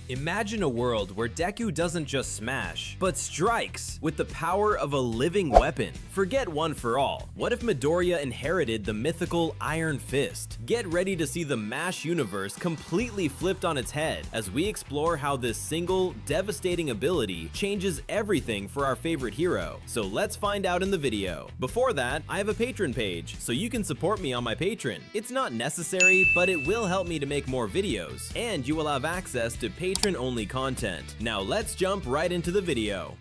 Imagine a world where Deku doesn't just smash, but strikes with the power of a living weapon. Forget One for All. What if Midoriya inherited the mythical Iron Fist? Get ready to see the MASH universe completely flipped on its head as we explore how this single, devastating ability changes everything for our favorite hero. So let's find out in the video. Before that, I have a Patreon page, so you can support me on my Patreon. It's not necessary, but it will help me to make more videos, and you will have access to patron-only content. Now let's jump right into the video.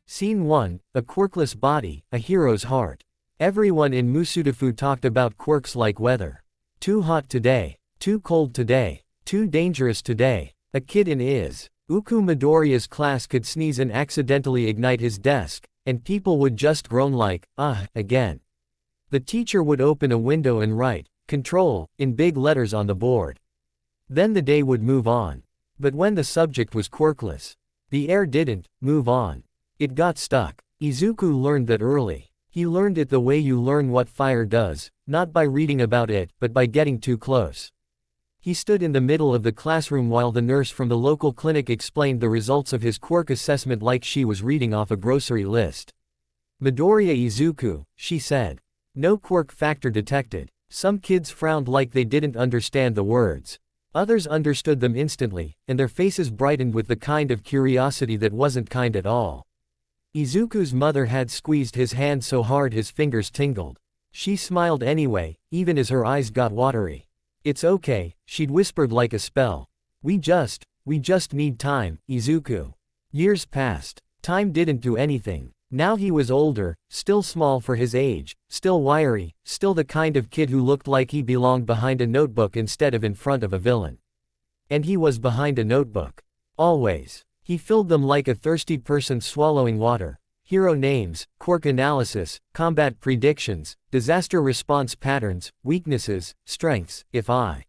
Scene 1, a quirkless body, a hero's heart. Everyone in Musudafu talked about quirks like weather. Too hot today. Too cold today. Too dangerous today. A kid in Izuku Midoriya's class could sneeze and accidentally ignite his desk, and people would just groan like, again. The teacher would open a window and write, "Control," in big letters on the board. Then the day would move on. But when the subject was quirkless, the air didn't move on. It got stuck. Izuku learned that early. He learned it the way you learn what fire does, not by reading about it, but by getting too close. He stood in the middle of the classroom while the nurse from the local clinic explained the results of his quirk assessment like she was reading off a grocery list. "Midoriya Izuku," she said. "No quirk factor detected." Some kids frowned like they didn't understand the words. Others understood them instantly, and their faces brightened with the kind of curiosity that wasn't kind at all. Izuku's mother had squeezed his hand so hard his fingers tingled. She smiled anyway, even as her eyes got watery. "It's okay," she'd whispered like a spell. We just need time, Izuku." Years passed. Time didn't do anything. Now he was older, still small for his age, still wiry, still the kind of kid who looked like he belonged behind a notebook instead of in front of a villain. And he was behind a notebook. Always. He filled them like a thirsty person swallowing water. Hero names, quirk analysis, combat predictions, disaster response patterns, weaknesses, strengths. If I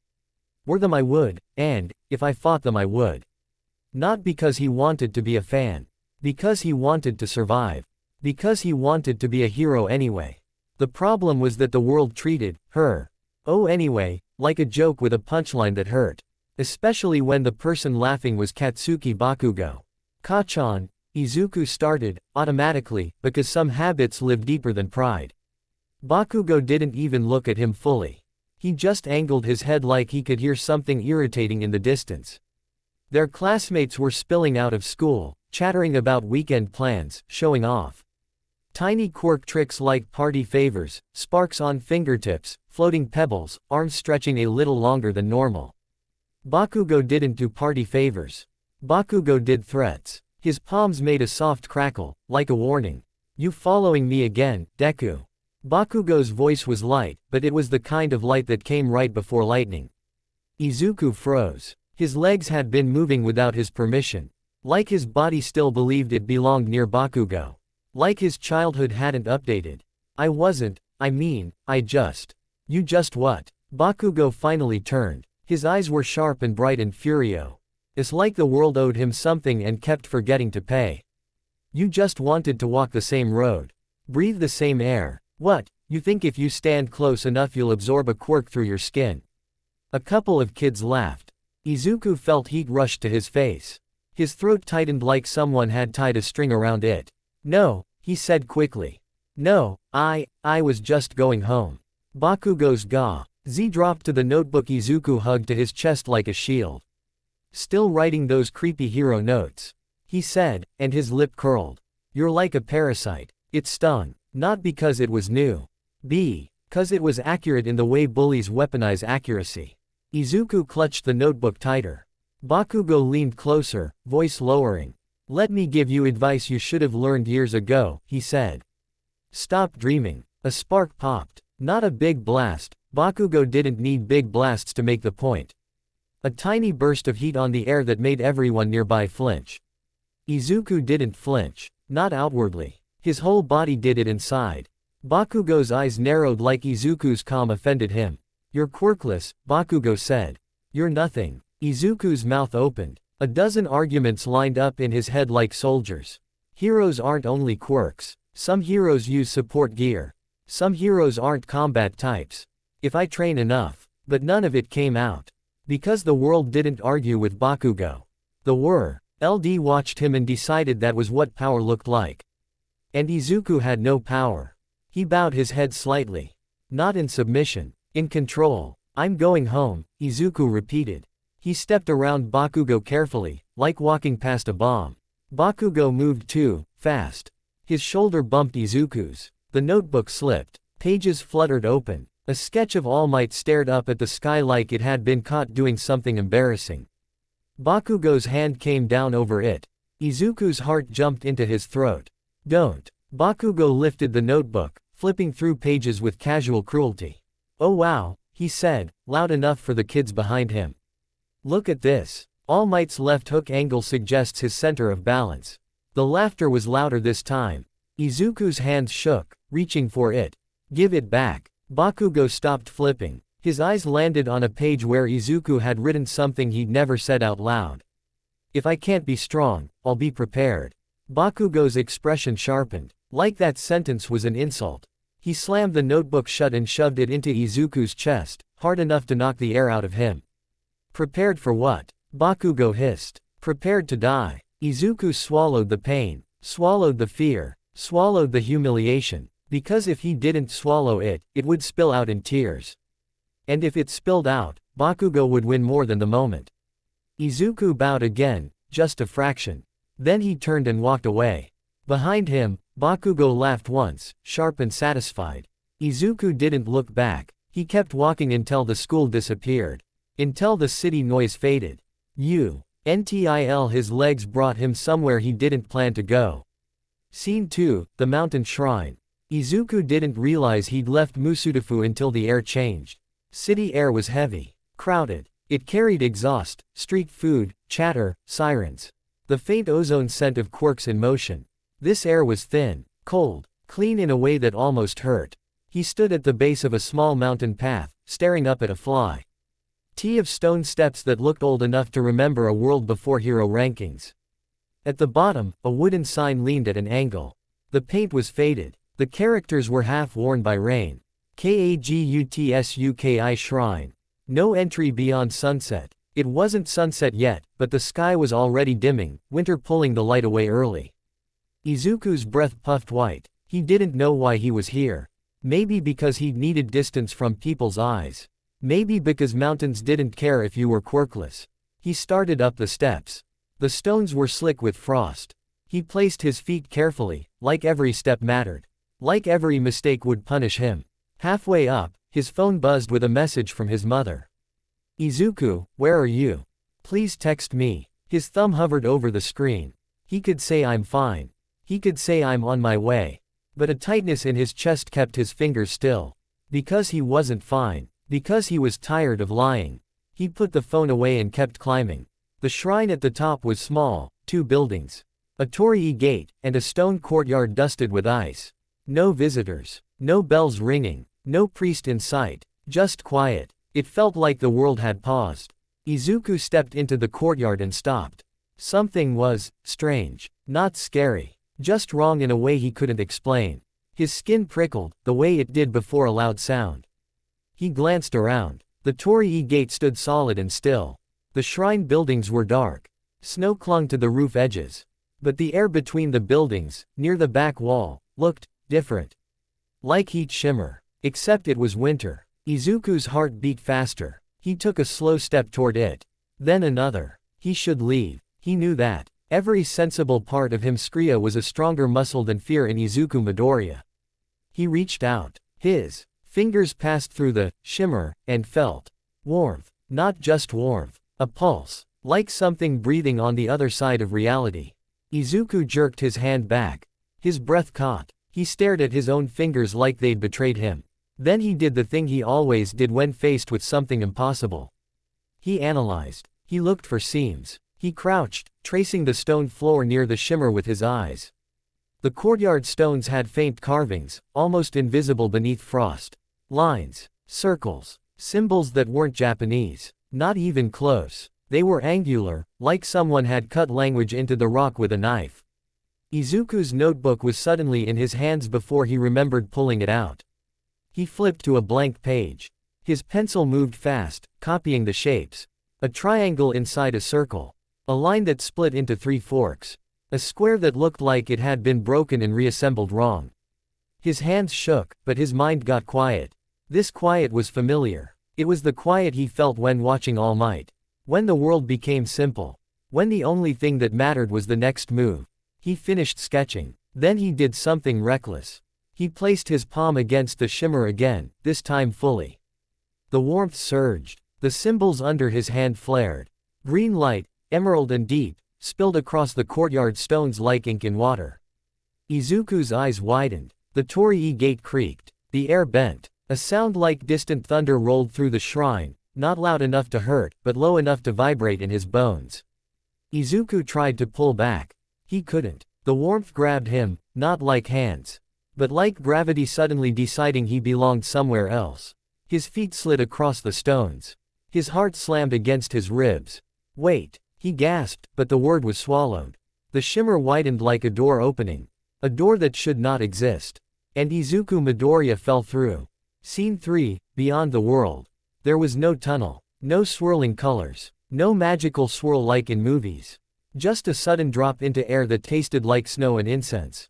were them I would, and, if I fought them I would. Not because he wanted to be a fan. Because he wanted to survive. Because he wanted to be a hero anyway. The problem was that the world treated her, anyway, like a joke with a punchline that hurt. Especially when the person laughing was Katsuki Bakugo. "Kachan," Izuku started, automatically, because some habits live deeper than pride. Bakugo didn't even look at him fully. He just angled his head like he could hear something irritating in the distance. Their classmates were spilling out of school, chattering about weekend plans, showing off. Tiny quirk tricks like party favors, sparks on fingertips, floating pebbles, arms stretching a little longer than normal. Bakugo didn't do party favors. Bakugo did threats. His palms made a soft crackle, like a warning. "You following me again, Deku?" Bakugo's voice was light, but it was the kind of light that came right before lightning. Izuku froze. His legs had been moving without his permission. Like his body still believed it belonged near Bakugo. Like his childhood hadn't updated. You just what? Bakugo finally turned. His eyes were sharp and bright and furious. It's like the world owed him something and kept forgetting to pay. "You just wanted to walk the same road. Breathe the same air. What, you think if you stand close enough you'll absorb a quirk through your skin?" A couple of kids laughed. Izuku felt heat rush to his face. His throat tightened like someone had tied a string around it. "No," he said quickly. "No, I was just going home." Bakugo's Z dropped to the notebook Izuku hugged to his chest like a shield. "Still writing those creepy hero notes," he said, and his lip curled. "You're like a parasite." It stung. Not because it was new. Because it was accurate in the way bullies weaponize accuracy. Izuku clutched the notebook tighter. Bakugo leaned closer, voice lowering. "Let me give you advice you should have learned years ago," he said. "Stop dreaming." A spark popped. Not a big blast. Bakugo didn't need big blasts to make the point. A tiny burst of heat on the air that made everyone nearby flinch. Izuku didn't flinch. Not outwardly. His whole body did it inside. Bakugo's eyes narrowed like Izuku's calm offended him. "You're quirkless," Bakugo said. "You're nothing." Izuku's mouth opened. A dozen arguments lined up in his head like soldiers. Heroes aren't only quirks. Some heroes use support gear. Some heroes aren't combat types. If I train enough. But none of it came out. Because the world didn't argue with Bakugo. The whir. LD watched him and decided that was what power looked like. And Izuku had no power. He bowed his head slightly. Not in submission. In control. I'm going home, Izuku repeated. He stepped around Bakugo carefully, like walking past a bomb. Bakugo moved too, fast. His shoulder bumped Izuku's. The notebook slipped. Pages fluttered open. A sketch of All Might stared up at the sky like it had been caught doing something embarrassing. Bakugo's hand came down over it. Izuku's heart jumped into his throat. Don't. Bakugo lifted the notebook, flipping through pages with casual cruelty. Oh wow, he said, loud enough for the kids behind him. Look at this. All Might's left hook angle suggests his center of balance. The laughter was louder this time. Izuku's hands shook, reaching for it. Give it back. Bakugo stopped flipping. His eyes landed on a page where Izuku had written something he'd never said out loud. If I can't be strong, I'll be prepared. Bakugo's expression sharpened, like that sentence was an insult. He slammed the notebook shut and shoved it into Izuku's chest, hard enough to knock the air out of him. Prepared for what? Bakugo hissed. Prepared to die. Izuku swallowed the pain, swallowed the fear, swallowed the humiliation, because if he didn't swallow it, it would spill out in tears. And if it spilled out, Bakugo would win more than the moment. Izuku bowed again, just a fraction. Then he turned and walked away. Behind him, Bakugo laughed once, sharp and satisfied. Izuku didn't look back. He kept walking until the school disappeared. Until the city noise faded. Until his legs brought him somewhere he didn't plan to go. Scene 2, the mountain shrine. Izuku didn't realize he'd left Musudafu until the air changed. City air was heavy, crowded. It carried exhaust, street food, chatter, sirens. The faint ozone scent of quirks in motion. This air was thin, cold, clean in a way that almost hurt. He stood at the base of a small mountain path, staring up at a fly. Of stone steps that looked old enough to remember a world before hero rankings. At the bottom, a wooden sign leaned at an angle. The paint was faded. The characters were half worn by rain. Kagutsuki Shrine. No entry beyond sunset. It wasn't sunset yet, but the sky was already dimming, winter pulling the light away early. Izuku's breath puffed white. He didn't know why he was here. Maybe because he'd needed distance from people's eyes. Maybe because mountains didn't care if you were quirkless. He started up the steps. The stones were slick with frost. He placed his feet carefully, like every step mattered. Like every mistake would punish him. Halfway up, his phone buzzed with a message from his mother. Izuku, where are you? Please text me. His thumb hovered over the screen. He could say I'm fine. He could say I'm on my way. But a tightness in his chest kept his fingers still. Because he wasn't fine. Because he was tired of lying. He put the phone away and kept climbing. The shrine at the top was small, 2 buildings. A torii gate, and a stone courtyard dusted with ice. No visitors. No bells ringing. No priest in sight. Just quiet. It felt like the world had paused. Izuku stepped into the courtyard and stopped. Something was strange. Not scary. Just wrong in a way he couldn't explain. His skin prickled, the way it did before a loud sound. He glanced around. The torii gate stood solid and still. The shrine buildings were dark. Snow clung to the roof edges. But the air between the buildings, near the back wall, looked different. Like heat shimmer. Except it was winter. Izuku's heart beat faster. He took a slow step toward it. Then another. He should leave. He knew that. Every sensible part of him was a stronger muscle than fear in Izuku Midoriya. He reached out. His fingers passed through the shimmer and felt warmth. Not just warmth. A pulse. Like something breathing on the other side of reality. Izuku jerked his hand back. His breath caught. He stared at his own fingers like they'd betrayed him. Then he did the thing he always did when faced with something impossible. He analyzed. He looked for seams. He crouched, tracing the stone floor near the shimmer with his eyes. The courtyard stones had faint carvings, almost invisible beneath frost. Lines, circles, symbols that weren't Japanese. Not even close. They were angular, like someone had cut language into the rock with a knife. Izuku's notebook was suddenly in his hands before he remembered pulling it out. He flipped to a blank page. His pencil moved fast, copying the shapes. A triangle inside a circle. A line that split into 3 forks. A square that looked like it had been broken and reassembled wrong. His hands shook, but his mind got quiet. This quiet was familiar. It was the quiet he felt when watching All Might. When the world became simple. When the only thing that mattered was the next move. He finished sketching. Then he did something reckless. He placed his palm against the shimmer again, this time fully. The warmth surged. The symbols under his hand flared. Green light, emerald and deep, spilled across the courtyard stones like ink in water. Izuku's eyes widened. The torii gate creaked. The air bent. A sound like distant thunder rolled through the shrine, not loud enough to hurt, but low enough to vibrate in his bones. Izuku tried to pull back. He couldn't. The warmth grabbed him, not like hands, but like gravity suddenly deciding he belonged somewhere else. His feet slid across the stones. His heart slammed against his ribs. Wait, he gasped, but the word was swallowed. The shimmer widened like a door opening. A door that should not exist. And Izuku Midoriya fell through. Scene 3, Beyond the World. There was no tunnel. No swirling colors. No magical swirl like in movies. Just a sudden drop into air that tasted like snow and incense.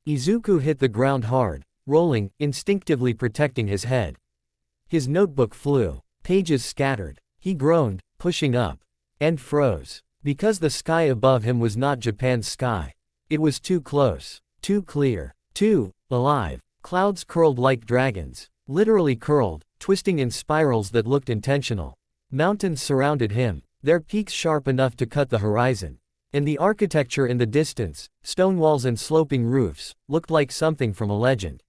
Izuku hit the ground hard, rolling, instinctively protecting his head. His notebook flew. Pages scattered. He groaned, pushing up. And froze. Because the sky above him was not Japan's sky. It was too close. Too clear. Too alive. Clouds curled like dragons. Literally curled, twisting in spirals that looked intentional. Mountains surrounded him, their peaks sharp enough to cut the horizon. And the architecture in the distance, stone walls and sloping roofs, looked like something from a legend.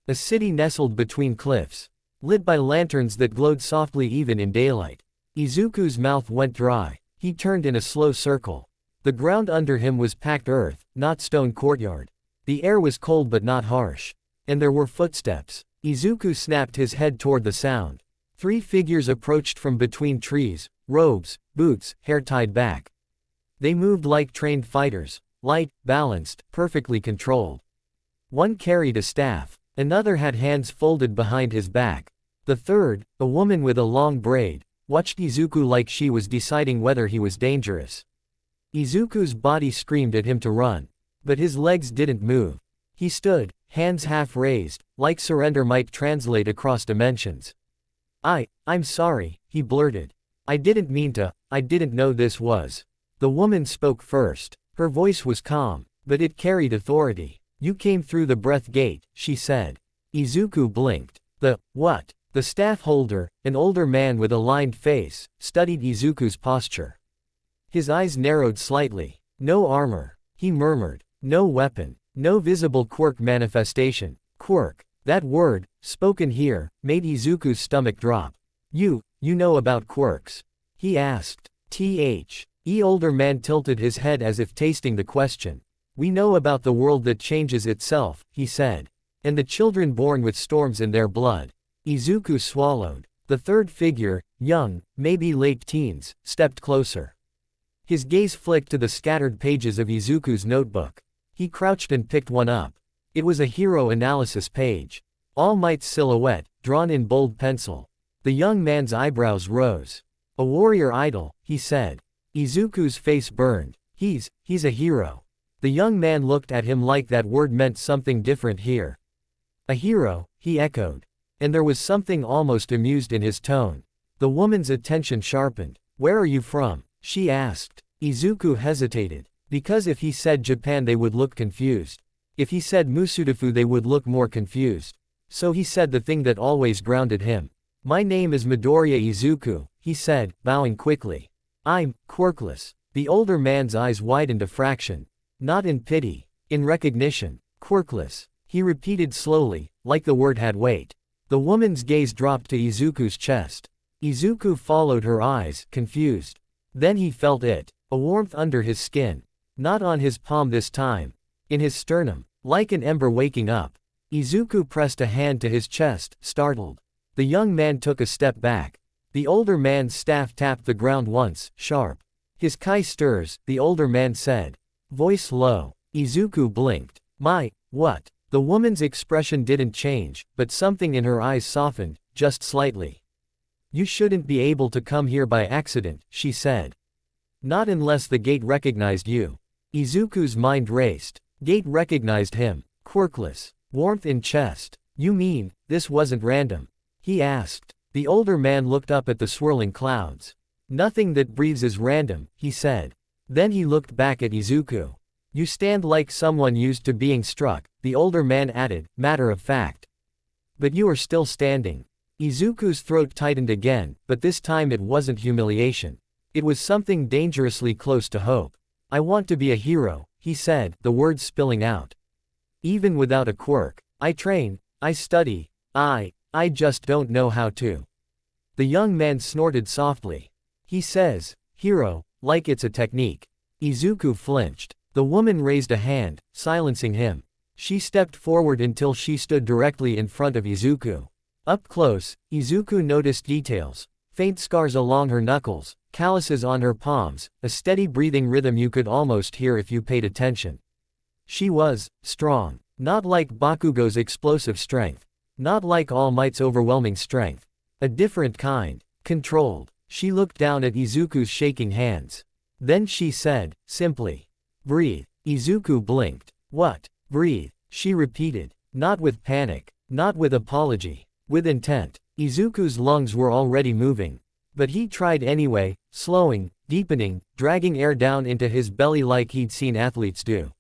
A city nestled between cliffs, lit by lanterns that glowed softly even in daylight. Izuku's mouth went dry. He turned in a slow circle. The ground under him was packed earth, not stone courtyard. The air was cold but not harsh. And there were footsteps. Izuku snapped his head toward the sound. 3 figures approached from between trees, robes, boots, hair tied back. They moved like trained fighters, light, balanced, perfectly controlled. One carried a staff. Another had hands folded behind his back. The third, a woman with a long braid, watched Izuku like she was deciding whether he was dangerous. Izuku's body screamed at him to run. But his legs didn't move. He stood, hands half raised, like surrender might translate across dimensions. I'm sorry, he blurted. I didn't mean to, I didn't know this was. The woman spoke first. Her voice was calm, but it carried authority. You came through the breath gate, she said. Izuku blinked. What? The staff holder, an older man with a lined face, studied Izuku's posture. His eyes narrowed slightly. No armor, he murmured. No weapon. No visible quirk manifestation. Quirk. That word, spoken here, made Izuku's stomach drop. You know about quirks? He asked. The older man tilted his head as if tasting the question. We know about the world that changes itself, he said. And the children born with storms in their blood. Izuku swallowed. The third figure, young, maybe late teens, stepped closer. His gaze flicked to the scattered pages of Izuku's notebook. He crouched and picked one up. It was a hero analysis page. All Might's silhouette, drawn in bold pencil. The young man's eyebrows rose. A warrior idol, he said. Izuku's face burned. He's a hero. The young man looked at him like that word meant something different here. A hero, he echoed. And there was something almost amused in his tone. The woman's attention sharpened. Where are you from? She asked. Izuku hesitated. Because if he said Japan they would look confused. If he said Musudafu they would look more confused. So he said the thing that always grounded him. My name is Midoriya Izuku, he said, bowing quickly. I'm quirkless. The older man's eyes widened a fraction. Not in pity. In recognition. Quirkless. He repeated slowly, like the word had weight. The woman's gaze dropped to Izuku's chest. Izuku followed her eyes, confused. Then he felt it. A warmth under his skin. Not on his palm this time. In his sternum. Like an ember waking up. Izuku pressed a hand to his chest, startled. The young man took a step back. The older man's staff tapped the ground once, sharp. His kai stirs, the older man said. Voice low. Izuku blinked. What? The woman's expression didn't change, but something in her eyes softened, just slightly. You shouldn't be able to come here by accident, she said. Not unless the gate recognized you. Izuku's mind raced. Gate recognized him. Quirkless. Warmth in chest. You mean, this wasn't random? He asked. The older man looked up at the swirling clouds. Nothing that breathes is random, he said. Then he looked back at Izuku. You stand like someone used to being struck, the older man added, matter of fact. But you are still standing. Izuku's throat tightened again, but this time it wasn't humiliation. It was something dangerously close to hope. I want to be a hero, he said, the words spilling out. Even without a quirk. I train, I study, I just don't know how to. The young man snorted softly. He says, hero, like it's a technique. Izuku flinched. The woman raised a hand, silencing him. She stepped forward until she stood directly in front of Izuku. Up close, Izuku noticed details. Faint scars along her knuckles, calluses on her palms, a steady breathing rhythm you could almost hear if you paid attention. She was strong. Not like Bakugo's explosive strength. Not like All Might's overwhelming strength. A different kind. Controlled. She looked down at Izuku's shaking hands. Then she said, simply, breathe. Izuku blinked. What? Breathe, she repeated. Not with panic. Not with apology. With intent. Izuku's lungs were already moving. But he tried anyway, slowing, deepening, dragging air down into his belly like he'd seen athletes do.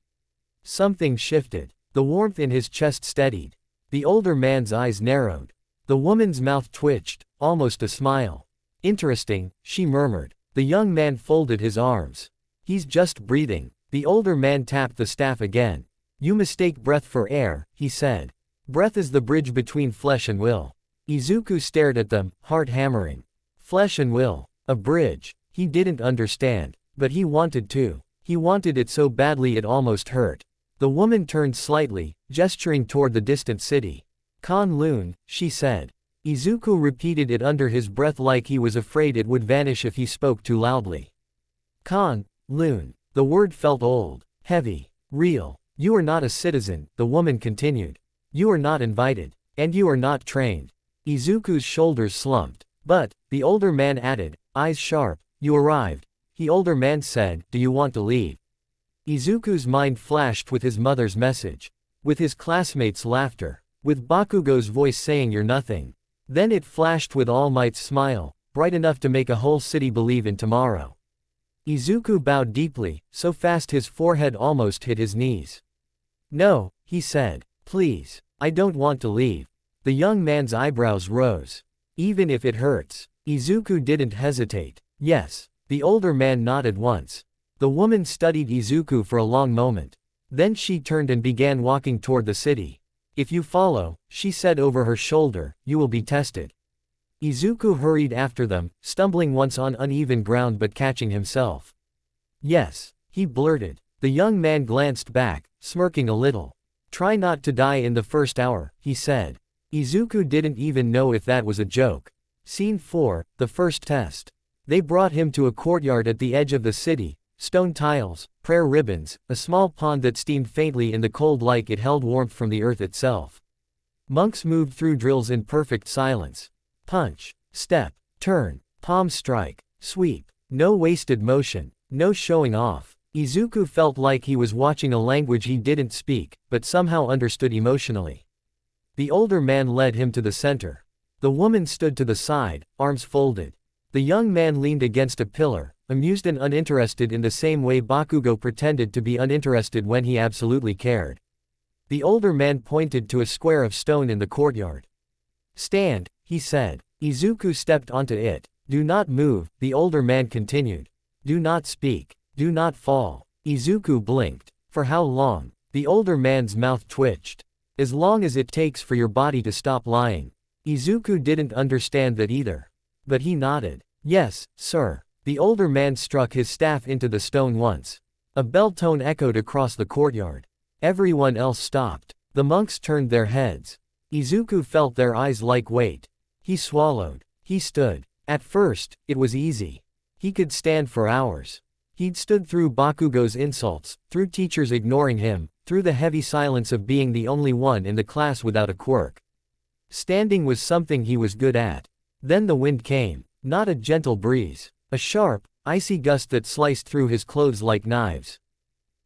Something shifted. The warmth in his chest steadied. The older man's eyes narrowed. The woman's mouth twitched, almost a smile. Interesting, she murmured. The young man folded his arms. He's just breathing. The older man tapped the staff again. You mistake breath for air, he said. Breath is the bridge between flesh and will. Izuku stared at them, heart hammering. Flesh and will. A bridge. He didn't understand. But he wanted to. He wanted it so badly it almost hurt. The woman turned slightly, gesturing toward the distant city. Kowloon, she said. Izuku repeated it under his breath like he was afraid it would vanish if he spoke too loudly. Kowloon. The word felt old, heavy, real. You are not a citizen, the woman continued. You are not invited. And you are not trained. Izuku's shoulders slumped. But, the older man added, eyes sharp, you arrived. The older man said, do you want to leave? Izuku's mind flashed with his mother's message. With his classmates' laughter. With Bakugo's voice saying you're nothing. Then it flashed with All Might's smile, bright enough to make a whole city believe in tomorrow. Izuku bowed deeply, so fast his forehead almost hit his knees. No, he said. Please. I don't want to leave. The young man's eyebrows rose. Even if it hurts. Izuku didn't hesitate. Yes. The older man nodded once. The woman studied Izuku for a long moment. Then she turned and began walking toward the city. If you follow, she said over her shoulder, you will be tested. Izuku hurried after them, stumbling once on uneven ground but catching himself. Yes, he blurted. The young man glanced back, smirking a little. Try not to die in the first hour, he said. Izuku didn't even know if that was a joke. Scene 4, the first test. They brought him to a courtyard at the edge of the city. Stone tiles, prayer ribbons, a small pond that steamed faintly in the cold like it held warmth from the earth itself. Monks moved through drills in perfect silence. Punch, step, turn, palm strike, sweep. No wasted motion, no showing off. Izuku felt like he was watching a language he didn't speak, but somehow understood emotionally. The older man led him to the center. The woman stood to the side, arms folded. The young man leaned against a pillar, amused and uninterested in the same way Bakugo pretended to be uninterested when he absolutely cared. The older man pointed to a square of stone in the courtyard. Stand, he said. Izuku stepped onto it. Do not move, the older man continued. Do not speak. Do not fall. Izuku blinked. For how long? The older man's mouth twitched. As long as it takes for your body to stop lying. Izuku didn't understand that either. But he nodded. Yes, sir. The older man struck his staff into the stone once. A bell tone echoed across the courtyard. Everyone else stopped. The monks turned their heads. Izuku felt their eyes like weight. He swallowed. He stood. At first, it was easy. He could stand for hours. He'd stood through Bakugo's insults, through teachers ignoring him, through the heavy silence of being the only one in the class without a quirk. Standing was something he was good at. Then the wind came. Not a gentle breeze. A sharp, icy gust that sliced through his clothes like knives.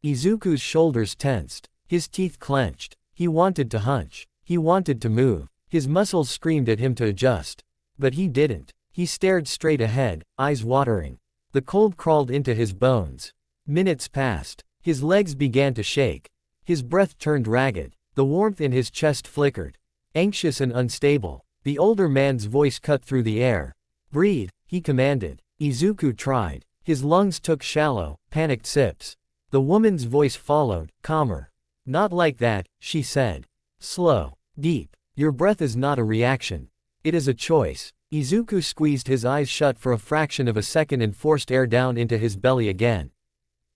Izuku's shoulders tensed. His teeth clenched. He wanted to hunch. He wanted to move. His muscles screamed at him to adjust. But he didn't. He stared straight ahead, eyes watering. The cold crawled into his bones. Minutes passed. His legs began to shake. His breath turned ragged. The warmth in his chest flickered. Anxious and unstable. The older man's voice cut through the air. "Breathe," he commanded. Izuku tried. His lungs took shallow, panicked sips. The woman's voice followed, calmer. "Not like that," she said. "Slow. Deep. Your breath is not a reaction. It is a choice." Izuku squeezed his eyes shut for a fraction of a second and forced air down into his belly again.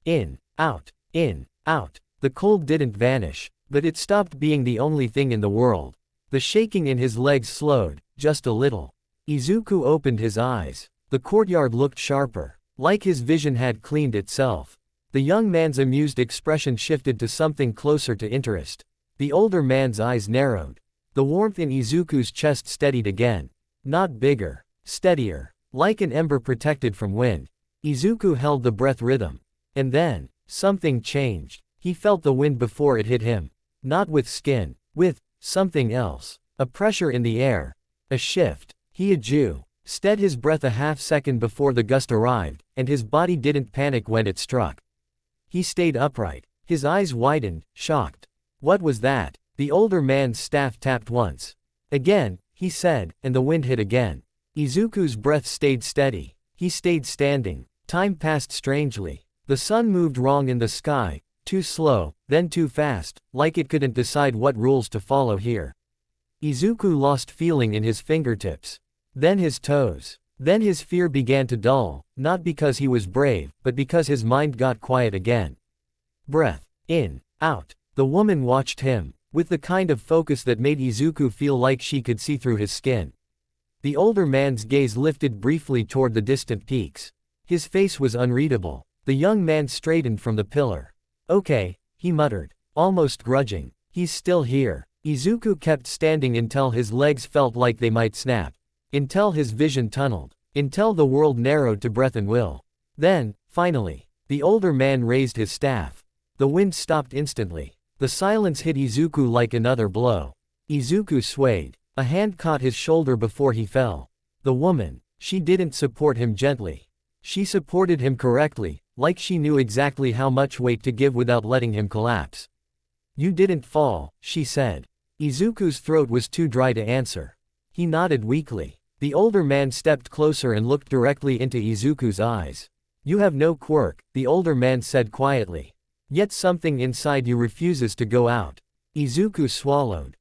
In, out, in, out. The cold didn't vanish, but it stopped being the only thing in the world. The shaking in his legs slowed, just a little. Izuku opened his eyes. The courtyard looked sharper, like his vision had cleaned itself. The young man's amused expression shifted to something closer to interest. The older man's eyes narrowed. The warmth in Izuku's chest steadied again. Not bigger, steadier, like an ember protected from wind. Izuku held the breath rhythm. And then, something changed. He felt the wind before it hit him. Not with skin, with something else. A pressure in the air. A shift. He steadied his breath a half second before the gust arrived, and his body didn't panic when it struck. He stayed upright. His eyes widened, shocked. What was that? The older man's staff tapped once. Again, he said, and the wind hit again. Izuku's breath stayed steady. He stayed standing. Time passed strangely. The sun moved wrong in the sky, too slow, then too fast, like it couldn't decide what rules to follow here. Izuku lost feeling in his fingertips. Then his toes. Then his fear began to dull, not because he was brave, but because his mind got quiet again. Breath. In. Out. The woman watched him, with the kind of focus that made Izuku feel like she could see through his skin. The older man's gaze lifted briefly toward the distant peaks. His face was unreadable. The young man straightened from the pillar. "Okay," he muttered, almost grudging. "He's still here." Izuku kept standing until his legs felt like they might snap. Until his vision tunneled. Until the world narrowed to breath and will. Then, finally, the older man raised his staff. The wind stopped instantly. The silence hit Izuku like another blow. Izuku swayed. A hand caught his shoulder before he fell. The woman. She didn't support him gently. She supported him correctly, like she knew exactly how much weight to give without letting him collapse. "You didn't fall," she said. Izuku's throat was too dry to answer. He nodded weakly. The older man stepped closer and looked directly into Izuku's eyes. "You have no quirk," the older man said quietly. "Yet something inside you refuses to go out." Izuku swallowed.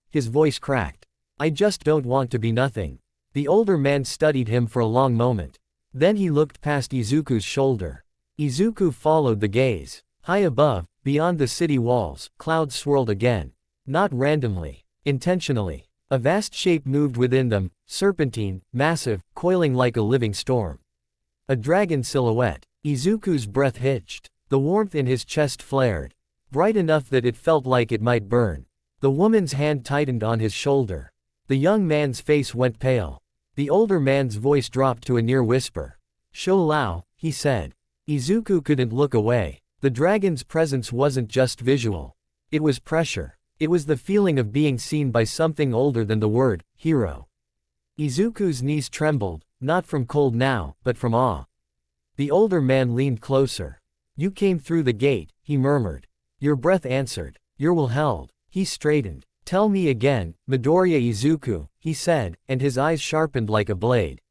His voice cracked. "I just don't want to be nothing." The older man studied him for a long moment. Then he looked past Izuku's shoulder. Izuku followed the gaze. High above, beyond the city walls, clouds swirled again. Not randomly. Intentionally. A vast shape moved within them, serpentine, massive, coiling like a living storm. A dragon silhouette. Izuku's breath hitched. The warmth in his chest flared. Bright enough that it felt like it might burn. The woman's hand tightened on his shoulder. The young man's face went pale. The older man's voice dropped to a near whisper. "Shou Lao," he said. Izuku couldn't look away. The dragon's presence wasn't just visual. It was pressure. It was the feeling of being seen by something older than the word, hero. Izuku's knees trembled, not from cold now, but from awe. The older man leaned closer. "You came through the gate," he murmured. "Your breath answered. Your will held." He straightened. "Tell me again, Midoriya Izuku," he said, and his eyes sharpened like a blade.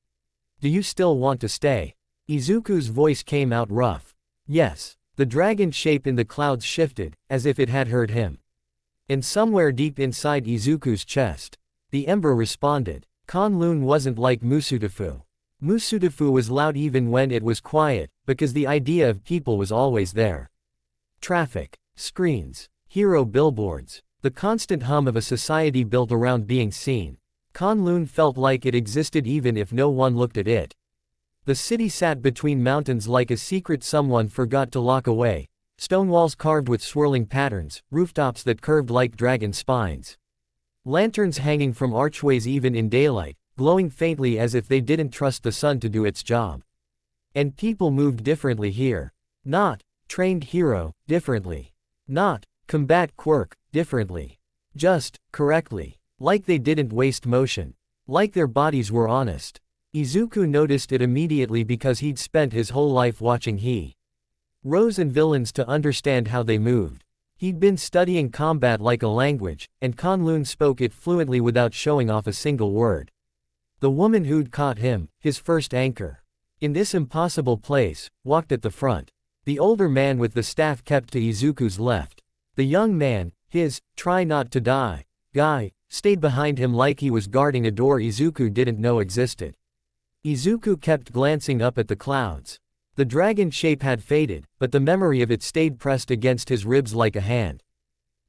"Do you still want to stay?" Izuku's voice came out rough. "Yes." The dragon shape in the clouds shifted, as if it had heard him. And somewhere deep inside Izuku's chest, the ember responded. Kowloon wasn't like Musudafu. Musudafu was loud even when it was quiet, because the idea of people was always there. Traffic, screens, hero billboards, the constant hum of a society built around being seen. Kowloon felt like it existed even if no one looked at it. The city sat between mountains like a secret someone forgot to lock away. Stone walls carved with swirling patterns, rooftops that curved like dragon spines. Lanterns hanging from archways even in daylight, glowing faintly as if they didn't trust the sun to do its job. And people moved differently here. Not, trained hero, differently. Not, combat quirk, differently. Just, correctly. Like they didn't waste motion. Like their bodies were honest. Izuku noticed it immediately because he'd spent his whole life watching heroes and villains to understand how they moved. He'd been studying combat like a language, and Kunlun spoke it fluently without showing off a single word. The woman who'd caught him, his first anchor in this impossible place, walked at the front. The older man with the staff kept to Izuku's left. The young man, his try not to die guy, stayed behind him like he was guarding a door Izuku didn't know existed. Izuku kept glancing up at the clouds. The dragon shape had faded, but the memory of it stayed pressed against his ribs like a hand.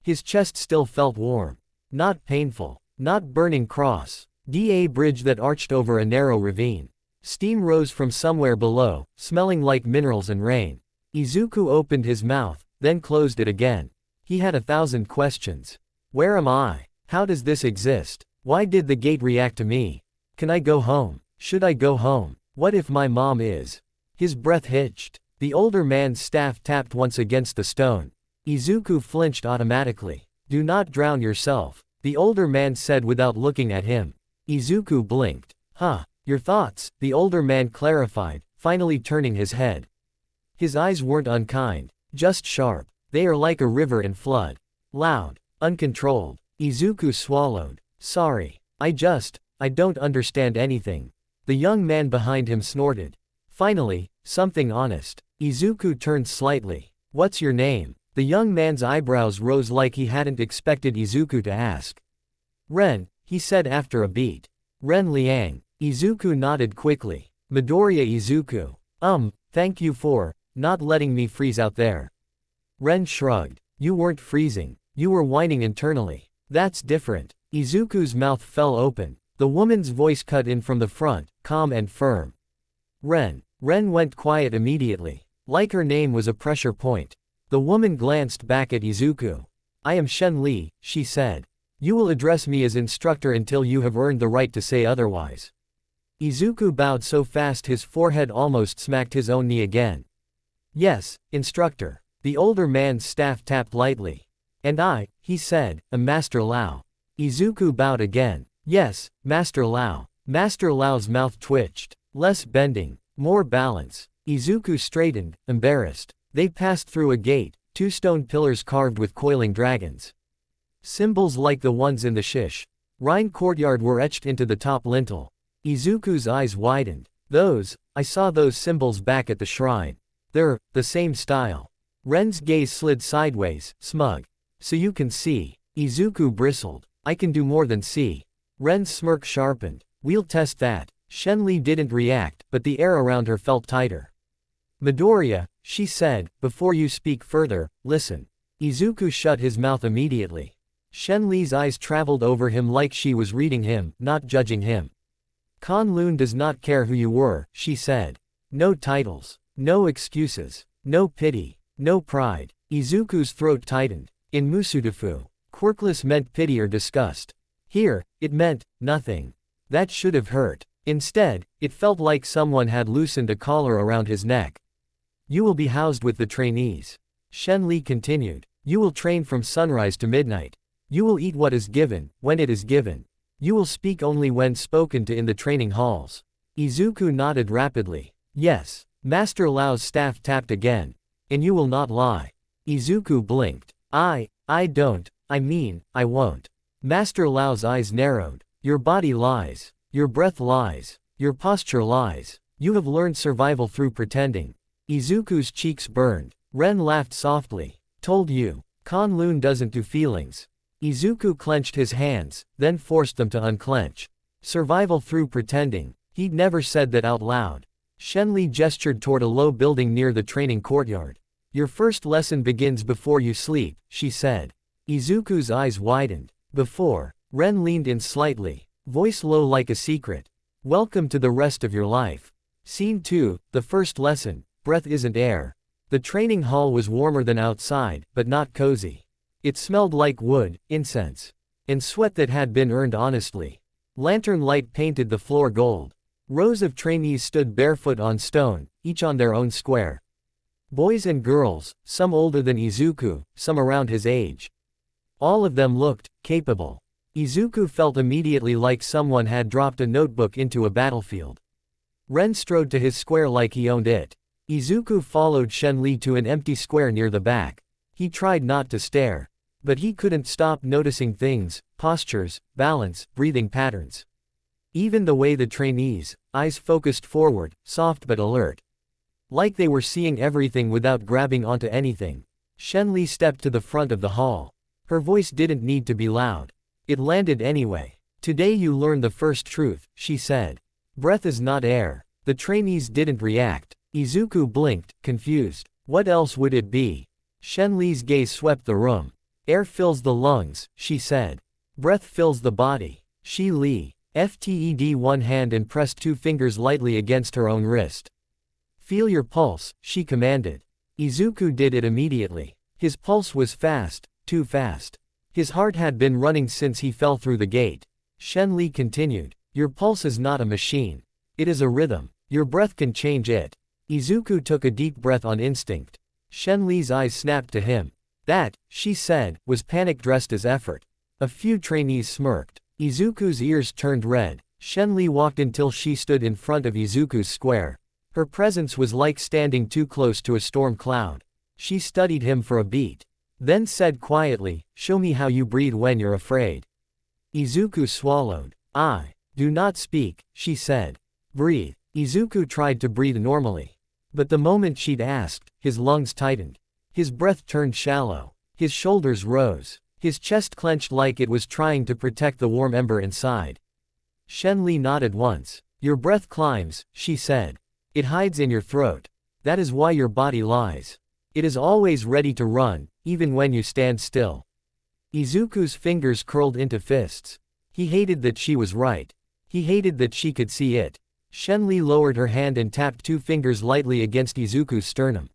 His chest still felt warm. Not painful. Not burning cross. A bridge that arched over a narrow ravine. Steam rose from somewhere below, smelling like minerals and rain. Izuku opened his mouth, then closed it again. He had 1,000 questions. Where am I? How does this exist? Why did the gate react to me? Can I go home? Should I go home? What if my mom is? His breath hitched. The older man's staff tapped once against the stone. Izuku flinched automatically. Do not drown yourself, the older man said without looking at him. Izuku blinked. Huh, your thoughts, the older man clarified, finally turning his head. His eyes weren't unkind, just sharp. They are like a river in flood. Loud, uncontrolled. Izuku swallowed. Sorry. I don't understand anything. The young man behind him snorted. Finally, something honest. Izuku turned slightly. What's your name? The young man's eyebrows rose like he hadn't expected Izuku to ask. Ren, he said after a beat. Ren Liang. Izuku nodded quickly. Midoriya Izuku. Thank you for not letting me freeze out there. Ren shrugged. You weren't freezing. You were whining internally. That's different. Izuku's mouth fell open. The woman's voice cut in from the front, calm and firm. Ren. Ren went quiet immediately. Like her name was a pressure point. The woman glanced back at Izuku. I am Shen Li, she said. You will address me as instructor until you have earned the right to say otherwise. Izuku bowed so fast his forehead almost smacked his own knee again. Yes, instructor. The older man's staff tapped lightly. And I, he said, am Master Lao. Izuku bowed again. Yes, Master Lao. Master Lao's mouth twitched. Less bending. More balance. Izuku straightened, embarrassed. They passed through a gate, 2 stone pillars carved with coiling dragons. Symbols like the ones in the Shrine courtyard were etched into the top lintel. Izuku's eyes widened. I saw those symbols back at the shrine. They're the same style. Ren's gaze slid sideways, smug. So you can see. Izuku bristled. I can do more than see. Ren's smirk sharpened. We'll test that. Shenli didn't react, but the air around her felt tighter. Midoriya, she said, before you speak further, listen. Izuku shut his mouth immediately. Shenli's eyes traveled over him like she was reading him, not judging him. Kunlun does not care who you were, she said. No titles. No excuses. No pity. No pride. Izuku's throat tightened. In Musudafu, quirkless meant pity or disgust. Here, it meant nothing. That should have hurt. Instead, it felt like someone had loosened a collar around his neck. You will be housed with the trainees. Shenli continued. You will train from sunrise to midnight. You will eat what is given, when it is given. You will speak only when spoken to in the training halls. Izuku nodded rapidly. Yes. Master Lao's staff tapped again. And you will not lie. Izuku blinked. I won't. Master Lao's eyes narrowed. Your body lies. Your breath lies. Your posture lies. You have learned survival through pretending. Izuku's cheeks burned. Ren laughed softly. Told you. Kunlun doesn't do feelings. Izuku clenched his hands, then forced them to unclench. Survival through pretending. He'd never said that out loud. Shenli gestured toward a low building near the training courtyard. Your first lesson begins before you sleep, she said. Izuku's eyes widened. Before. Ren leaned in slightly, voice low like a secret. Welcome to the rest of your life. Scene 2, the first lesson. Breath isn't air. The training hall was warmer than outside, but not cozy. It smelled like wood, incense, and sweat that had been earned honestly. Lantern light painted the floor gold. Rows of trainees stood barefoot on stone, each on their own square. Boys and girls, some older than Izuku, some around his age. All of them looked capable. Izuku felt immediately like someone had dropped a notebook into a battlefield. Ren strode to his square like he owned it. Izuku followed Shenli to an empty square near the back. He tried not to stare. But he couldn't stop noticing things, postures, balance, breathing patterns. Even the way the trainees, eyes focused forward, soft but alert. Like they were seeing everything without grabbing onto anything. Shenli stepped to the front of the hall. Her voice didn't need to be loud. It landed anyway. Today you learn the first truth, she said. Breath is not air. The trainees didn't react. Izuku blinked, confused. What else would it be? Shenli's gaze swept the room. Air fills the lungs, she said. Breath fills the body. Shi Li. FTED one hand and pressed 2 fingers lightly against her own wrist. Feel your pulse, she commanded. Izuku did it immediately. His pulse was fast, too fast. His heart had been running since he fell through the gate. Shenli continued. Your pulse is not a machine. It is a rhythm. Your breath can change it. Izuku took a deep breath on instinct. Shenli's eyes snapped to him. That, she said, was panic dressed as effort. A few trainees smirked. Izuku's ears turned red. Shenli walked until she stood in front of Izuku's square. Her presence was like standing too close to a storm cloud. She studied him for a beat. Then said quietly, show me how you breathe when you're afraid. Izuku swallowed. Do not speak, she said. Breathe. Izuku tried to breathe normally. But the moment she'd asked, his lungs tightened. His breath turned shallow. His shoulders rose. His chest clenched like it was trying to protect the warm ember inside. Shenli nodded once. Your breath climbs, she said. It hides in your throat. That is why your body lies. It is always ready to run, even when you stand still. Izuku's fingers curled into fists. He hated that she was right. He hated that she could see it. Shenli lowered her hand and tapped 2 fingers lightly against Izuku's sternum.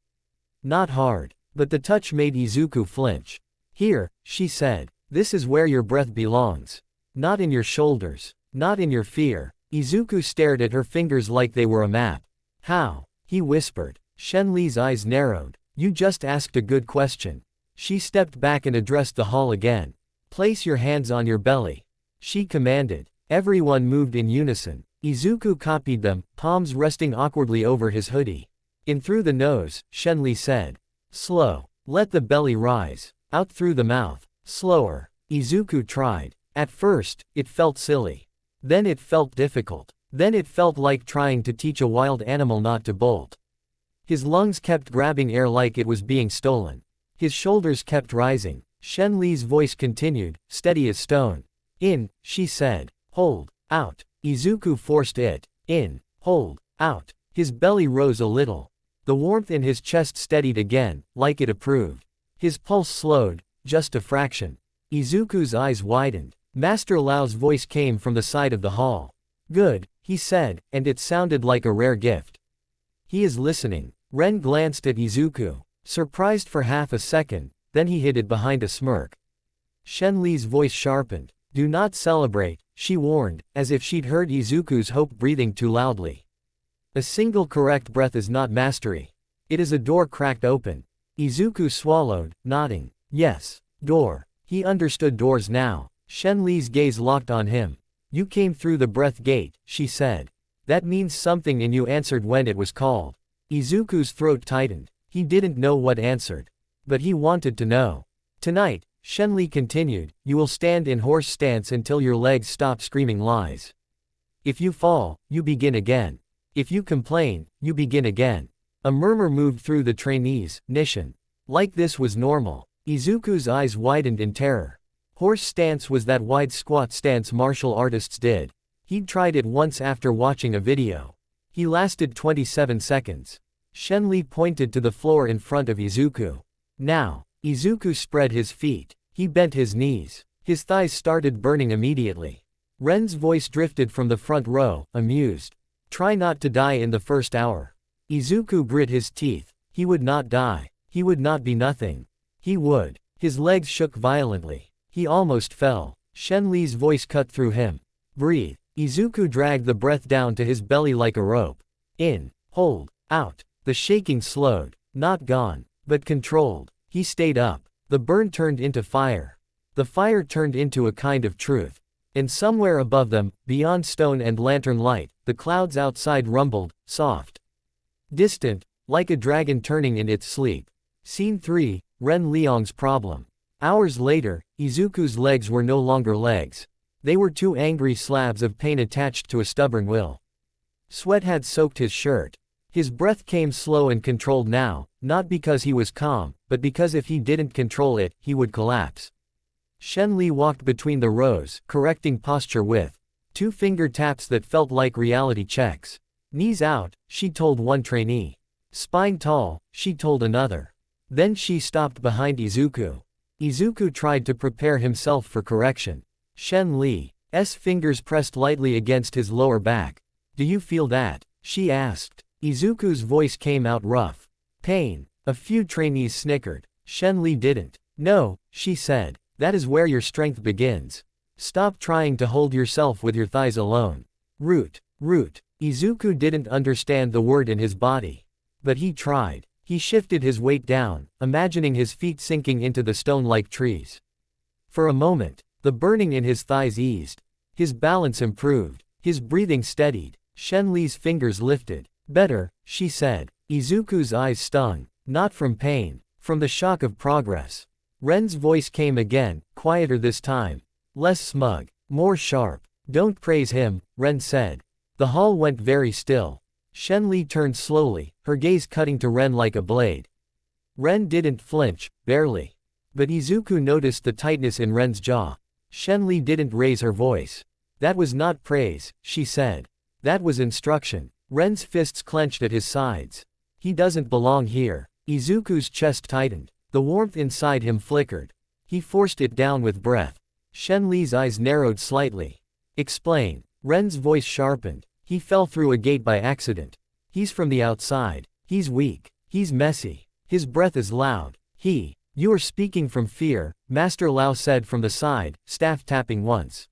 Not hard, but the touch made Izuku flinch. Here, she said. This is where your breath belongs. Not in your shoulders. Not in your fear. Izuku stared at her fingers like they were a map. How? He whispered. Shenli's eyes narrowed. You just asked a good question. She stepped back and addressed the hall again. Place your hands on your belly. She commanded. Everyone moved in unison. Izuku copied them, palms resting awkwardly over his hoodie. In through the nose, Shenli said. Slow. Let the belly rise. Out through the mouth. Slower. Izuku tried. At first, it felt silly. Then it felt difficult. Then it felt like trying to teach a wild animal not to bolt. His lungs kept grabbing air like it was being stolen. His shoulders kept rising. Shenli's voice continued, steady as stone. In, she said. Hold. Out. Izuku forced it. In. Hold. Out. His belly rose a little. The warmth in his chest steadied again, like it approved. His pulse slowed, just a fraction. Izuku's eyes widened. Master Lao's voice came from the side of the hall. Good, he said, and it sounded like a rare gift. He is listening. Ren glanced at Izuku, surprised for half a second, then he hid it behind a smirk. Shenli's voice sharpened. Do not celebrate, she warned, as if she'd heard Izuku's hope breathing too loudly. A single correct breath is not mastery. It is a door cracked open. Izuku swallowed, nodding. Yes, door. He understood doors now. Shenli's gaze locked on him. You came through the breath gate, she said. That means something and you answered when it was called. Izuku's throat tightened. He didn't know what answered. But he wanted to know. Tonight, Shenli continued, you will stand in horse stance until your legs stop screaming lies. If you fall, you begin again. If you complain, you begin again. A murmur moved through the trainees, Nishin. Like this was normal. Izuku's eyes widened in terror. Horse stance was that wide squat stance martial artists did. He'd tried it once after watching a video. He lasted 27 seconds. Shenli pointed to the floor in front of Izuku. Now, Izuku spread his feet. He bent his knees. His thighs started burning immediately. Ren's voice drifted from the front row, amused. Try not to die in the first hour. Izuku grit his teeth. He would not die. He would not be nothing. He would. His legs shook violently. He almost fell. Shenli's voice cut through him. Breathe. Izuku dragged the breath down to his belly like a rope. In. Hold. out. The shaking slowed, not gone, but controlled. He stayed up. The burn turned into fire. The fire turned into a kind of truth. And somewhere above them, beyond stone and lantern light, the clouds outside rumbled, soft. Distant, like a dragon turning in its sleep. Scene 3, Ren Liang's problem. Hours later, Izuku's legs were no longer legs. They were two angry slabs of pain attached to a stubborn will. Sweat had soaked his shirt. His breath came slow and controlled now, not because he was calm, but because if he didn't control it, he would collapse. Shen Li walked between the rows, correcting posture with two finger taps that felt like reality checks. Knees out, she told one trainee. Spine tall, she told another. Then she stopped behind Izuku. Izuku tried to prepare himself for correction. Shen Li's fingers pressed lightly against his lower back. Do you feel that? She asked. Izuku's voice came out rough. Pain. A few trainees snickered. Shen Li didn't. No, she said. That is where your strength begins. Stop trying to hold yourself with your thighs alone. Root. Izuku didn't understand the word in his body. But he tried. He shifted his weight down, imagining his feet sinking into the stone like trees. For a moment, the burning in his thighs eased. His balance improved. His breathing steadied. Shen Li's fingers lifted. Better, she said. Izuku's eyes stung, not from pain, from the shock of progress. Ren's voice came again, quieter this time. Less smug, more sharp. Don't praise him, Ren said. The hall went very still. Shen Li turned slowly, her gaze cutting to Ren like a blade. Ren didn't flinch, barely. But Izuku noticed the tightness in Ren's jaw. Shen Li didn't raise her voice. That was not praise, she said. That was instruction. Ren's fists clenched at his sides. He doesn't belong here. Izuku's chest tightened. The warmth inside him flickered. He forced it down with breath. Shen Li's eyes narrowed slightly. Explain. Ren's voice sharpened. He fell through a gate by accident. He's from the outside. He's weak. He's messy. His breath is loud. You are speaking from fear, Master Lao said from the side, staff tapping once.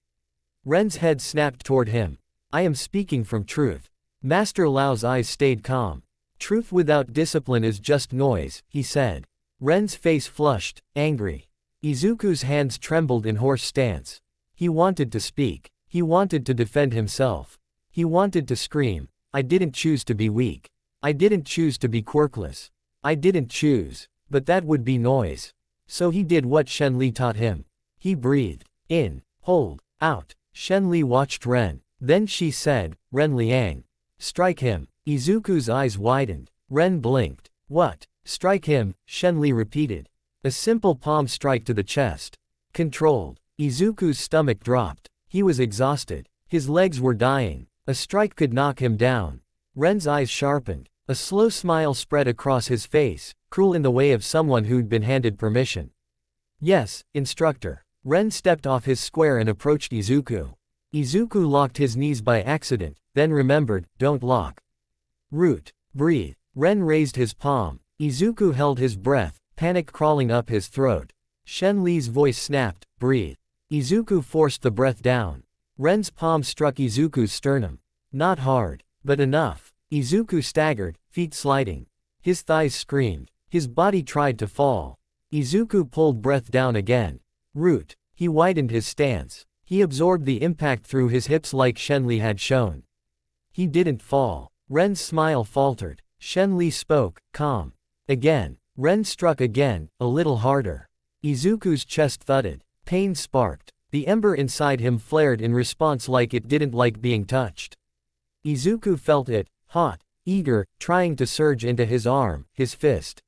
Ren's head snapped toward him. I am speaking from truth. Master Lao's eyes stayed calm. Truth without discipline is just noise, he said. Ren's face flushed, angry. Izuku's hands trembled in hoarse stance. He wanted to speak. He wanted to defend himself. He wanted to scream. I didn't choose to be weak. I didn't choose to be quirkless. I didn't choose. But that would be noise. So he did what Shen Li taught him. He breathed. In. Hold. Out. Shen Li watched Ren. Then she said, Ren Liang. Strike him. Izuku's eyes widened. Ren blinked. What? Strike him, Shen Li repeated. A simple palm strike to the chest. Controlled. Izuku's stomach dropped. He was exhausted. His legs were dying. A strike could knock him down. Ren's eyes sharpened. A slow smile spread across his face, cruel in the way of someone who'd been handed permission. Yes, instructor. Ren stepped off his square and approached Izuku. Izuku locked his knees by accident, then remembered, don't lock. Root. Breathe. Ren raised his palm. Izuku held his breath, panic crawling up his throat. Shen Li's voice snapped, breathe. Izuku forced the breath down. Ren's palm struck Izuku's sternum. Not hard, but enough. Izuku staggered, feet sliding. His thighs screamed. His body tried to fall. Izuku pulled breath down again. Root. He widened his stance. He absorbed the impact through his hips like Shen Li had shown. He didn't fall. Ren's smile faltered. Shen Li spoke, calm. Again. Ren struck again, a little harder. Izuku's chest thudded. Pain sparked. The ember inside him flared in response like it didn't like being touched. Izuku felt it, hot, eager, trying to surge into his arm, his fist.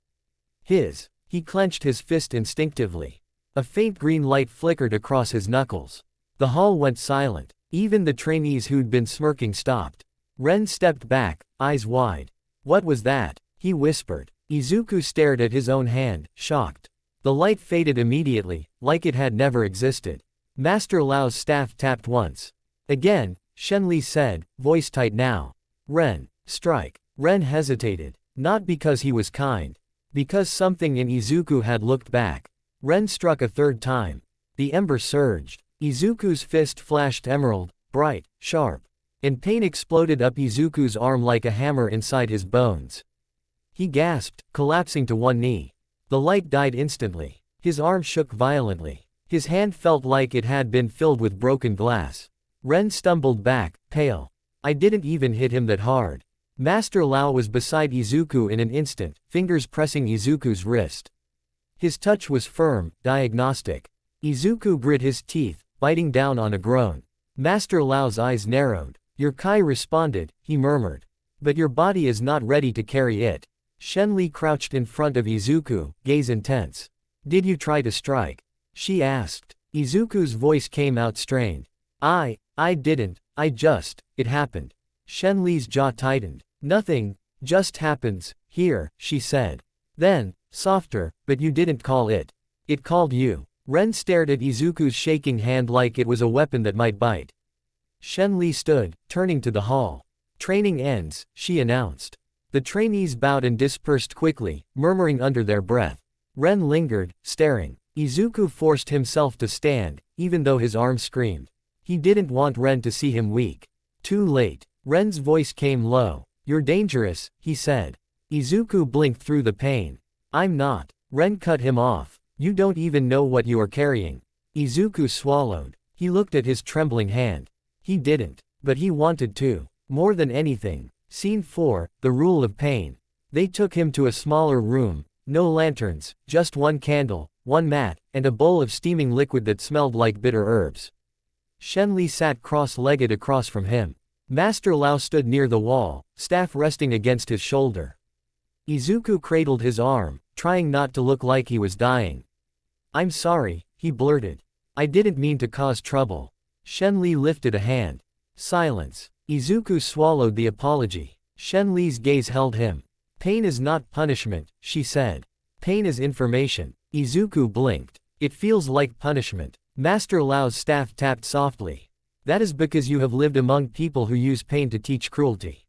He clenched his fist instinctively. A faint green light flickered across his knuckles. The hall went silent. Even the trainees who'd been smirking stopped. Ren stepped back, eyes wide. What was that? He whispered. Izuku stared at his own hand, shocked. The light faded immediately, like it had never existed. Master Lao's staff tapped once. Again, Shen Li said, voice tight now. Ren, strike. Ren hesitated. Not because he was kind. Because something in Izuku had looked back. Ren struck a third time. The ember surged. Izuku's fist flashed emerald, bright, sharp. and pain exploded up Izuku's arm like a hammer inside his bones. He gasped, collapsing to one knee. The light died instantly. His arm shook violently. His hand felt like it had been filled with broken glass. Ren stumbled back, pale. I didn't even hit him that hard. Master Lao was beside Izuku in an instant, fingers pressing Izuku's wrist. His touch was firm, diagnostic. Izuku grit his teeth, biting down on a groan. Master Lao's eyes narrowed. Your Kai responded, he murmured. But your body is not ready to carry it. Shenli crouched in front of Izuku, gaze intense. Did you try to strike? She asked. Izuku's voice came out strained. I didn't, it happened. Shenli's jaw tightened. Nothing, just happens, here, she said. Then, softer, but you didn't call it. It called you. Ren stared at Izuku's shaking hand like it was a weapon that might bite. Shenli stood, turning to the hall. Training ends, she announced. The trainees bowed and dispersed quickly, murmuring under their breath. Ren lingered, staring. Izuku forced himself to stand, even though his arm screamed. He didn't want Ren to see him weak. Too late. Ren's voice came low. You're dangerous, he said. Izuku blinked through the pain. I'm not. Ren cut him off. You don't even know what you are carrying. Izuku swallowed. He looked at his trembling hand. He didn't. But he wanted to. More than anything. Scene 4, The Rule of Pain. They took him to a smaller room. No lanterns, just one candle, one mat, and a bowl of steaming liquid that smelled like bitter herbs. Shenli sat cross-legged across from him. Master Lao stood near the wall, staff resting against his shoulder. Izuku cradled his arm, trying not to look like he was dying. I'm sorry, he blurted. I didn't mean to cause trouble. Shenli lifted a hand. Silence. Izuku swallowed the apology. Shenli's gaze held him. Pain is not punishment, she said. Pain is information. Izuku blinked. It feels like punishment. Master Lao's staff tapped softly. That is because you have lived among people who use pain to teach cruelty.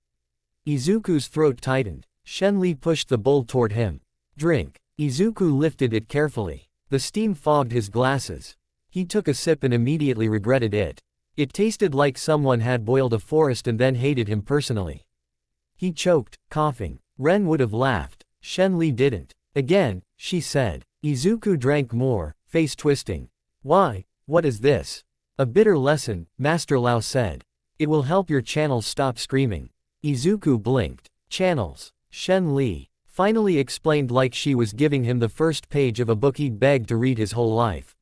Izuku's throat tightened. Shenli pushed the bowl toward him. Drink. Izuku lifted it carefully. The steam fogged his glasses. He took a sip and immediately regretted it. It tasted like someone had boiled a forest and then hated him personally. He choked, coughing. Ren would have laughed. Shenli didn't. Again, she said. Izuku drank more, face twisting. Why? What is this? A bitter lesson, Master Lao said. It will help your channels stop screaming. Izuku blinked. Channels. Shenli finally explained like she was giving him the first page of a book he'd begged to read his whole life.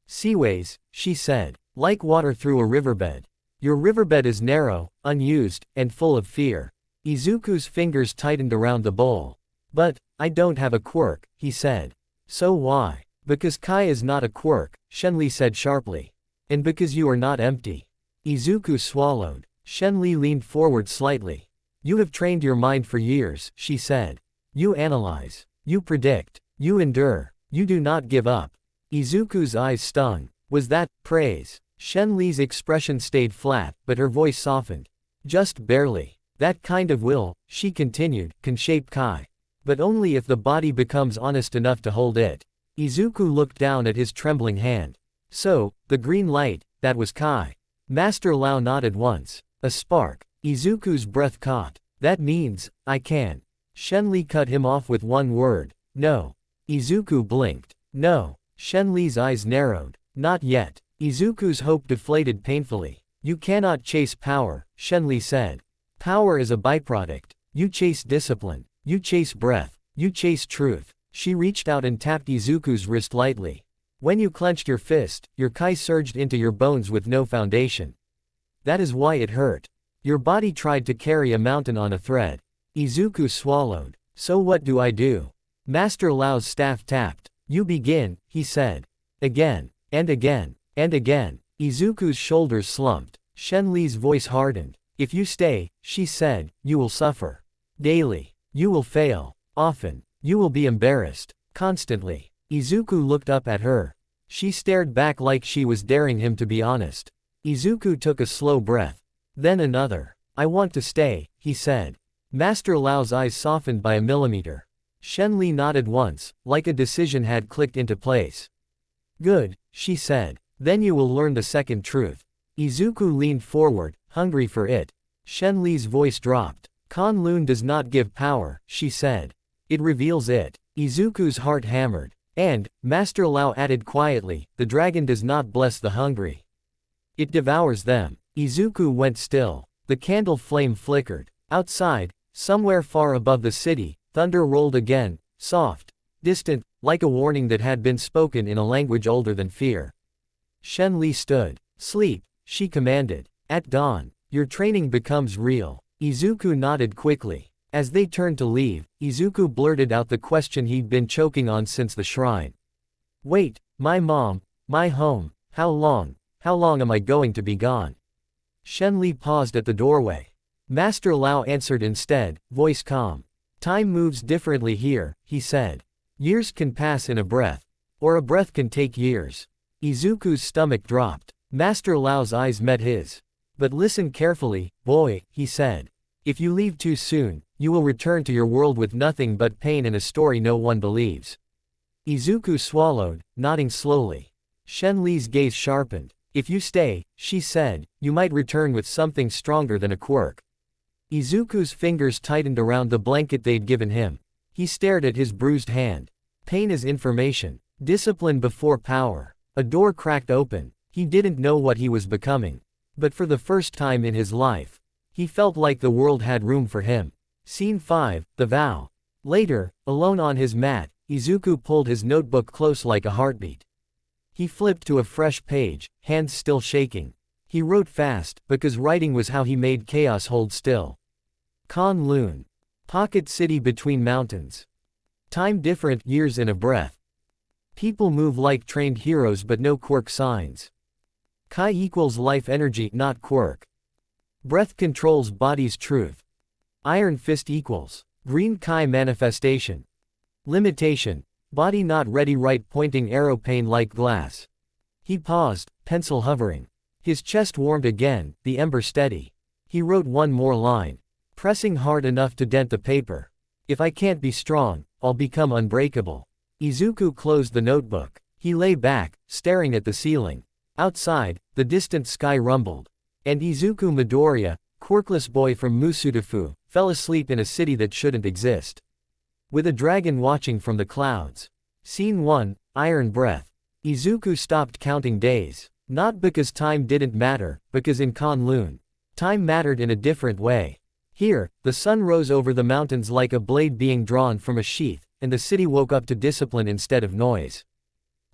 Seaways, she said. Like water through a riverbed. Your riverbed is narrow, unused, and full of fear. Izuku's fingers tightened around the bowl. But, I don't have a quirk, he said. So why? Because Kai is not a quirk, Shenli said sharply. And because you are not empty. Izuku swallowed. Shenli leaned forward slightly. You have trained your mind for years, she said. You analyze. You predict. You endure. You do not give up. Izuku's eyes stung. Was that praise? Shenli's expression stayed flat, but her voice softened. Just barely. That kind of will, she continued, can shape Kai. But only if the body becomes honest enough to hold it. Izuku looked down at his trembling hand. So, the green light, that was Kai. Master Lao nodded once. A spark. Izuku's breath caught. That means, I can. Shenli cut him off with one word. No. Izuku blinked. No. Shenli's eyes narrowed. Not yet. Izuku's hope deflated painfully. You cannot chase power, Shenli said. Power is a byproduct. You chase discipline. You chase breath. You chase truth. She reached out and tapped Izuku's wrist lightly. When you clenched your fist, your Kai surged into your bones with no foundation. That is why it hurt. Your body tried to carry a mountain on a thread. Izuku swallowed. So what do I do? Master Lao's staff tapped. You begin, he said. Again. And again. And again. Izuku's shoulders slumped. Shenli's voice hardened. If you stay, she said, you will suffer. Daily. You will fail. Often. You will be embarrassed. Constantly. Izuku looked up at her. She stared back like she was daring him to be honest. Izuku took a slow breath. Then another. I want to stay, he said. Master Lao's eyes softened by a millimeter. Shenli nodded once, like a decision had clicked into place. Good, she said. Then you will learn the second truth. Izuku leaned forward, hungry for it. Shen Li's voice dropped. Kunlun does not give power, she said. It reveals it. Izuku's heart hammered. And, Master Lao added quietly, the dragon does not bless the hungry. It devours them. Izuku went still. The candle flame flickered. Outside, somewhere far above the city, thunder rolled again, soft, distant, like a warning that had been spoken in a language older than fear. Shen Li stood. Sleep, she commanded. At dawn, your training becomes real. Izuku nodded quickly. As they turned to leave, Izuku blurted out the question he'd been choking on since the shrine. Wait, my mom, my home, how long am I going to be gone? Shen Li paused at the doorway. Master Lao answered instead, voice calm. Time moves differently here, he said. Years can pass in a breath. Or a breath can take years. Izuku's stomach dropped. Master Lao's eyes met his. But listen carefully, boy, he said. If you leave too soon, you will return to your world with nothing but pain and a story no one believes. Izuku swallowed, nodding slowly. Shen Li's gaze sharpened. If you stay, she said, you might return with something stronger than a quirk. Izuku's fingers tightened around the blanket they'd given him. He stared at his bruised hand. Pain is information. Discipline before power. A door cracked open. He didn't know what he was becoming. But for the first time in his life, he felt like the world had room for him. Scene 5, The Vow. Later, alone on his mat, Izuku pulled his notebook close like a heartbeat. He flipped to a fresh page, hands still shaking. He wrote fast, because writing was how he made chaos hold still. Kunlun. Pocket city between mountains. Time different, years in a breath. People move like trained heroes but no quirk signs. Chi equals life energy, not quirk. Breath controls body's truth. Iron fist equals green chi manifestation. Limitation. Body not ready, right pointing arrow, pain like glass. He paused, pencil hovering. His chest warmed again, the ember steady. He wrote one more line. Pressing hard enough to dent the paper. If I can't be strong, I'll become unbreakable. Izuku closed the notebook. He lay back, staring at the ceiling. Outside, the distant sky rumbled. And Izuku Midoriya, quirkless boy from Musudafu, fell asleep in a city that shouldn't exist. With a dragon watching from the clouds. Scene 1, Iron Breath. Izuku stopped counting days. Not because time didn't matter, because in Kunlun, time mattered in a different way. Here, the sun rose over the mountains like a blade being drawn from a sheath, and the city woke up to discipline instead of noise.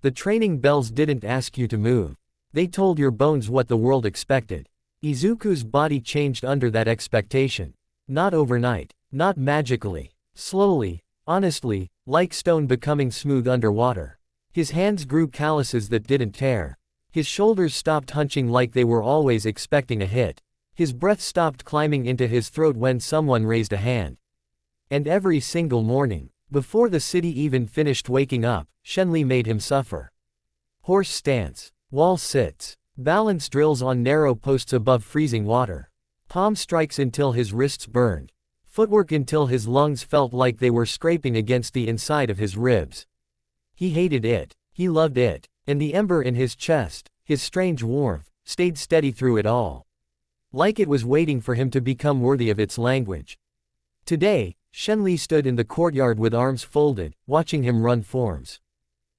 The training bells didn't ask you to move. They told your bones what the world expected. Izuku's body changed under that expectation. Not overnight, not magically, slowly, honestly, like stone becoming smooth underwater. His hands grew calluses that didn't tear. His shoulders stopped hunching like they were always expecting a hit. His breath stopped climbing into his throat when someone raised a hand. And every single morning, before the city even finished waking up, Shen Li made him suffer. Horse stance, wall sits, balance drills on narrow posts above freezing water. Palm strikes until his wrists burned. Footwork until his lungs felt like they were scraping against the inside of his ribs. He hated it. He loved it. And the ember in his chest, his strange warmth, stayed steady through it all. Like it was waiting for him to become worthy of its language. Today, Shen Li stood in the courtyard with arms folded, watching him run forms.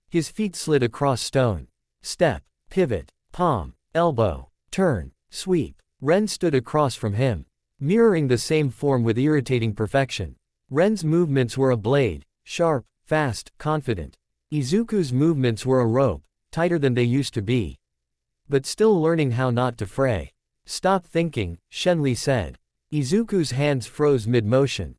His feet slid across stone. Step, pivot, palm, elbow, turn, sweep. Ren stood across from him, mirroring the same form with irritating perfection. Ren's movements were a blade, sharp, fast, confident. Izuku's movements were a rope, tighter than they used to be. But still learning how not to fray. Stop thinking, Shen Li said. Izuku's hands froze mid-motion.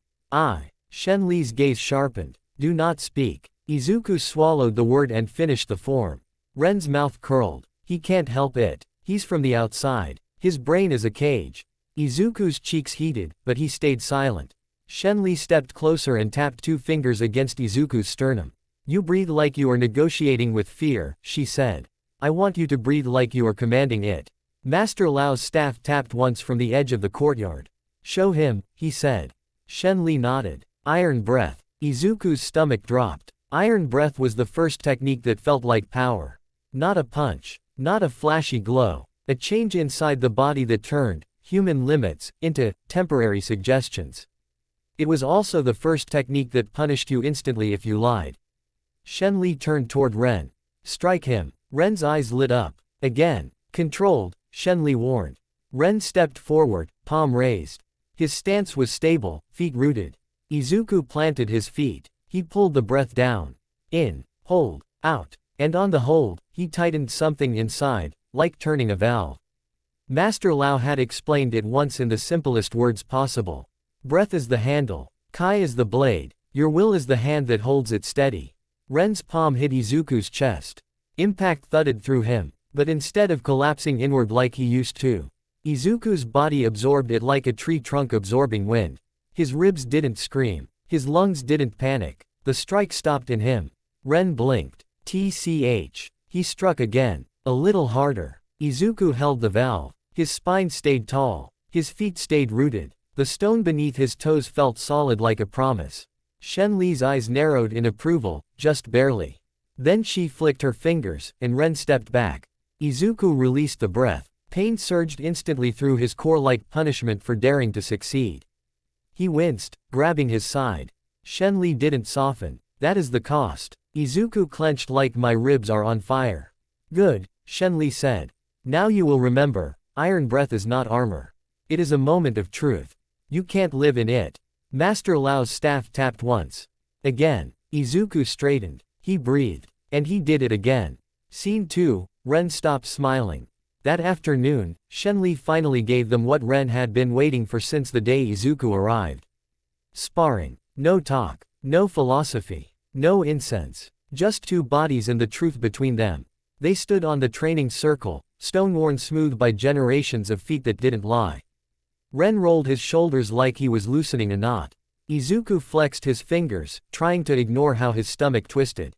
Shen Li's gaze sharpened. Do not speak. Izuku swallowed the word and finished the form. Ren's mouth curled. He can't help it. He's from the outside. His brain is a cage. Izuku's cheeks heated, but he stayed silent. Shen Li stepped closer and tapped two fingers against Izuku's sternum. You breathe like you are negotiating with fear, she said. I want you to breathe like you are commanding it. Master Lao's staff tapped once from the edge of the courtyard. Show him, he said. Shen Li nodded. Iron breath. Izuku's stomach dropped. Iron breath was the first technique that felt like power. Not a punch. Not a flashy glow. A change inside the body that turned, human limits, into temporary suggestions. It was also the first technique that punished you instantly if you lied. Shenli turned toward Ren. Strike him. Ren's eyes lit up. Again. Controlled, Shenli warned. Ren stepped forward, palm raised. His stance was stable, feet rooted. Izuku planted his feet. He pulled the breath down. In, hold, out. And on the hold, he tightened something inside, like turning a valve. Master Lao had explained it once in the simplest words possible. Breath is the handle. Kai is the blade. Your will is the hand that holds it steady. Ren's palm hit Izuku's chest. Impact thudded through him, but instead of collapsing inward like he used to, Izuku's body absorbed it like a tree trunk absorbing wind. His ribs didn't scream. His lungs didn't panic. The strike stopped in him. Ren blinked. TCH. He struck again. A little harder. Izuku held the valve. His spine stayed tall. His feet stayed rooted. The stone beneath his toes felt solid like a promise. Shenli's eyes narrowed in approval, just barely. Then she flicked her fingers, and Ren stepped back. Izuku released the breath. Pain surged instantly through his core like punishment for daring to succeed. He winced, grabbing his side. Shenli didn't soften. That is the cost. Izuku clenched like my ribs are on fire. Good, Shenli said. Now you will remember, iron breath is not armor. It is a moment of truth. You can't live in it. Master Lao's staff tapped once. Again. Izuku straightened. He breathed. And he did it again. Scene 2, Ren stopped smiling. That afternoon, Shenli finally gave them what Ren had been waiting for since the day Izuku arrived. Sparring. No talk. No philosophy. No incense. Just two bodies and the truth between them. They stood on the training circle, stone-worn smooth by generations of feet that didn't lie. Ren rolled his shoulders like he was loosening a knot. Izuku flexed his fingers, trying to ignore how his stomach twisted.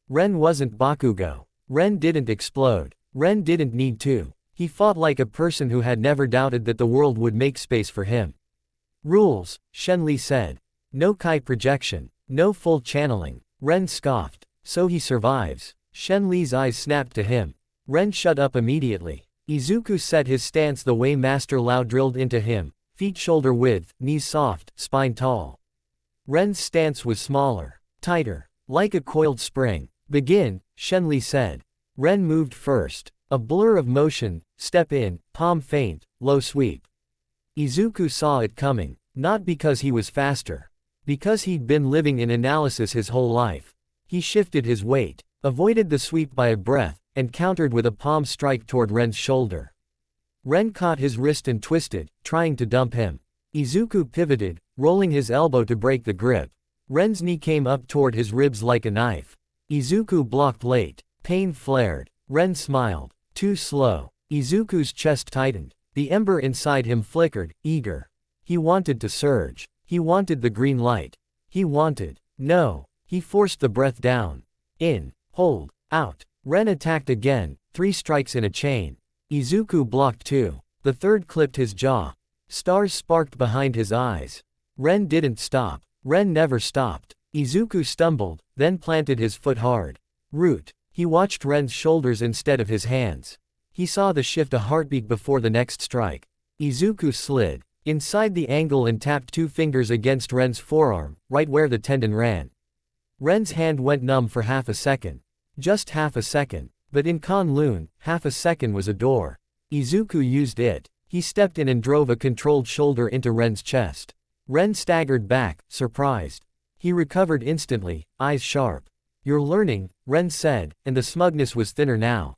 Ren wasn't Bakugo. Ren didn't explode. Ren didn't need to. He fought like a person who had never doubted that the world would make space for him. Rules, Shenli said. No Kai projection. No full channeling. Ren scoffed. So he survives. Shenli's eyes snapped to him. Ren shut up immediately. Izuku set his stance the way Master Lao drilled into him, feet shoulder width, knees soft, spine tall. Ren's stance was smaller, tighter, like a coiled spring. Begin, Shenli said. Ren moved first. A blur of motion, step in, palm feint, low sweep. Izuku saw it coming, not because he was faster. Because he'd been living in analysis his whole life. He shifted his weight, avoided the sweep by a breath, and countered with a palm strike toward Ren's shoulder. Ren caught his wrist and twisted, trying to dump him. Izuku pivoted, rolling his elbow to break the grip. Ren's knee came up toward his ribs like a knife. Izuku blocked late. Pain flared. Ren smiled. Too slow. Izuku's chest tightened. The ember inside him flickered, eager. He wanted to surge. He wanted the green light. He wanted. No. He forced the breath down. In. Hold. Out. Ren attacked again, 3 strikes in a chain. Izuku blocked 2. The third clipped his jaw. Stars sparked behind his eyes. Ren didn't stop. Ren never stopped. Izuku stumbled, then planted his foot hard. Root. He watched Ren's shoulders instead of his hands. He saw the shift a heartbeat before the next strike. Izuku slid inside the angle and tapped 2 fingers against Ren's forearm, right where the tendon ran. Ren's hand went numb for half a second. Just half a second. But in Kowloon, half a second was a door. Izuku used it. He stepped in and drove a controlled shoulder into Ren's chest. Ren staggered back, surprised. He recovered instantly, eyes sharp. You're learning, Ren said, and the smugness was thinner now.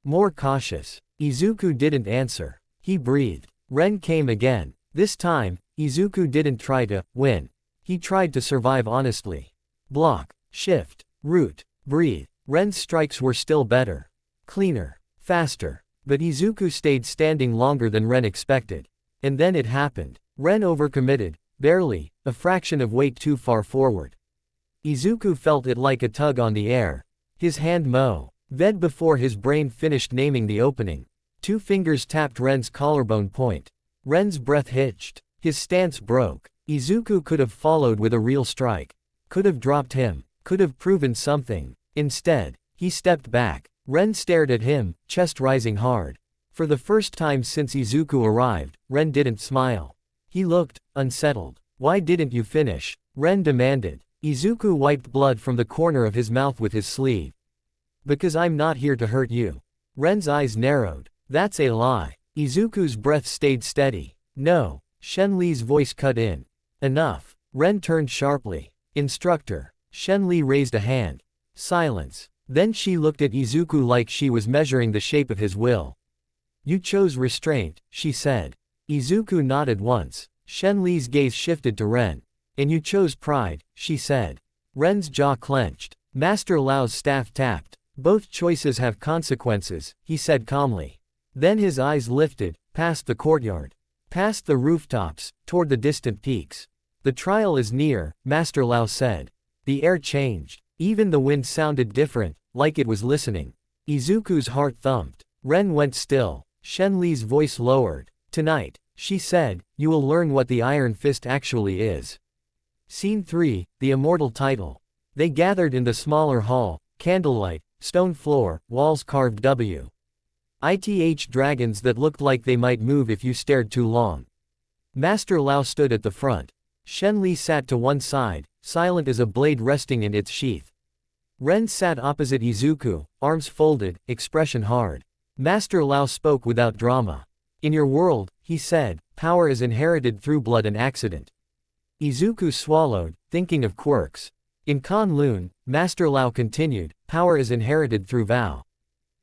More cautious. Izuku didn't answer. He breathed. Ren came again. This time, Izuku didn't try to win. He tried to survive honestly. Block. Shift. Root. Breathe. Ren's strikes were still better. Cleaner. Faster. But Izuku stayed standing longer than Ren expected. And then it happened. Ren overcommitted. Barely. A fraction of weight too far forward. Izuku felt it like a tug on the air. His hand ved before his brain finished naming the opening. 2 fingers tapped Ren's collarbone point. Ren's breath hitched. His stance broke. Izuku could have followed with a real strike. Could have dropped him. Could have proven something. Instead, he stepped back. Ren stared at him, chest rising hard. For the first time since Izuku arrived, Ren didn't smile. He looked unsettled. Why didn't you finish? Ren demanded. Izuku wiped blood from the corner of his mouth with his sleeve. Because I'm not here to hurt you. Ren's eyes narrowed. That's a lie. Izuku's breath stayed steady. No. Shenli's voice cut in. Enough. Ren turned sharply. Instructor. Shenli raised a hand. Silence. Then she looked at Izuku like she was measuring the shape of his will. You chose restraint, she said. Izuku nodded once. Shenli's gaze shifted to Ren. And you chose pride, she said. Ren's jaw clenched. Master Lao's staff tapped. Both choices have consequences, he said calmly. Then his eyes lifted, past the courtyard. Past the rooftops, toward the distant peaks. The trial is near, Master Lao said. The air changed. Even the wind sounded different, like it was listening. Izuku's heart thumped. Ren went still. Shenli's voice lowered. Tonight, she said, you will learn what the Iron Fist actually is. Scene 3, the immortal title. They gathered in the smaller hall, candlelight, stone floor, walls carved W.I.T.H. dragons that looked like they might move if you stared too long. Master Lao stood at the front. Shenli sat to one side, silent as a blade resting in its sheath. Ren sat opposite Izuku, arms folded, expression hard. Master Lao spoke without drama. In your world, he said, power is inherited through blood and accident. Izuku swallowed, thinking of quirks. In Kowloon, Master Lao continued, power is inherited through vow.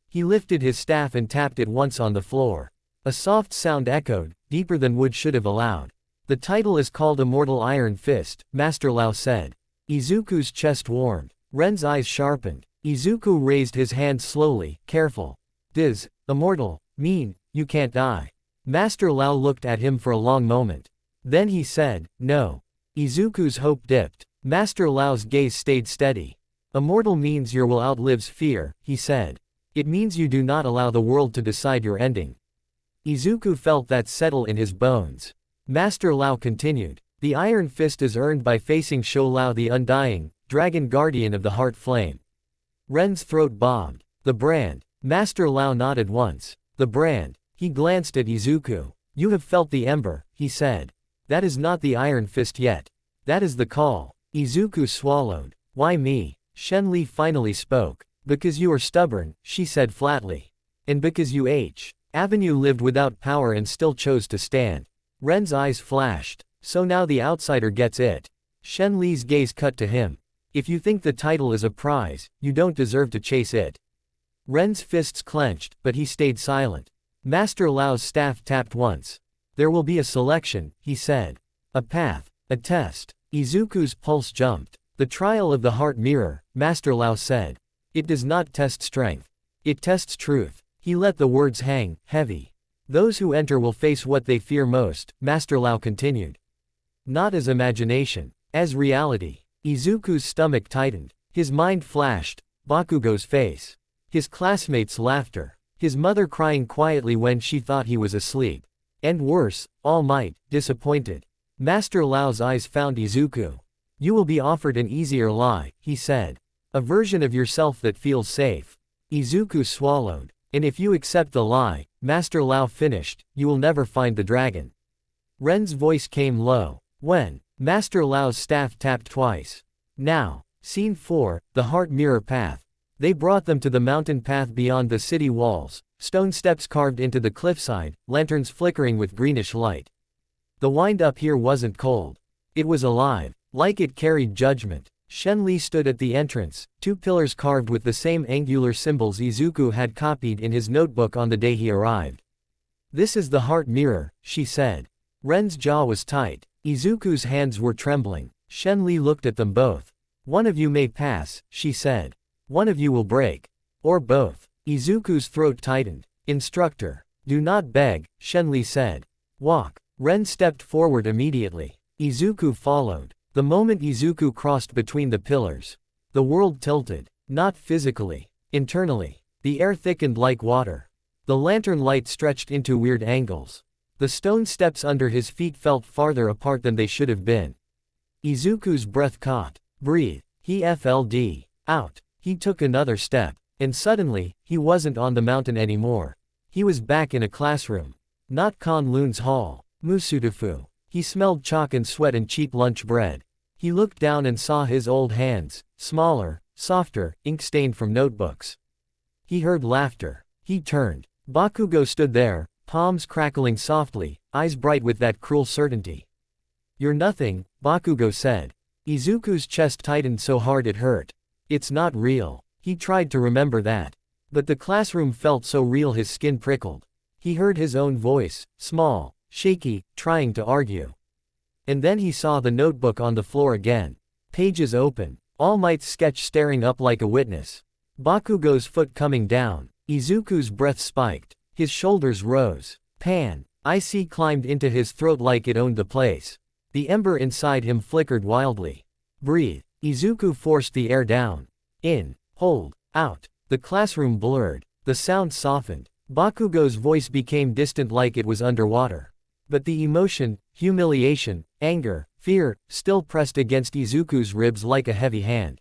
He lifted his staff and tapped it once on the floor. A soft sound echoed, deeper than wood should have allowed. The title is called Immortal Iron Fist, Master Lao said. Izuku's chest warmed. Ren's eyes sharpened. Izuku raised his hand slowly, careful. Does immortal mean you can't die? Master Lao looked at him for a long moment. Then he said, no. Izuku's hope dipped. Master Lao's gaze stayed steady. Immortal means your will outlives fear, he said. It means you do not allow the world to decide your ending. Izuku felt that settle in his bones. Master Lao continued. The Iron Fist is earned by facing Shou Lao the Undying, Dragon Guardian of the Heart Flame. Ren's throat bobbed. The brand. Master Lao nodded once. The brand. He glanced at Izuku. You have felt the ember, he said. That is not the Iron Fist yet. That is the call. Izuku swallowed. Why me? Shenli finally spoke. Because you are stubborn, she said flatly. And because you Avenue lived without power and still chose to stand. Ren's eyes flashed. So now the outsider gets it. Shenli's gaze cut to him. If you think the title is a prize, you don't deserve to chase it. Ren's fists clenched, but he stayed silent. Master Lao's staff tapped once. There will be a selection, he said. A path, a test. Izuku's pulse jumped. The trial of the heart mirror, Master Lao said. It does not test strength. It tests truth. He let the words hang, heavy. Those who enter will face what they fear most, Master Lao continued. Not as imagination, as reality. Izuku's stomach tightened. His mind flashed. Bakugo's face. His classmates' laughter. His mother crying quietly when she thought he was asleep. And worse, All Might, disappointed. Master Lao's eyes found Izuku. You will be offered an easier lie, he said. A version of yourself that feels safe. Izuku swallowed. And if you accept the lie, Master Lao finished, you will never find the dragon. Ren's voice came low. When? Master Lao's staff tapped twice. Now. Scene 4, the heart mirror path. They brought them to the mountain path beyond the city walls, stone steps carved into the cliffside, lanterns flickering with greenish light. The wind up here wasn't cold. It was alive, like it carried judgment. Shenli stood at the entrance, two pillars carved with the same angular symbols Izuku had copied in his notebook on the day he arrived. This is the heart mirror, she said. Ren's jaw was tight. Izuku's hands were trembling. Shenli looked at them both. One of you may pass, she said. One of you will break. Or both. Izuku's throat tightened. Instructor. Do not beg, Shenli said. Walk. Ren stepped forward immediately. Izuku followed. The moment Izuku crossed between the pillars, the world tilted. Not physically. Internally. The air thickened like water. The lantern light stretched into weird angles. The stone steps under his feet felt farther apart than they should have been. Izuku's breath caught. Breathe. He FLD. Out. He took another step. And suddenly, he wasn't on the mountain anymore. He was back in a classroom. Not Kunlun's hall. Musudafu. He smelled chalk and sweat and cheap lunch bread. He looked down and saw his old hands, smaller, softer, ink-stained from notebooks. He heard laughter. He turned. Bakugo stood there, palms crackling softly, eyes bright with that cruel certainty. "You're nothing," Bakugo said. Izuku's chest tightened so hard it hurt. "It's not real." He tried to remember that. But the classroom felt so real his skin prickled. He heard his own voice, small, shaky, trying to argue. And then he saw the notebook on the floor again. Pages open. All Might's sketch staring up like a witness. Bakugo's foot coming down. Izuku's breath spiked. His shoulders rose. Pan. Icy climbed into his throat like it owned the place. The ember inside him flickered wildly. Breathe. Izuku forced the air down. In. Hold. Out. The classroom blurred. The sound softened. Bakugo's voice became distant like it was underwater. But the emotion, humiliation, anger, fear, still pressed against Izuku's ribs like a heavy hand.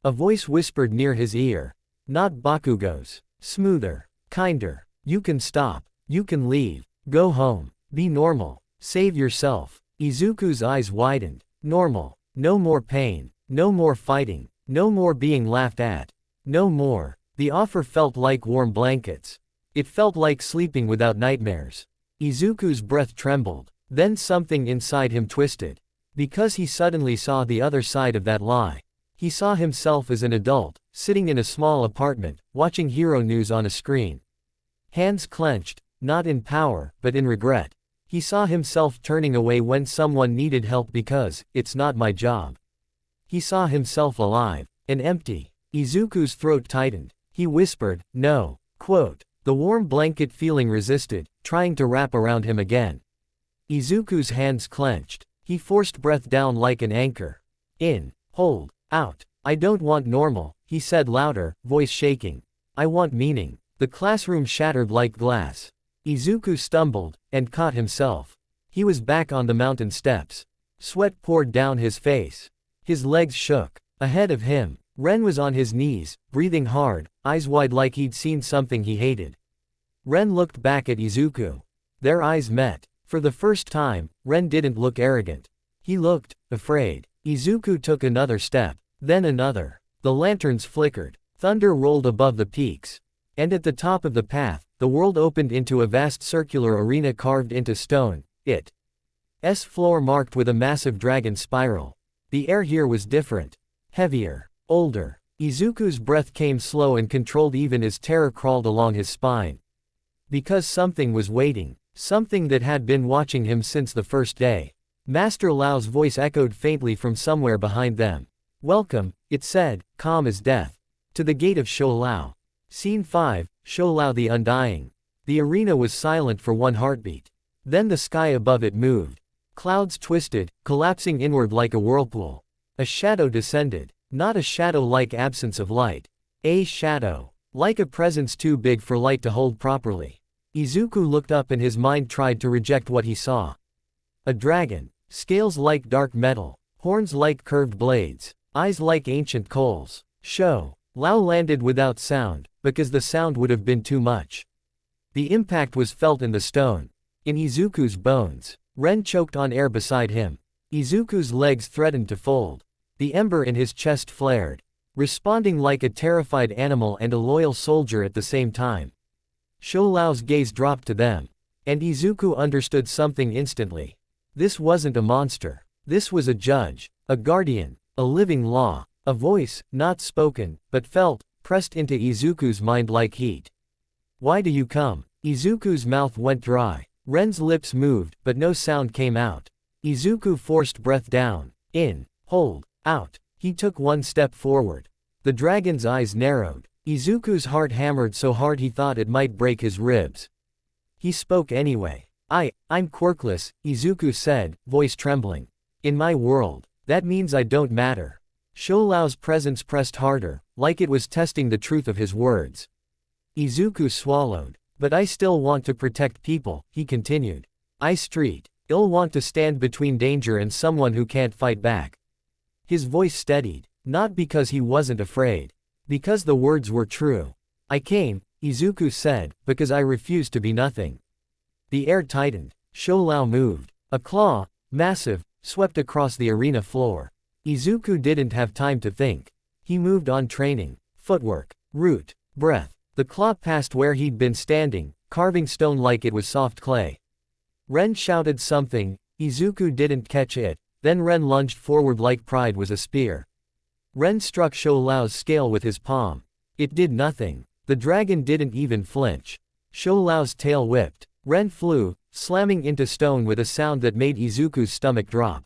A voice whispered near his ear. Not Bakugo's. Smoother. Kinder. "You can stop. You can leave. Go home. Be normal. Save yourself." Izuku's eyes widened. Normal. No more pain. No more fighting. No more being laughed at. No more. The offer felt like warm blankets. It felt like sleeping without nightmares. Izuku's breath trembled. Then something inside him twisted. Because he suddenly saw the other side of that lie. He saw himself as an adult, sitting in a small apartment, watching hero news on a screen. Hands clenched, not in power, but in regret. He saw himself turning away when someone needed help because, "It's not my job." He saw himself alive, and empty. Izuku's throat tightened. He whispered, "No." Quote. The warm blanket feeling resisted, trying to wrap around him again. Izuku's hands clenched. He forced breath down like an anchor. In. Hold. Out. "I don't want normal," he said louder, voice shaking. "I want meaning." The classroom shattered like glass. Izuku stumbled, and caught himself. He was back on the mountain steps. Sweat poured down his face. His legs shook. Ahead of him, Ren was on his knees, breathing hard, eyes wide like he'd seen something he hated. Ren looked back at Izuku. Their eyes met. For the first time, Ren didn't look arrogant. He looked afraid. Izuku took another step, then another. The lanterns flickered. Thunder rolled above the peaks. And at the top of the path, the world opened into a vast circular arena carved into stone, its floor marked with a massive dragon spiral. The air here was different. Heavier. Older. Izuku's breath came slow and controlled even as terror crawled along his spine. Because something was waiting. Something that had been watching him since the first day. Master Lao's voice echoed faintly from somewhere behind them. "Welcome," it said, calm as death. "To the gate of Shoulao." Scene 5, Shoulao the Undying. The arena was silent for one heartbeat. Then the sky above it moved. Clouds twisted, collapsing inward like a whirlpool. A shadow descended. Not a shadow like absence of light. A shadow. Like a presence too big for light to hold properly. Izuku looked up and his mind tried to reject what he saw. A dragon. Scales like dark metal. Horns like curved blades. Eyes like ancient coals. Lao landed without sound, because the sound would have been too much. The impact was felt in the stone. In Izuku's bones. Ren choked on air beside him. Izuku's legs threatened to fold. The ember in his chest flared. Responding like a terrified animal and a loyal soldier at the same time. Shoulao's gaze dropped to them. And Izuku understood something instantly. This wasn't a monster. This was a judge. A guardian. A living law. A voice, not spoken, but felt, pressed into Izuku's mind like heat. "Why do you come?" Izuku's mouth went dry. Ren's lips moved, but no sound came out. Izuku forced breath down. In. Hold. Out. He took one step forward. The dragon's eyes narrowed. Izuku's heart hammered so hard he thought it might break his ribs. He spoke anyway. I'm quirkless," Izuku said, voice trembling. "In my world. That means I don't matter." Shoulao's presence pressed harder, like it was testing the truth of his words. Izuku swallowed. "But I still want to protect people," he continued. I'll want to stand between danger and someone who can't fight back." His voice steadied. Not because he wasn't afraid. Because the words were true. "I came," Izuku said, because I refuse to be nothing. The air tightened. Shoulao moved. A claw, massive, swept across the arena floor. Izuku didn't have time to think. He moved on, training, footwork, root, breath. The claw passed where he'd been standing, carving stone like it was soft clay. Ren shouted something. Izuku didn't catch it. Then Ren lunged forward like pride was a spear. Ren struck Shoulao's scale with his palm. It did nothing. The dragon didn't even flinch. Shoulao's tail whipped. Ren flew, slamming into stone with a sound that made Izuku's stomach drop.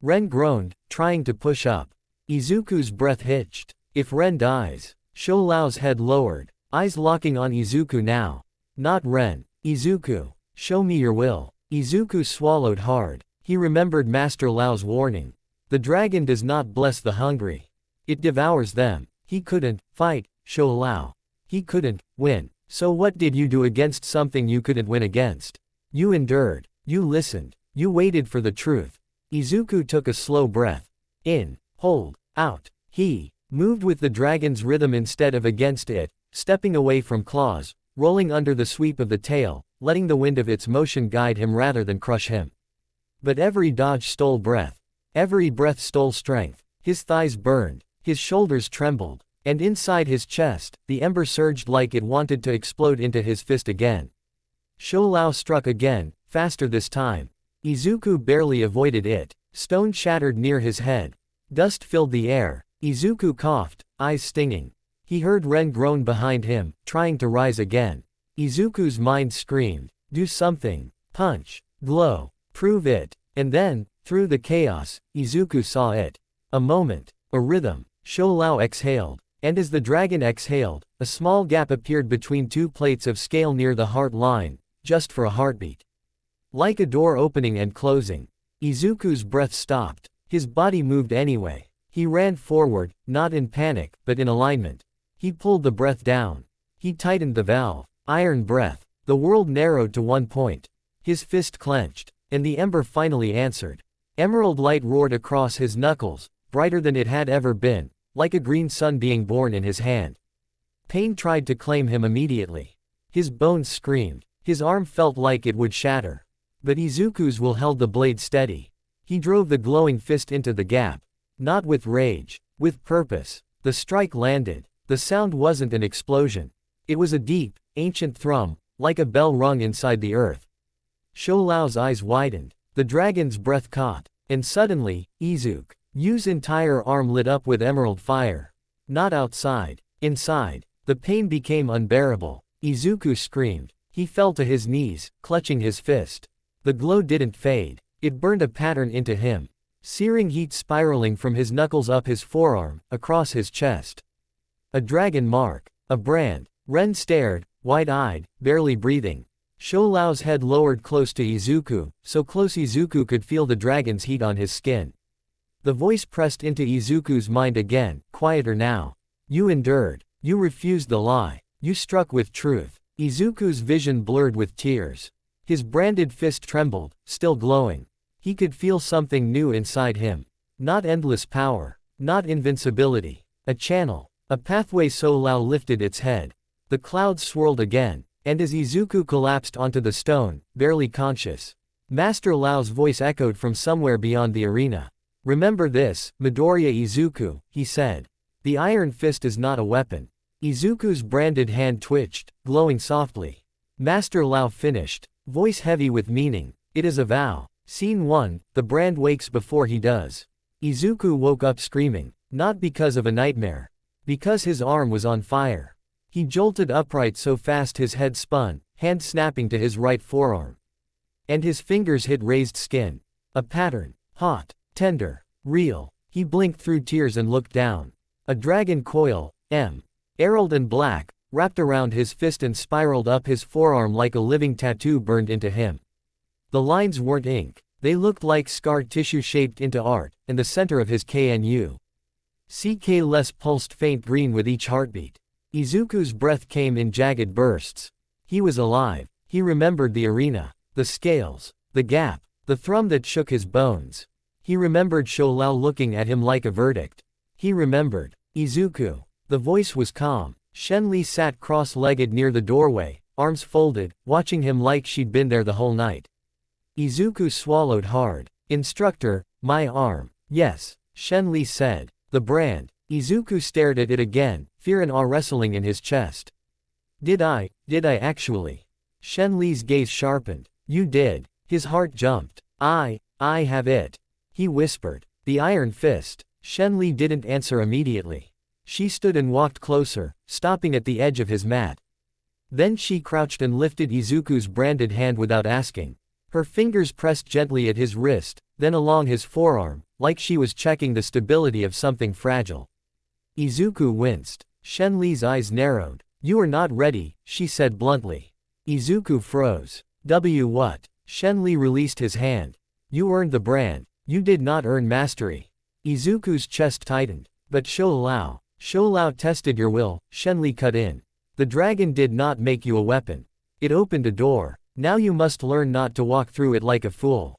Ren groaned, trying to push up. Izuku's breath hitched. If Ren dies. Shoulao's head lowered, eyes locking on Izuku now. Not Ren. Izuku, show me your will. Izuku swallowed hard. He remembered Master Lao's warning. The dragon does not bless the hungry. It devours them. He couldn't fight Shoulao. He couldn't win. So what did you do against something you couldn't win against? You endured. You listened. You waited for the truth. Izuku took a slow breath. In, hold, out. He moved with the dragon's rhythm instead of against it, stepping away from claws, rolling under the sweep of the tail, letting the wind of its motion guide him rather than crush him. But every dodge stole breath. Every breath stole strength. His thighs burned. His shoulders trembled. And inside his chest, the ember surged like it wanted to explode into his fist again. Shoulao struck again, faster this time. Izuku barely avoided it. Stone shattered near his head. Dust filled the air. Izuku coughed, eyes stinging. He heard Ren groan behind him, trying to rise again. Izuku's mind screamed, do something. Punch. Glow. Prove it. And then, through the chaos, Izuku saw it. A moment. A rhythm. Shoulao exhaled. And as the dragon exhaled, a small gap appeared between two plates of scale near the heart line, just for a heartbeat. Like a door opening and closing. Izuku's breath stopped. His body moved anyway. He ran forward, not in panic, but in alignment. He pulled the breath down. He tightened the valve. Iron breath. The world narrowed to one point. His fist clenched. And the ember finally answered. Emerald light roared across his knuckles, brighter than it had ever been, like a green sun being born in his hand. Pain tried to claim him immediately. His bones screamed. His arm felt like it would shatter. But Izuku's will held the blade steady. He drove the glowing fist into the gap. Not with rage, with purpose. The strike landed. The sound wasn't an explosion. It was a deep, ancient thrum, like a bell rung inside the earth. Shoulao's eyes widened. The dragon's breath caught. And suddenly, Izuku's entire arm lit up with emerald fire. Not outside. Inside. The pain became unbearable. Izuku screamed. He fell to his knees, clutching his fist. The glow didn't fade. It burned a pattern into him. Searing heat spiraling from his knuckles up his forearm, across his chest. A dragon mark. A brand. Ren stared, wide-eyed, barely breathing. Shoulao's head lowered close to Izuku, so close Izuku could feel the dragon's heat on his skin. The voice pressed into Izuku's mind again, quieter now. You endured. You refused the lie. You struck with truth. Izuku's vision blurred with tears. His branded fist trembled, still glowing. He could feel something new inside him. Not endless power. Not invincibility. A channel. A pathway. Shoulao lifted its head. The clouds swirled again. And as Izuku collapsed onto the stone, barely conscious, Master Lao's voice echoed from somewhere beyond the arena. Remember this, Midoriya Izuku, he said. The iron fist is not a weapon. Izuku's branded hand twitched, glowing softly. Master Lao finished, voice heavy with meaning. It is a vow. Scene 1, the brand wakes before he does. Izuku woke up screaming, not because of a nightmare. Because his arm was on fire. He jolted upright so fast his head spun, hand snapping to his right forearm. And his fingers hit raised skin. A pattern. Hot. Tender. Real. He blinked through tears and looked down. A dragon coil, emerald and black, wrapped around his fist and spiraled up his forearm like a living tattoo burned into him. The lines weren't ink. They looked like scarred tissue shaped into art, and the center of his KNU. CK-less pulsed faint green with each heartbeat. Izuku's breath came in jagged bursts. He was alive. He remembered the arena, the scales, the gap, the thrum that shook his bones. He remembered Shoulao looking at him like a verdict. He remembered. Izuku. The voice was calm. Shenli sat cross-legged near the doorway, arms folded, watching him like she'd been there the whole night. Izuku swallowed hard. Instructor, my arm. Yes, Shenli said. The brand. Izuku stared at it again, fear and awe wrestling in his chest. Did I actually? Shenli's gaze sharpened. You did. His heart jumped. I have it. He whispered. The Iron Fist. Shenli didn't answer immediately. She stood and walked closer, stopping at the edge of his mat. Then she crouched and lifted Izuku's branded hand without asking. Her fingers pressed gently at his wrist, then along his forearm, like she was checking the stability of something fragile. Izuku winced. Shenli's eyes narrowed. You are not ready, she said bluntly. Izuku froze. What? Shenli released his hand. You earned the brand. You did not earn mastery. Izuku's chest tightened. But Shou Lao tested your will, Shenli cut in. The dragon did not make you a weapon. It opened a door. Now you must learn not to walk through it like a fool.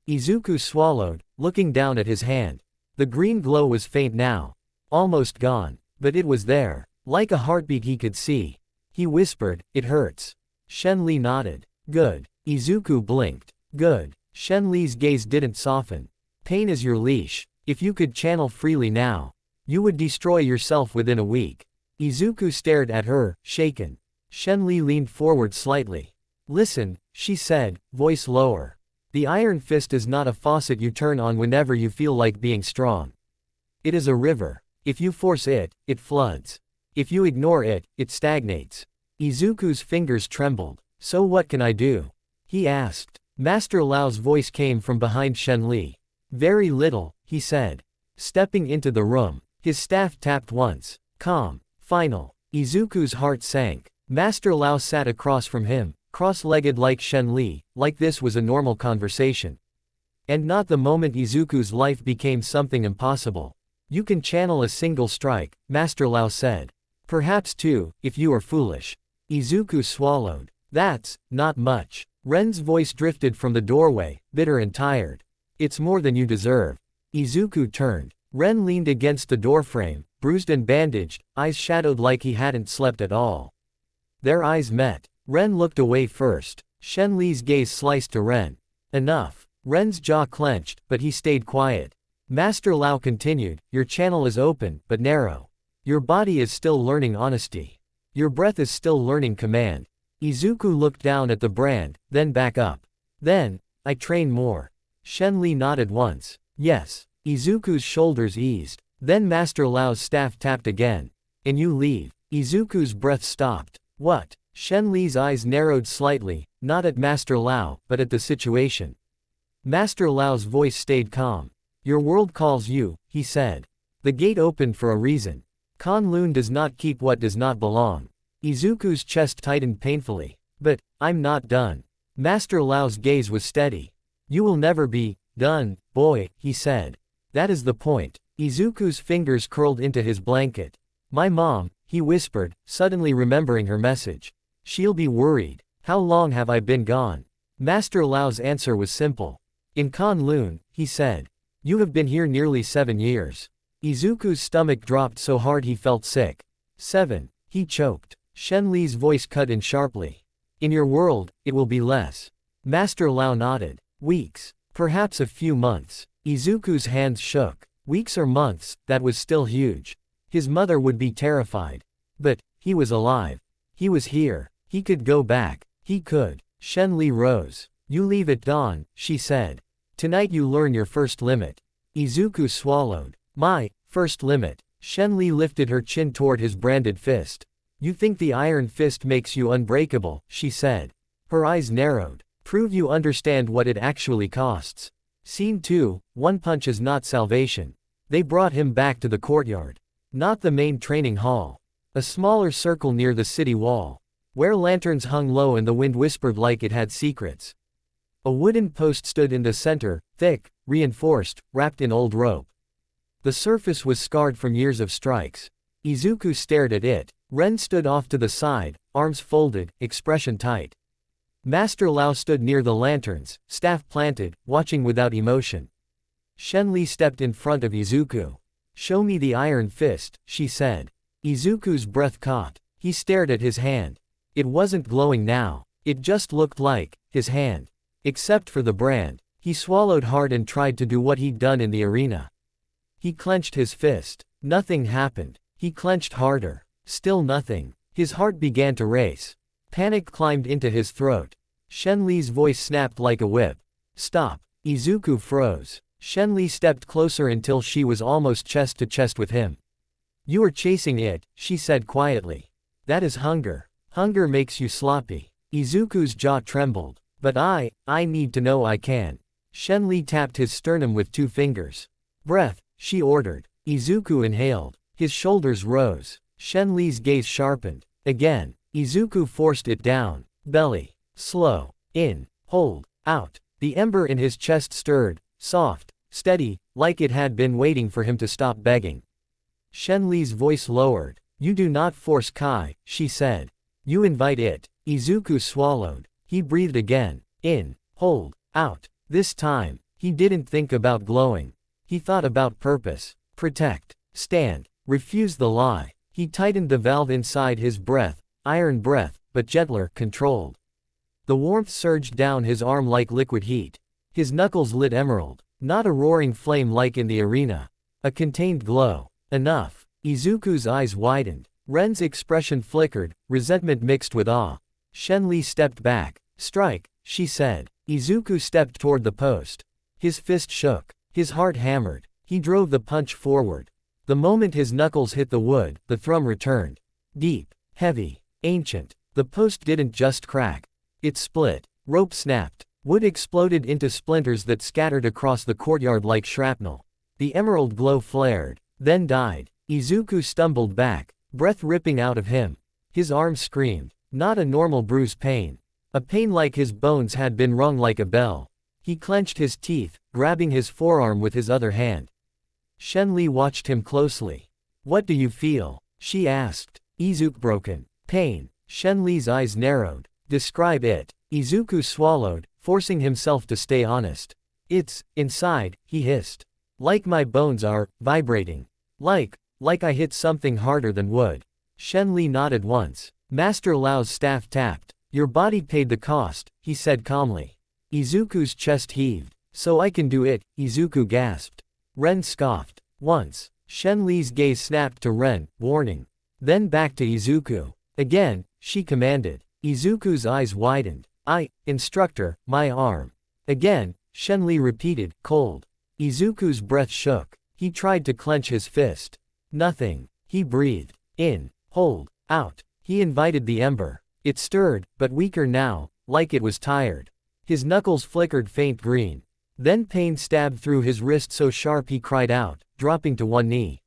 Izuku swallowed, looking down at his hand. The green glow was faint now. Almost gone. But it was there. Like a heartbeat he could see. He whispered, it hurts. Shenli nodded. Good. Izuku blinked. Good. Shenli's gaze didn't soften. Pain is your leash. If you could channel freely now, you would destroy yourself within a week. Izuku stared at her, shaken. Shenli leaned forward slightly. Listen, she said, voice lower. The Iron Fist is not a faucet you turn on whenever you feel like being strong. It is a river. If you force it, it floods. If you ignore it, it stagnates. Izuku's fingers trembled. So what can I do? He asked. Master Lao's voice came from behind Shenli. Very little, he said. Stepping into the room, his staff tapped once. Calm. Final. Izuku's heart sank. Master Lao sat across from him, cross-legged like Shenli, like this was a normal conversation. And not the moment Izuku's life became something impossible. You can channel a single strike, Master Lao said. Perhaps two, if you are foolish. Izuku swallowed. That's not much. Ren's voice drifted from the doorway, bitter and tired. It's more than you deserve. Izuku turned. Ren leaned against the doorframe, bruised and bandaged, eyes shadowed like he hadn't slept at all. Their eyes met. Ren looked away first. Shenli's gaze sliced to Ren. Enough. Ren's jaw clenched, but he stayed quiet. Master Lao continued, your channel is open, but narrow. Your body is still learning honesty. Your breath is still learning command. Izuku looked down at the brand, then back up. Then, I train more. Shenli nodded once. Yes. Izuku's shoulders eased. Then Master Lao's staff tapped again. And you leave. Izuku's breath stopped. What? Shenli's eyes narrowed slightly, not at Master Lao, but at the situation. Master Lao's voice stayed calm. Your world calls you, he said. The gate opened for a reason. Kowloon does not keep what does not belong. Izuku's chest tightened painfully. But, I'm not done. Master Lao's gaze was steady. You will never be done, boy, he said. That is the point. Izuku's fingers curled into his blanket. My mom, he whispered, suddenly remembering her message. She'll be worried. How long have I been gone? Master Lao's answer was simple. In Kowloon, he said. You have been here nearly 7 years. Izuku's stomach dropped so hard he felt sick. 7. He choked. Shenli's voice cut in sharply. In your world, it will be less. Master Lao nodded. Weeks. Perhaps a few months. Izuku's hands shook. Weeks or months, that was still huge. His mother would be terrified. But, he was alive. He was here. He could go back. He could. Shenli rose. You leave at dawn, she said. Tonight you learn your first limit. Izuku swallowed. My first limit. Shenli lifted her chin toward his branded fist. You think the Iron Fist makes you unbreakable, she said. Her eyes narrowed. Prove you understand what it actually costs. Scene 2, one punch is not salvation. They brought him back to the courtyard. Not the main training hall. A smaller circle near the city wall. Where lanterns hung low and the wind whispered like it had secrets. A wooden post stood in the center, thick, reinforced, wrapped in old rope. The surface was scarred from years of strikes. Izuku stared at it. Ren stood off to the side, arms folded, expression tight. Master Lao stood near the lanterns, staff planted, watching without emotion. Shenli stepped in front of Izuku. Show me the Iron Fist, she said. Izuku's breath caught. He stared at his hand. It wasn't glowing now. It just looked like his hand. Except for the brand. He swallowed hard and tried to do what he'd done in the arena. He clenched his fist. Nothing happened. He clenched harder. Still nothing. His heart began to race. Panic climbed into his throat. Shenli's voice snapped like a whip. Stop. Izuku froze. Shenli stepped closer until she was almost chest to chest with him. You are chasing it, she said quietly. That is hunger. Hunger makes you sloppy. Izuku's jaw trembled. But I need to know I can. Shenli tapped his sternum with 2 fingers. Breath, she ordered. Izuku inhaled. His shoulders rose. Shenli's gaze sharpened. Again. Izuku forced it down. Belly. Slow. In. Hold. Out. The ember in his chest stirred. Soft. Steady, like it had been waiting for him to stop begging. Shenli's voice lowered. You do not force Kai, she said. You invite it. Izuku swallowed. He breathed again. In. Hold. Out. This time, he didn't think about glowing. He thought about purpose. Protect. Stand. Refuse the lie. He tightened the valve inside his breath. Iron breath, but gentler, controlled. The warmth surged down his arm like liquid heat. His knuckles lit emerald. Not a roaring flame like in the arena. A contained glow. Enough. Izuku's eyes widened. Ren's expression flickered, resentment mixed with awe. Shenli stepped back. Strike, she said. Izuku stepped toward the post. His fist shook. His heart hammered. He drove the punch forward. The moment his knuckles hit the wood, the thrum returned. Deep. Heavy. Ancient. The post didn't just crack. It split. Rope snapped. Wood exploded into splinters that scattered across the courtyard like shrapnel. The emerald glow flared, then died. Izuku stumbled back, breath ripping out of him. His arm screamed. Not a normal bruise pain. A pain like his bones had been rung like a bell. He clenched his teeth, grabbing his forearm with his other hand. Shenli watched him closely. What do you feel? She asked. Izuku broken. Pain. Shenli's eyes narrowed. Describe it. Izuku swallowed, forcing himself to stay honest. It's inside, he hissed. Like my bones are vibrating. Like I hit something harder than wood. Shenli nodded once. Master Lao's staff tapped. Your body paid the cost, he said calmly. Izuku's chest heaved. So I can do it, Izuku gasped. Ren scoffed. Once. Shenli's gaze snapped to Ren, warning. Then back to Izuku. Again, she commanded. Izuku's eyes widened. Instructor, my arm. Again, Shenli repeated, cold. Izuku's breath shook. He tried to clench his fist. Nothing. He breathed. In. Hold. Out. He invited the ember. It stirred, but weaker now, like it was tired. His knuckles flickered faint green. Then pain stabbed through his wrist so sharp he cried out, dropping to one knee.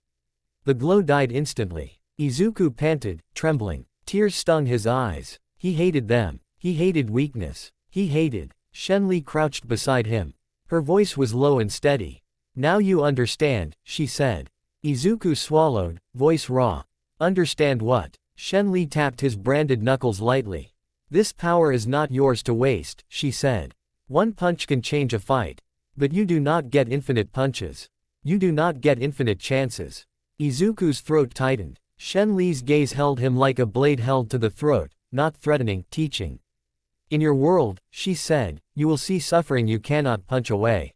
The glow died instantly. Izuku panted, trembling. Tears stung his eyes. He hated them. He hated weakness. He hated. Shenli crouched beside him. Her voice was low and steady. Now you understand, she said. Izuku swallowed, voice raw. Understand what? Shenli tapped his branded knuckles lightly. This power is not yours to waste, she said. One punch can change a fight. But you do not get infinite punches. You do not get infinite chances. Izuku's throat tightened. Shenli's gaze held him like a blade held to the throat, not threatening, teaching. In your world, she said, you will see suffering you cannot punch away.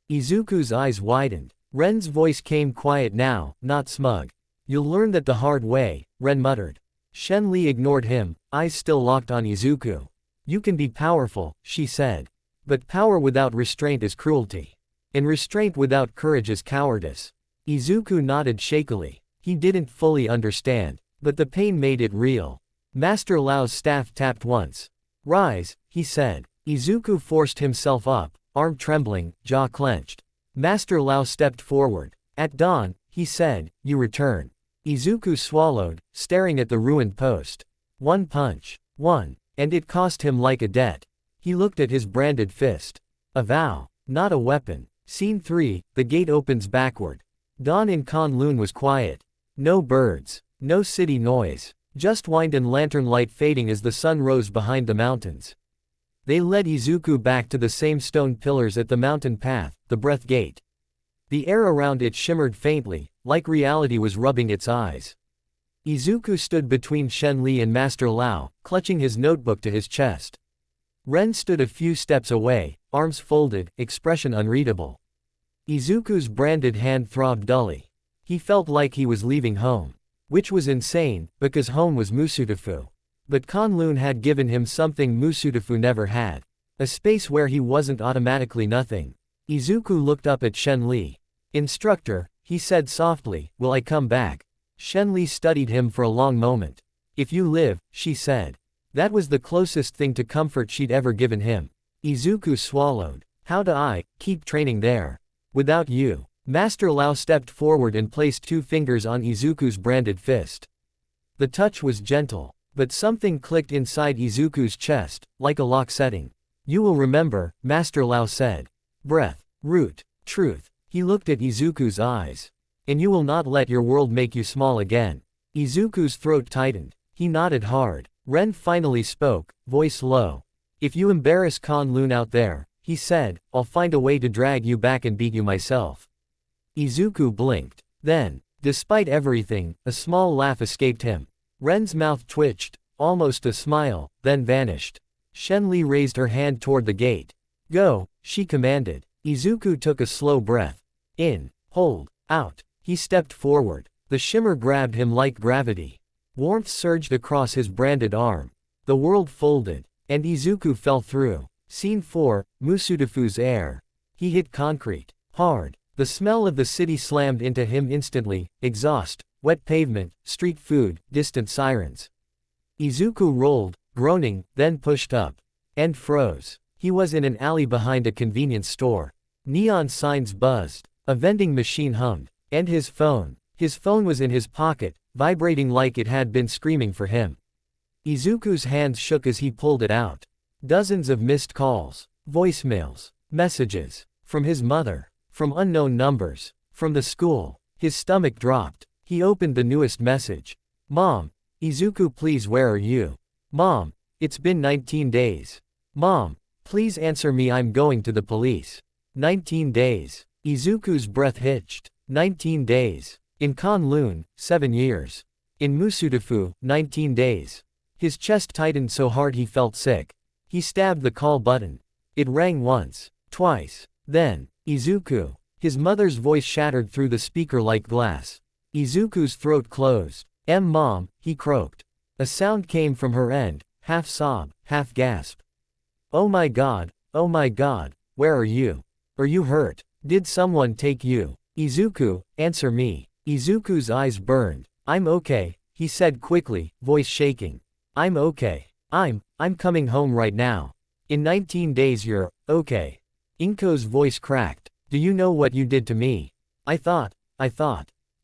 Izuku's eyes widened. Ren's voice came quiet now, not smug. You'll learn that the hard way, Ren muttered. Shenli ignored him, eyes still locked on Izuku. You can be powerful, she said. But power without restraint is cruelty. And restraint without courage is cowardice. Izuku nodded shakily. He didn't fully understand, but the pain made it real. Master Lao's staff tapped once. Rise, he said. Izuku forced himself up, arm trembling, jaw clenched. Master Lao stepped forward. At dawn, he said, you return. Izuku swallowed, staring at the ruined post. One punch. One. And it cost him like a debt. He looked at his branded fist. A vow. Not a weapon. Scene 3, the gate opens backward. Dawn in Kowloon was quiet. No birds. No city noise. Just wind and lantern light fading as the sun rose behind the mountains. They led Izuku back to the same stone pillars at the mountain path, the breath gate. The air around it shimmered faintly, like reality was rubbing its eyes. Izuku stood between Shenli and Master Lao, clutching his notebook to his chest. Ren stood a few steps away, arms folded, expression unreadable. Izuku's branded hand throbbed dully. He felt like he was leaving home. Which was insane, because home was Musudafu. But Kunlun had given him something Musudafu never had. A space where he wasn't automatically nothing. Izuku looked up at Shenli. "Instructor," he said softly, "will I come back?" Shenli studied him for a long moment. "If you live," she said. That was the closest thing to comfort she'd ever given him. Izuku swallowed. "How do I keep training there? Without you?" Master Lao stepped forward and placed 2 fingers on Izuku's branded fist. The touch was gentle, but something clicked inside Izuku's chest, like a lock setting. "You will remember," Master Lao said. "Breath, root, truth." He looked at Izuku's eyes. "And you will not let your world make you small again." Izuku's throat tightened. He nodded hard. Ren finally spoke, voice low. "If you embarrass Kunlun out there," he said, "I'll find a way to drag you back and beat you myself." Izuku blinked. Then, despite everything, a small laugh escaped him. Ren's mouth twitched, almost a smile, then vanished. Shenli raised her hand toward the gate. "Go," she commanded. Izuku took a slow breath. In, hold, out. He stepped forward. The shimmer grabbed him like gravity. Warmth surged across his branded arm. The world folded, and Izuku fell through. Scene 4, Musudafu's air. He hit concrete. Hard. The smell of the city slammed into him instantly, exhaust, wet pavement, street food, distant sirens. Izuku rolled, groaning, then pushed up. And froze. He was in an alley behind a convenience store. Neon signs buzzed. A vending machine hummed. And his phone. His phone was in his pocket, vibrating like it had been screaming for him. Izuku's hands shook as he pulled it out. Dozens of missed calls. Voicemails. Messages. From his mother. From unknown numbers. From the school. His stomach dropped. He opened the newest message. "Mom. Izuku, please, where are you? Mom. It's been 19 days. Mom. Please answer me, I'm going to the police." 19 days. Izuku's breath hitched. 19 days. In Kunlun, 7 years. In Musudafu, 19 days. His chest tightened so hard he felt sick. He stabbed the call button. It rang once. Twice. Then, "Izuku." His mother's voice shattered through the speaker like glass. Izuku's throat closed. Mom," he croaked. A sound came from her end, half sob, half gasp. Oh my god, where are you? Are you hurt? Did someone take you? Izuku, answer me." Izuku's eyes burned. "I'm okay," he said quickly, voice shaking. "I'm okay. I'm coming home right now. In 19 days you're okay." Inko's voice cracked. "Do you know what you did to me? I thought.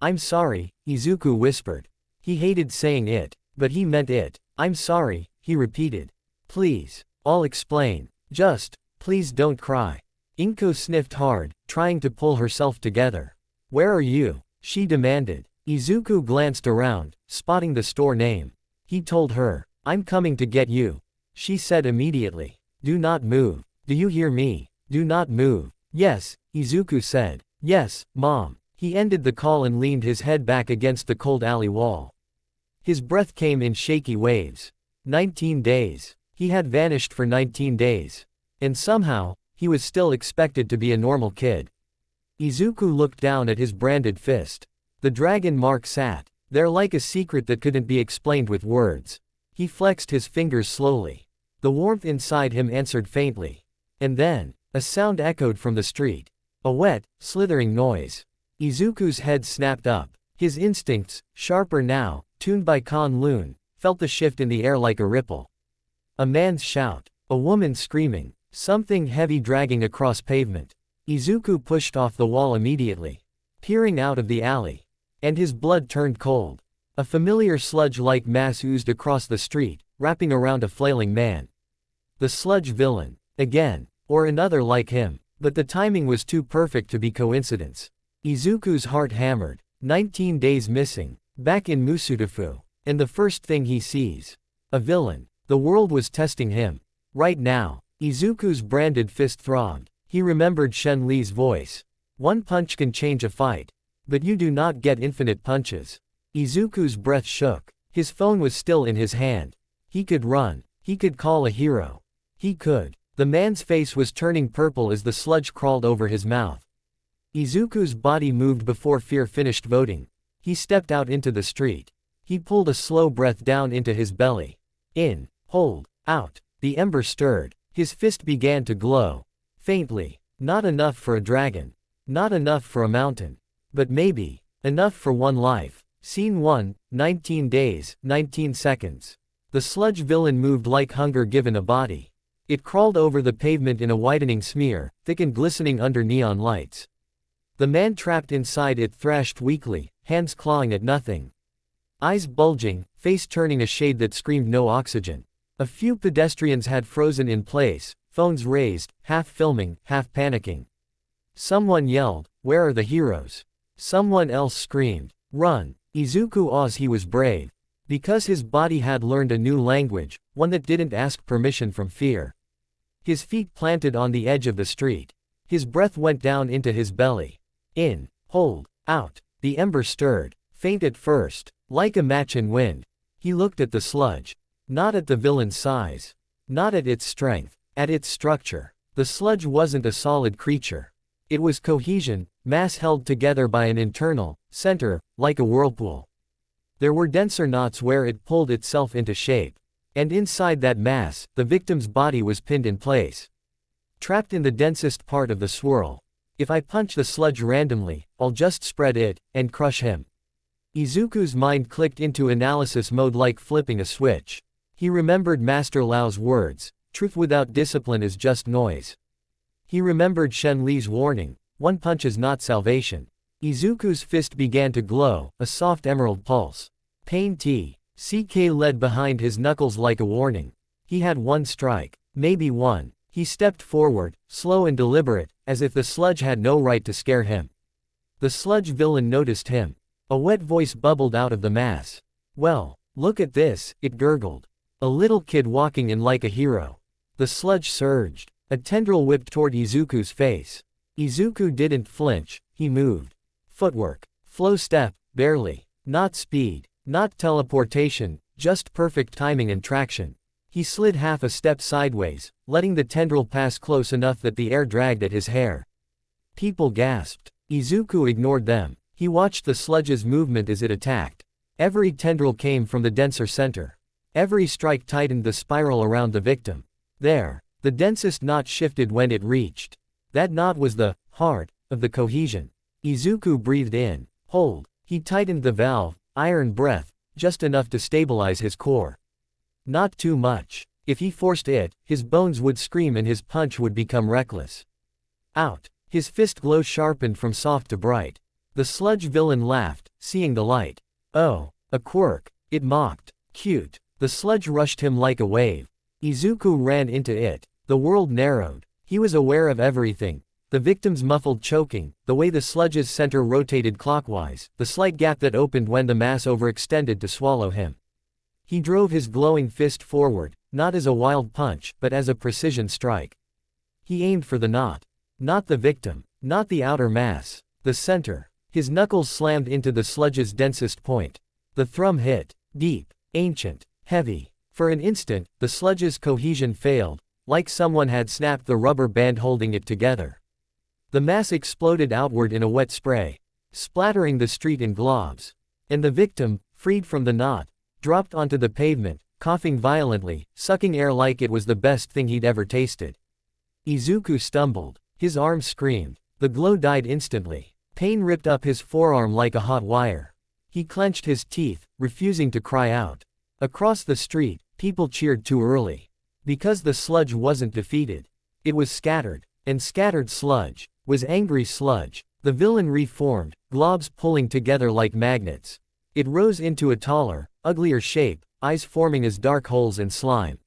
I'm sorry," Izuku whispered. He hated saying it, but he meant it. "I'm sorry," he repeated. "Please, I'll explain. Just, please don't cry." Inko sniffed hard, trying to pull herself together. "Where are you?" she demanded. Izuku glanced around, spotting the store name. He told her, "I'm coming to get you," she said immediately. "Do not move. Do you hear me? Do not move." "Yes," Izuku said. "Yes, Mom." He ended the call and leaned his head back against the cold alley wall. His breath came in shaky waves. 19 days. He had vanished for 19 days. And somehow, he was still expected to be a normal kid. Izuku looked down at his branded fist. The dragon mark sat there like a secret that couldn't be explained with words. He flexed his fingers slowly. The warmth inside him answered faintly. And then, a sound echoed from the street. A wet, slithering noise. Izuku's head snapped up. His instincts, sharper now, tuned by Kunlun, felt the shift in the air like a ripple. A man's shout. A woman screaming. Something heavy dragging across pavement. Izuku pushed off the wall immediately, peering out of the alley. And his blood turned cold. A familiar sludge-like mass oozed across the street, wrapping around a flailing man. The sludge villain. Again. Or another like him. But the timing was too perfect to be coincidence. Izuku's heart hammered. 19 days missing. Back in Musudafu. And the first thing he sees. A villain. The world was testing him. Right now. Izuku's branded fist throbbed. He remembered Shenli's voice. "One punch can change a fight. But you do not get infinite punches." Izuku's breath shook. His phone was still in his hand. He could run. He could call a hero. He could. The man's face was turning purple as the sludge crawled over his mouth. Izuku's body moved before fear finished voting. He stepped out into the street. He pulled a slow breath down into his belly. In, hold, out. The ember stirred. His fist began to glow. Faintly. Not enough for a dragon. Not enough for a mountain. But maybe. Enough for one life. Scene 1, 19 days, 19 seconds. The sludge villain moved like hunger given a body. It crawled over the pavement in a widening smear, thick and glistening under neon lights. The man trapped inside it thrashed weakly, hands clawing at nothing. Eyes bulging, face turning a shade that screamed no oxygen. A few pedestrians had frozen in place, phones raised, half filming, half panicking. Someone yelled, "Where are the heroes?" Someone else screamed, "Run!" Izuku Oz he was brave. Because his body had learned a new language, one that didn't ask permission from fear. His feet planted on the edge of the street. His breath went down into his belly. In, hold, out. The ember stirred, faint at first, like a match in wind. He looked at the sludge. Not at the villain's size. Not at its strength. At its structure. The sludge wasn't a solid creature. It was cohesion, mass held together by an internal center, like a whirlpool. There were denser knots where it pulled itself into shape. And inside that mass, the victim's body was pinned in place. Trapped in the densest part of the swirl. If I punch the sludge randomly, I'll just spread it, and crush him. Izuku's mind clicked into analysis mode like flipping a switch. He remembered Master Lao's words, truth without discipline is just noise. He remembered Shen Li's warning, one punch is not salvation. Izuku's fist began to glow, a soft emerald pulse. Pain CK led behind his knuckles like a warning. He had one strike, maybe one. He stepped forward, slow and deliberate, as if the sludge had no right to scare him. The sludge villain noticed him. A wet voice bubbled out of the mass. "Well, look at this," it gurgled. A little kid walking in like a hero. The sludge surged. A tendril whipped toward Izuku's face. Izuku didn't flinch, he moved. Footwork. Flow step, barely. Not speed. Not teleportation, just perfect timing and traction. He slid half a step sideways, letting the tendril pass close enough that the air dragged at his hair. People gasped. Izuku ignored them. He watched the sludge's movement as it attacked. Every tendril came from the denser center. Every strike tightened the spiral around the victim. There. The densest knot shifted when it reached. That knot was the heart of the cohesion. Izuku breathed in. Hold. He tightened the valve, iron breath, just enough to stabilize his core. Not too much. If he forced it, his bones would scream and his punch would become reckless. Out. His fist glow sharpened from soft to bright. The sludge villain laughed, seeing the light. Oh, a quirk, it mocked. Cute. The sludge rushed him like a wave. Izuku ran into it. The world narrowed. He was aware of everything. The victim's muffled choking, the way the sludge's center rotated clockwise, the slight gap that opened when the mass overextended to swallow him. He drove his glowing fist forward, not as a wild punch, but as a precision strike. He aimed for the knot. Not the victim. Not the outer mass. The center. His knuckles slammed into the sludge's densest point. The thrum hit. Deep. Ancient. Heavy. For an instant, the sludge's cohesion failed, like someone had snapped the rubber band holding it together. The mass exploded outward in a wet spray, splattering the street in globs. And the victim, freed from the knot, dropped onto the pavement, coughing violently, sucking air like it was the best thing he'd ever tasted. Izuku stumbled. His arms screamed. The glow died instantly. Pain ripped up his forearm like a hot wire. He clenched his teeth, refusing to cry out. Across the street, people cheered too early. Because the sludge wasn't defeated. It was scattered. And scattered sludge was angry sludge. The villain reformed, globs pulling together like magnets. It rose into a taller, uglier shape, eyes forming as dark holes in slime.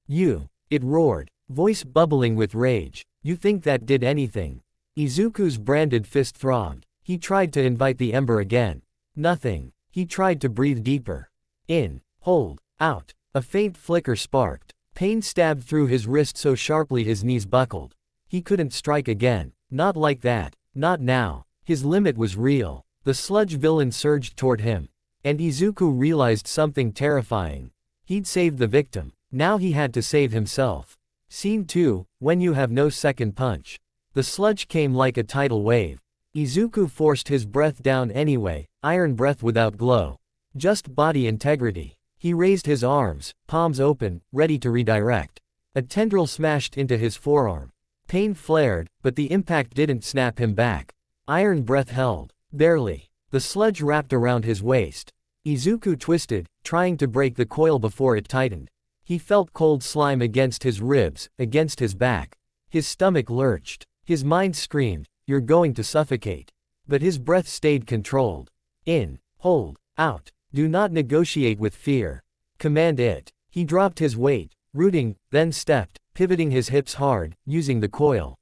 "You!" It roared, voice bubbling with rage. "You think that did anything?" Izuku's branded fist throbbed. He tried to invite the ember again. Nothing. He tried to breathe deeper. In. Hold. Out. A faint flicker sparked. Pain stabbed through his wrist so sharply his knees buckled. He couldn't strike again. Not like that. Not now. His limit was real. The sludge villain surged toward him. And Izuku realized something terrifying. He'd saved the victim. Now he had to save himself. Scene 2, when you have no second punch. The sludge came like a tidal wave. Izuku forced his breath down anyway, iron breath without glow. Just body integrity. He raised his arms, palms open, ready to redirect. A tendril smashed into his forearm. Pain flared, but the impact didn't snap him back. Iron breath held. Barely. The sludge wrapped around his waist. Izuku twisted, trying to break the coil before it tightened. He felt cold slime against his ribs, against his back. His stomach lurched. His mind screamed, "You're going to suffocate." But his breath stayed controlled. In. Hold. Out. Do not negotiate with fear. Command it. He dropped his weight, rooting, then stepped, pivoting his hips hard, using the coil's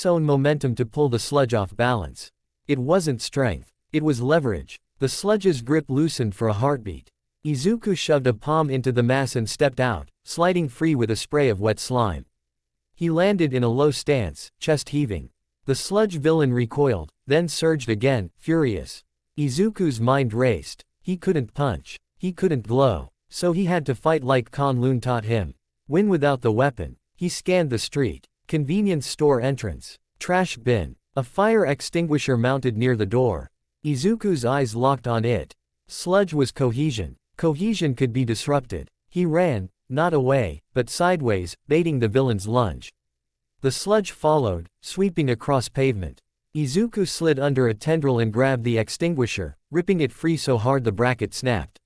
own momentum to pull the sludge off balance. It wasn't strength. It was leverage. The sludge's grip loosened for a heartbeat. Izuku shoved a palm into the mass and stepped out, sliding free with a spray of wet slime. He landed in a low stance, chest heaving. The sludge villain recoiled, then surged again, furious. Izuku's mind raced. He couldn't punch. He couldn't glow. So he had to fight like Kowloon taught him. Win without the weapon. He scanned the street. Convenience store entrance. Trash bin. A fire extinguisher mounted near the door. Izuku's eyes locked on it. Sludge was cohesion. Cohesion could be disrupted. He ran, not away, but sideways, baiting the villain's lunge. The sludge followed, sweeping across pavement. Izuku slid under a tendril and grabbed the extinguisher, ripping it free so hard the bracket snapped.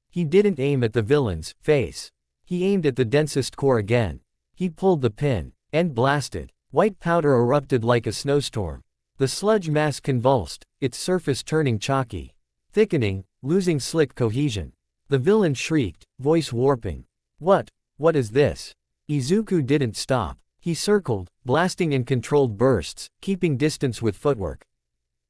He didn't aim at the villain's face. He aimed at the densest core again. He pulled the pin, and blasted. White powder erupted like a snowstorm. The sludge mass convulsed, its surface turning chalky. Thickening, losing slick cohesion. The villain shrieked, voice warping. What is this? Izuku didn't stop. He circled, blasting in controlled bursts, keeping distance with footwork.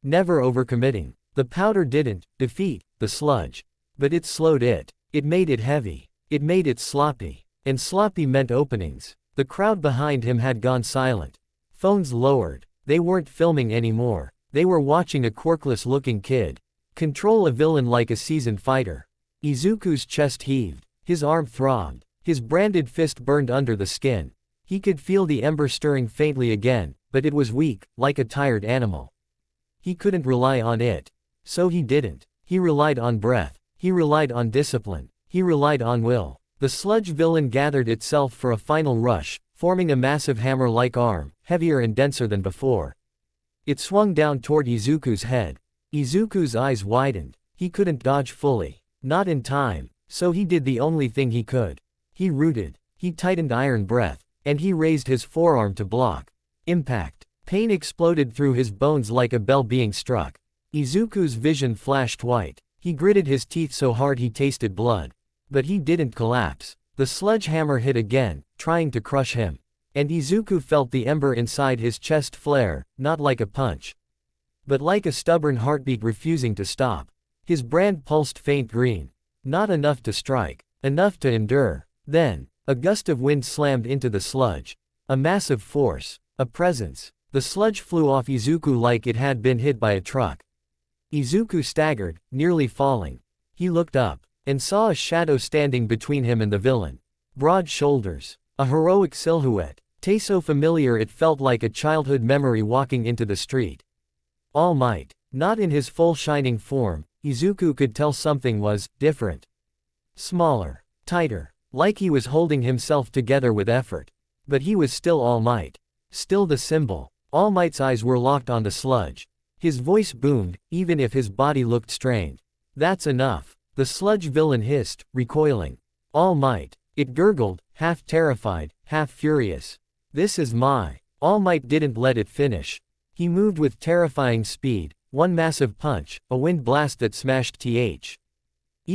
Never overcommitting. The powder didn't defeat the sludge. But it slowed it. It made it heavy. It made it sloppy. And sloppy meant openings. The crowd behind him had gone silent. Phones lowered. They weren't filming anymore. They were watching a quirkless-looking kid control a villain like a seasoned fighter. Izuku's chest heaved. His arm throbbed. His branded fist burned under the skin. He could feel the ember stirring faintly again, but it was weak, like a tired animal. He couldn't rely on it. So he didn't. He relied on breath. He relied on discipline. He relied on will. The sludge villain gathered itself for a final rush, forming a massive hammer-like arm, heavier and denser than before. It swung down toward Izuku's head. Izuku's eyes widened. He couldn't dodge fully. Not in time. So he did the only thing he could. He rooted. He tightened iron breath. And he raised his forearm to block. Impact. Pain exploded through his bones like a bell being struck. Izuku's vision flashed white. He gritted his teeth so hard he tasted blood. But he didn't collapse. The sledgehammer hit again, trying to crush him. And Izuku felt the ember inside his chest flare, not like a punch, but like a stubborn heartbeat refusing to stop. His brand pulsed faint green. Not enough to strike. Enough to endure. Then, a gust of wind slammed into the sludge. A massive force. A presence. The sludge flew off Izuku like it had been hit by a truck. Izuku staggered, nearly falling. He looked up, and saw a shadow standing between him and the villain. Broad shoulders. A heroic silhouette. So familiar it felt like a childhood memory walking into the street. All Might. Not in his full shining form, Izuku could tell something was different. Smaller. Tighter. Like he was holding himself together with effort. But he was still All Might. Still the symbol. All Might's eyes were locked on the sludge. His voice boomed, even if his body looked strained. That's enough. The sludge villain hissed, recoiling. All Might. It gurgled, half terrified, half furious. This is my. All Might didn't let it finish. He moved with terrifying speed, one massive punch, a wind blast that smashed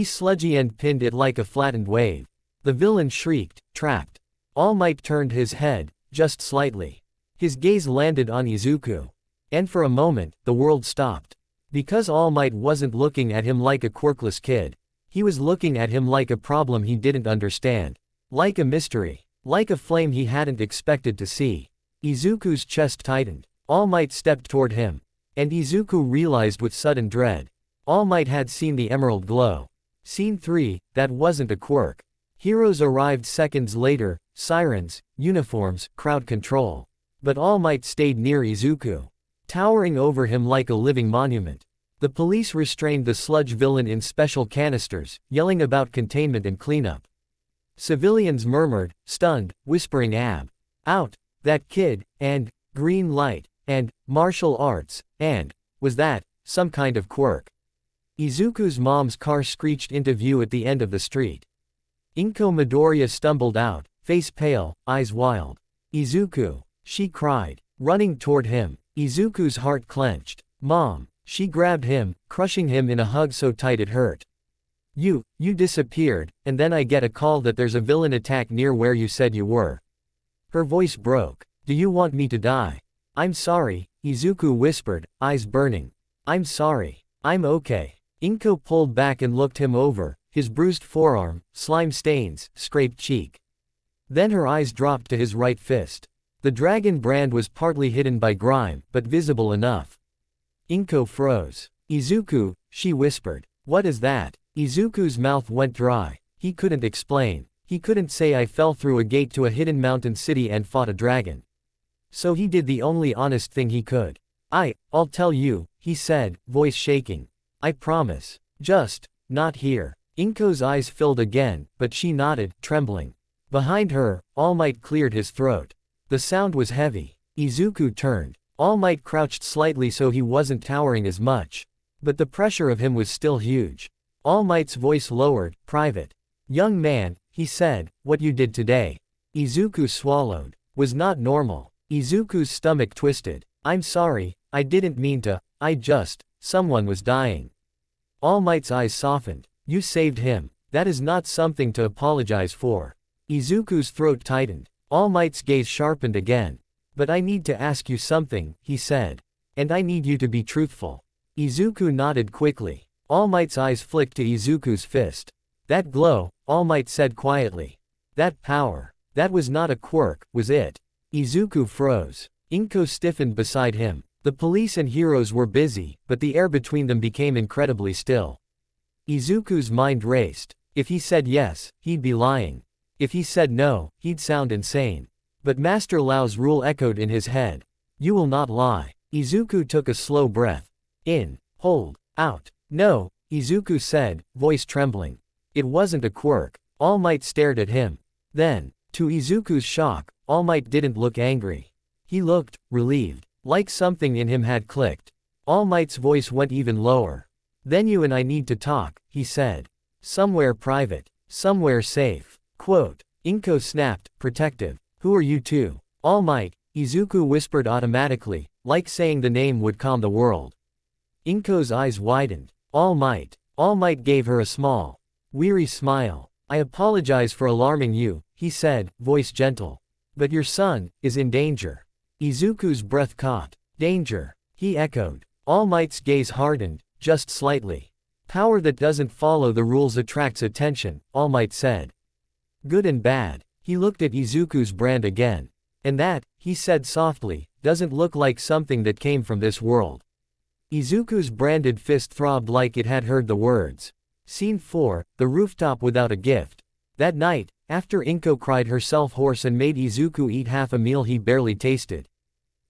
sludgy and pinned it like a flattened wave. The villain shrieked, trapped. All Might turned his head, just slightly. His gaze landed on Izuku. And for a moment, the world stopped. Because All Might wasn't looking at him like a quirkless kid. He was looking at him like a problem he didn't understand. Like a mystery. Like a flame he hadn't expected to see. Izuku's chest tightened. All Might stepped toward him. And Izuku realized with sudden dread. All Might had seen the emerald glow. Scene 3, that wasn't a quirk. Heroes arrived seconds later, sirens, uniforms, crowd control. But All Might stayed near Izuku, towering over him like a living monument. The police restrained the sludge villain in special canisters, yelling about containment and cleanup. Civilians murmured, stunned, whispering out, that kid, and, green light, and, martial arts, and, was that, some kind of quirk? Izuku's mom's car screeched into view at the end of the street. Izuku Midoriya stumbled out, face pale, eyes wild. Izuku, she cried, running toward him. Izuku's heart clenched. Mom, she grabbed him, crushing him in a hug so tight it hurt. You disappeared, and then I get a call that there's a villain attack near where you said you were. Her voice broke. Do you want me to die? I'm sorry, Izuku whispered, eyes burning. I'm sorry. I'm okay. Inko pulled back and looked him over, his bruised forearm, slime stains, scraped cheek. Then her eyes dropped to his right fist. The dragon brand was partly hidden by grime, but visible enough. Inko froze. Izuku, she whispered. What is that? Izuku's mouth went dry. He couldn't explain. He couldn't say I fell through a gate to a hidden mountain city and fought a dragon. So he did the only honest thing he could. I'll tell you, he said, voice shaking. I promise. Just, not here. Inko's eyes filled again, but she nodded, trembling. Behind her, All Might cleared his throat. The sound was heavy. Izuku turned. All Might crouched slightly so he wasn't towering as much. But the pressure of him was still huge. All Might's voice lowered, private. Young man, he said, what you did today. Izuku swallowed. Was not normal. Izuku's stomach twisted. I'm sorry, I didn't mean to, someone was dying. All Might's eyes softened. You saved him. That is not something to apologize for. Izuku's throat tightened. All Might's gaze sharpened again. But I need to ask you something, he said. And I need you to be truthful. Izuku nodded quickly. All Might's eyes flicked to Izuku's fist. That glow, All Might said quietly. That power. That was not a quirk, was it? Izuku froze. Inko stiffened beside him. The police and heroes were busy, but the air between them became incredibly still. Izuku's mind raced. If he said yes, he'd be lying. If he said no, he'd sound insane. But Master Lao's rule echoed in his head. You will not lie. Izuku took a slow breath. In. Hold. Out. No, Izuku said, voice trembling. It wasn't a quirk. All Might stared at him. Then, to Izuku's shock, All Might didn't look angry. He looked relieved, like something in him had clicked. All Might's voice went even lower. Then you and I need to talk, he said. Somewhere private. Somewhere safe. Quote. Inko snapped, protective. Who are you two? All Might, Izuku whispered automatically, like saying the name would calm the world. Inko's eyes widened. All Might. All Might gave her a small, weary smile. I apologize for alarming you, he said, voice gentle. But your son is in danger. Izuku's breath caught. Danger. He echoed. All Might's gaze hardened, just slightly. Power that doesn't follow the rules attracts attention, All Might said. Good and bad. He looked at Izuku's brand again. And that, he said softly, doesn't look like something that came from this world. Izuku's branded fist throbbed like it had heard the words. Scene 4, the rooftop without a gift. That night, after Inko cried herself hoarse and made Izuku eat half a meal he barely tasted,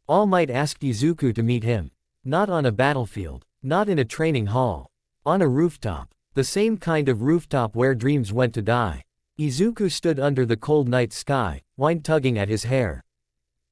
All Might asked Izuku to meet him. Not on a battlefield. Not in a training hall. On a rooftop. The same kind of rooftop where dreams went to die. Izuku stood under the cold night sky, wind tugging at his hair.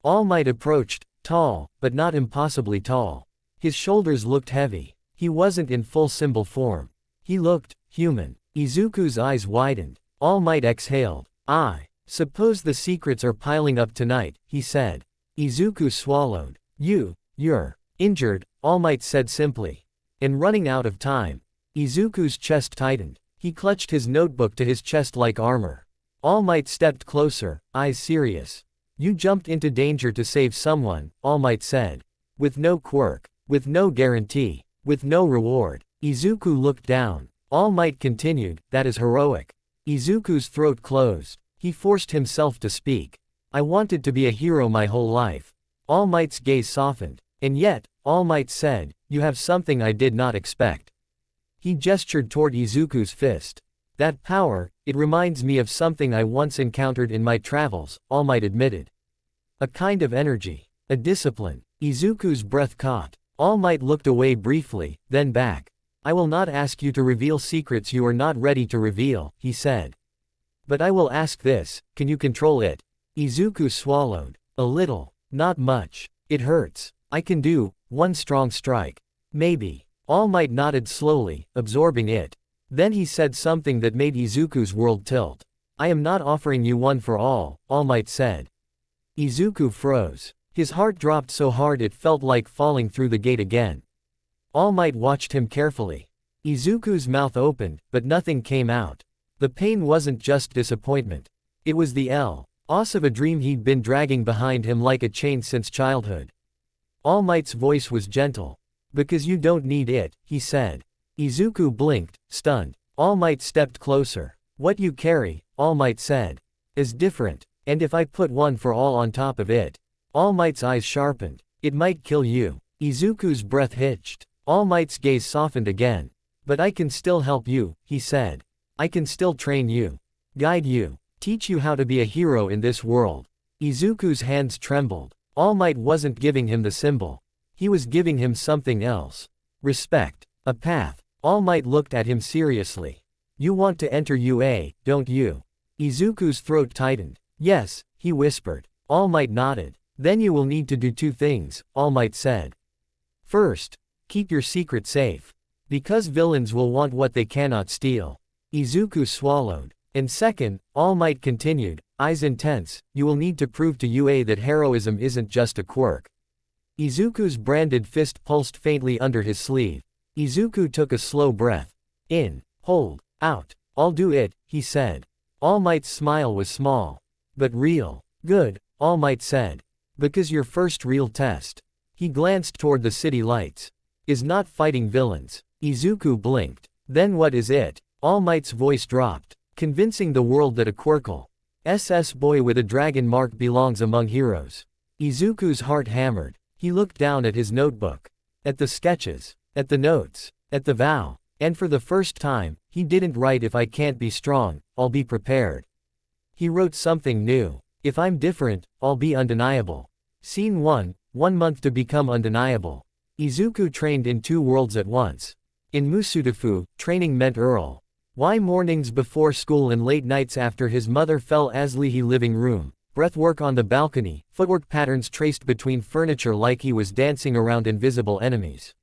All Might approached, tall, but not impossibly tall. His shoulders looked heavy. He wasn't in full symbol form. He looked human. Izuku's eyes widened. All Might exhaled. I suppose the secrets are piling up tonight, he said. Izuku swallowed. You're injured, All Might said simply. And running out of time. Izuku's chest tightened. He clutched his notebook to his chest like armor. All Might stepped closer, eyes serious. You jumped into danger to save someone, All Might said. With no quirk. With no guarantee. With no reward. Izuku looked down. All Might continued, that is heroic. Izuku's throat closed. He forced himself to speak. I wanted to be a hero my whole life. All Might's gaze softened. And yet, All Might said, you have something I did not expect. He gestured toward Izuku's fist. That power, it reminds me of something I once encountered in my travels, All Might admitted. A kind of energy. A discipline. Izuku's breath caught. All Might looked away briefly, then back. I will not ask you to reveal secrets you are not ready to reveal, he said. But I will ask this, can you control it? Izuku swallowed. A little. Not much. It hurts. I can do one strong strike. Maybe. All Might nodded slowly, absorbing it. Then he said something that made Izuku's world tilt. I am not offering you one for all Might said. Izuku froze. His heart dropped so hard it felt like falling through the gate again. All Might watched him carefully. Izuku's mouth opened, but nothing came out. The pain wasn't just disappointment. It was the loss of a dream he'd been dragging behind him like a chain since childhood. All Might's voice was gentle. Because you don't need it, he said. Izuku blinked, stunned. All Might stepped closer. What you carry, All Might said, is different. And if I put one for all on top of it. All Might's eyes sharpened. It might kill you. Izuku's breath hitched. All Might's gaze softened again. But I can still help you, he said. I can still train you. Guide you. Teach you how to be a hero in this world. Izuku's hands trembled. All Might wasn't giving him the symbol. He was giving him something else. Respect. A path. All Might looked at him seriously. You want to enter UA, don't you? Izuku's throat tightened. Yes, he whispered. All Might nodded. Then you will need to do two things, All Might said. First, keep your secret safe. Because villains will want what they cannot steal. Izuku swallowed. And second, All Might continued, eyes intense, you will need to prove to UA that heroism isn't just a quirk. Izuku's branded fist pulsed faintly under his sleeve. Izuku took a slow breath. In, hold, out. I'll do it, he said. All Might's smile was small. But real. Good, All Might said. Because your first real test. He glanced toward the city lights. Is not fighting villains. Izuku blinked. Then what is it? All Might's voice dropped. Convincing the world that a Quirkle SS boy with a dragon mark belongs among heroes. Izuku's heart hammered. He looked down at his notebook. At the sketches. At the notes. At the vow. And for the first time, he didn't write if I can't be strong, I'll be prepared. He wrote something new. If I'm different, I'll be undeniable. Scene 1, 1 month to become undeniable. Izuku trained in 2 worlds at once. In Musudafu, training meant Earl. Why mornings before school and late nights after his mother fell asleep living room. Breathwork on the balcony, footwork patterns traced between furniture like he was dancing around invisible enemies.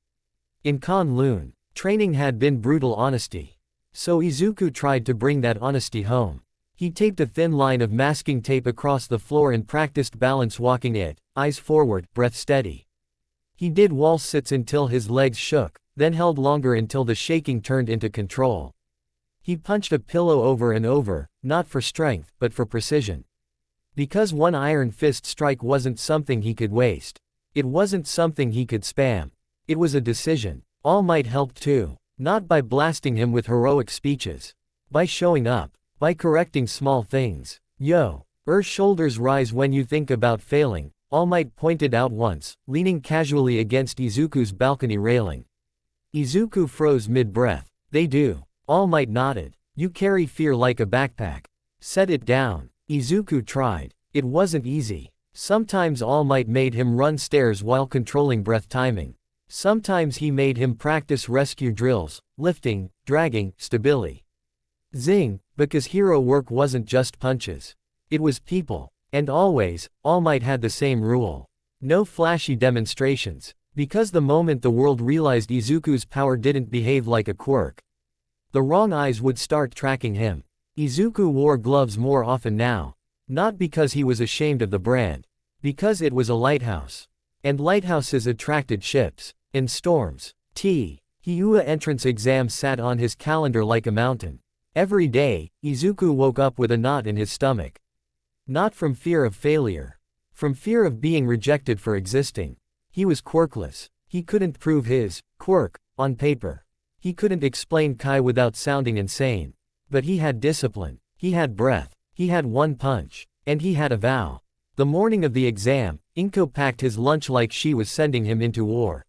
In Kowloon, training had been brutal honesty. So Izuku tried to bring that honesty home. He taped a thin line of masking tape across the floor and practiced balance walking it, eyes forward, breath steady. He did wall sits until his legs shook, then held longer until the shaking turned into control. He punched a pillow over and over, not for strength, but for precision. Because one iron fist strike wasn't something he could waste. It wasn't something he could spam. It was a decision. All Might helped too. Not by blasting him with heroic speeches. By showing up. By correcting small things. Shoulders rise when you think about failing, All Might pointed out once, leaning casually against Izuku's balcony railing. Izuku froze mid-breath. They do. All Might nodded. You carry fear like a backpack. Set it down. Izuku tried. It wasn't easy. Sometimes All Might made him run stairs while controlling breath timing. Sometimes he made him practice rescue drills, lifting, dragging, stability. Zing, because hero work wasn't just punches. It was people. And always, All Might had the same rule. No flashy demonstrations. Because the moment the world realized Izuku's power didn't behave like a quirk, the wrong eyes would start tracking him. Izuku wore gloves more often now. Not because he was ashamed of the brand. Because it was a lighthouse. And lighthouses attracted ships. And storms. Hiua entrance exam sat on his calendar like a mountain. Every day, Izuku woke up with a knot in his stomach. Not from fear of failure. From fear of being rejected for existing. He was quirkless. He couldn't prove his quirk on paper. He couldn't explain Kai without sounding insane. But he had discipline. He had breath. He had one punch. And he had a vow. The morning of the exam, Inko packed his lunch like she was sending him into war.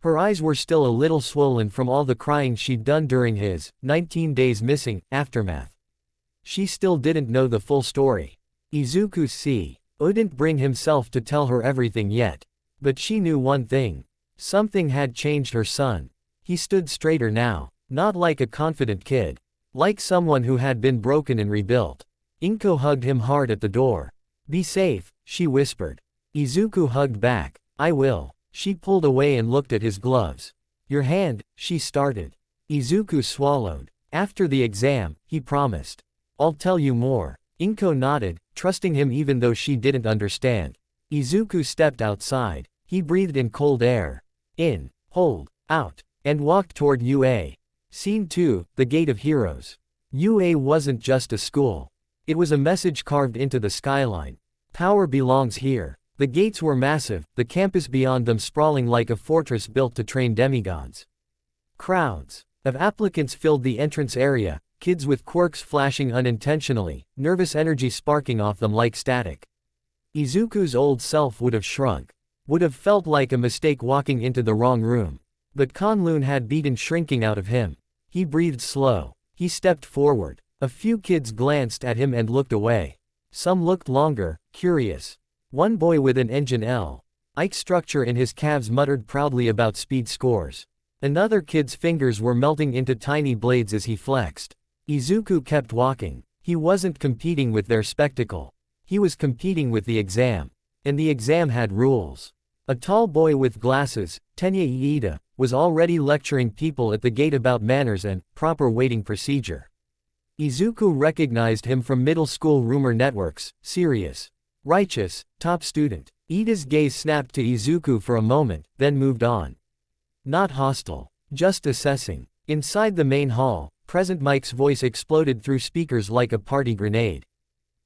Her eyes were still a little swollen from all the crying she'd done during his 19 days missing aftermath. She still didn't know the full story. Izuku wouldn't bring himself to tell her everything yet. But she knew one thing. Something had changed her son. He stood straighter now, not like a confident kid. Like someone who had been broken and rebuilt. Inko hugged him hard at the door. "Be safe," she whispered. Izuku hugged back. "I will." She pulled away and looked at his gloves. "Your hand," she started. Izuku swallowed. "After the exam," he promised. "I'll tell you more." Inko nodded, trusting him even though she didn't understand. Izuku stepped outside. He breathed in cold air. In, hold, out, and walked toward UA. Scene 2, The Gate of Heroes. UA wasn't just a school. It was a message carved into the skyline. Power belongs here. The gates were massive, the campus beyond them sprawling like a fortress built to train demigods. Crowds of applicants filled the entrance area, kids with quirks flashing unintentionally, nervous energy sparking off them like static. Izuku's old self would have shrunk. Would have felt like a mistake walking into the wrong room. But Kunlun had beaten shrinking out of him. He breathed slow. He stepped forward. A few kids glanced at him and looked away. Some looked longer, curious. One boy with an engine Ike structure in his calves muttered proudly about speed scores. Another kid's fingers were melting into tiny blades as he flexed. Izuku kept walking. He wasn't competing with their spectacle. He was competing with the exam. And the exam had rules. A tall boy with glasses, Tenya Iida, was already lecturing people at the gate about manners and proper waiting procedure. Izuku recognized him from middle school rumor networks, serious, righteous, top student. Iida's gaze snapped to Izuku for a moment, then moved on. Not hostile, just assessing. Inside the main hall, Present Mike's voice exploded through speakers like a party grenade.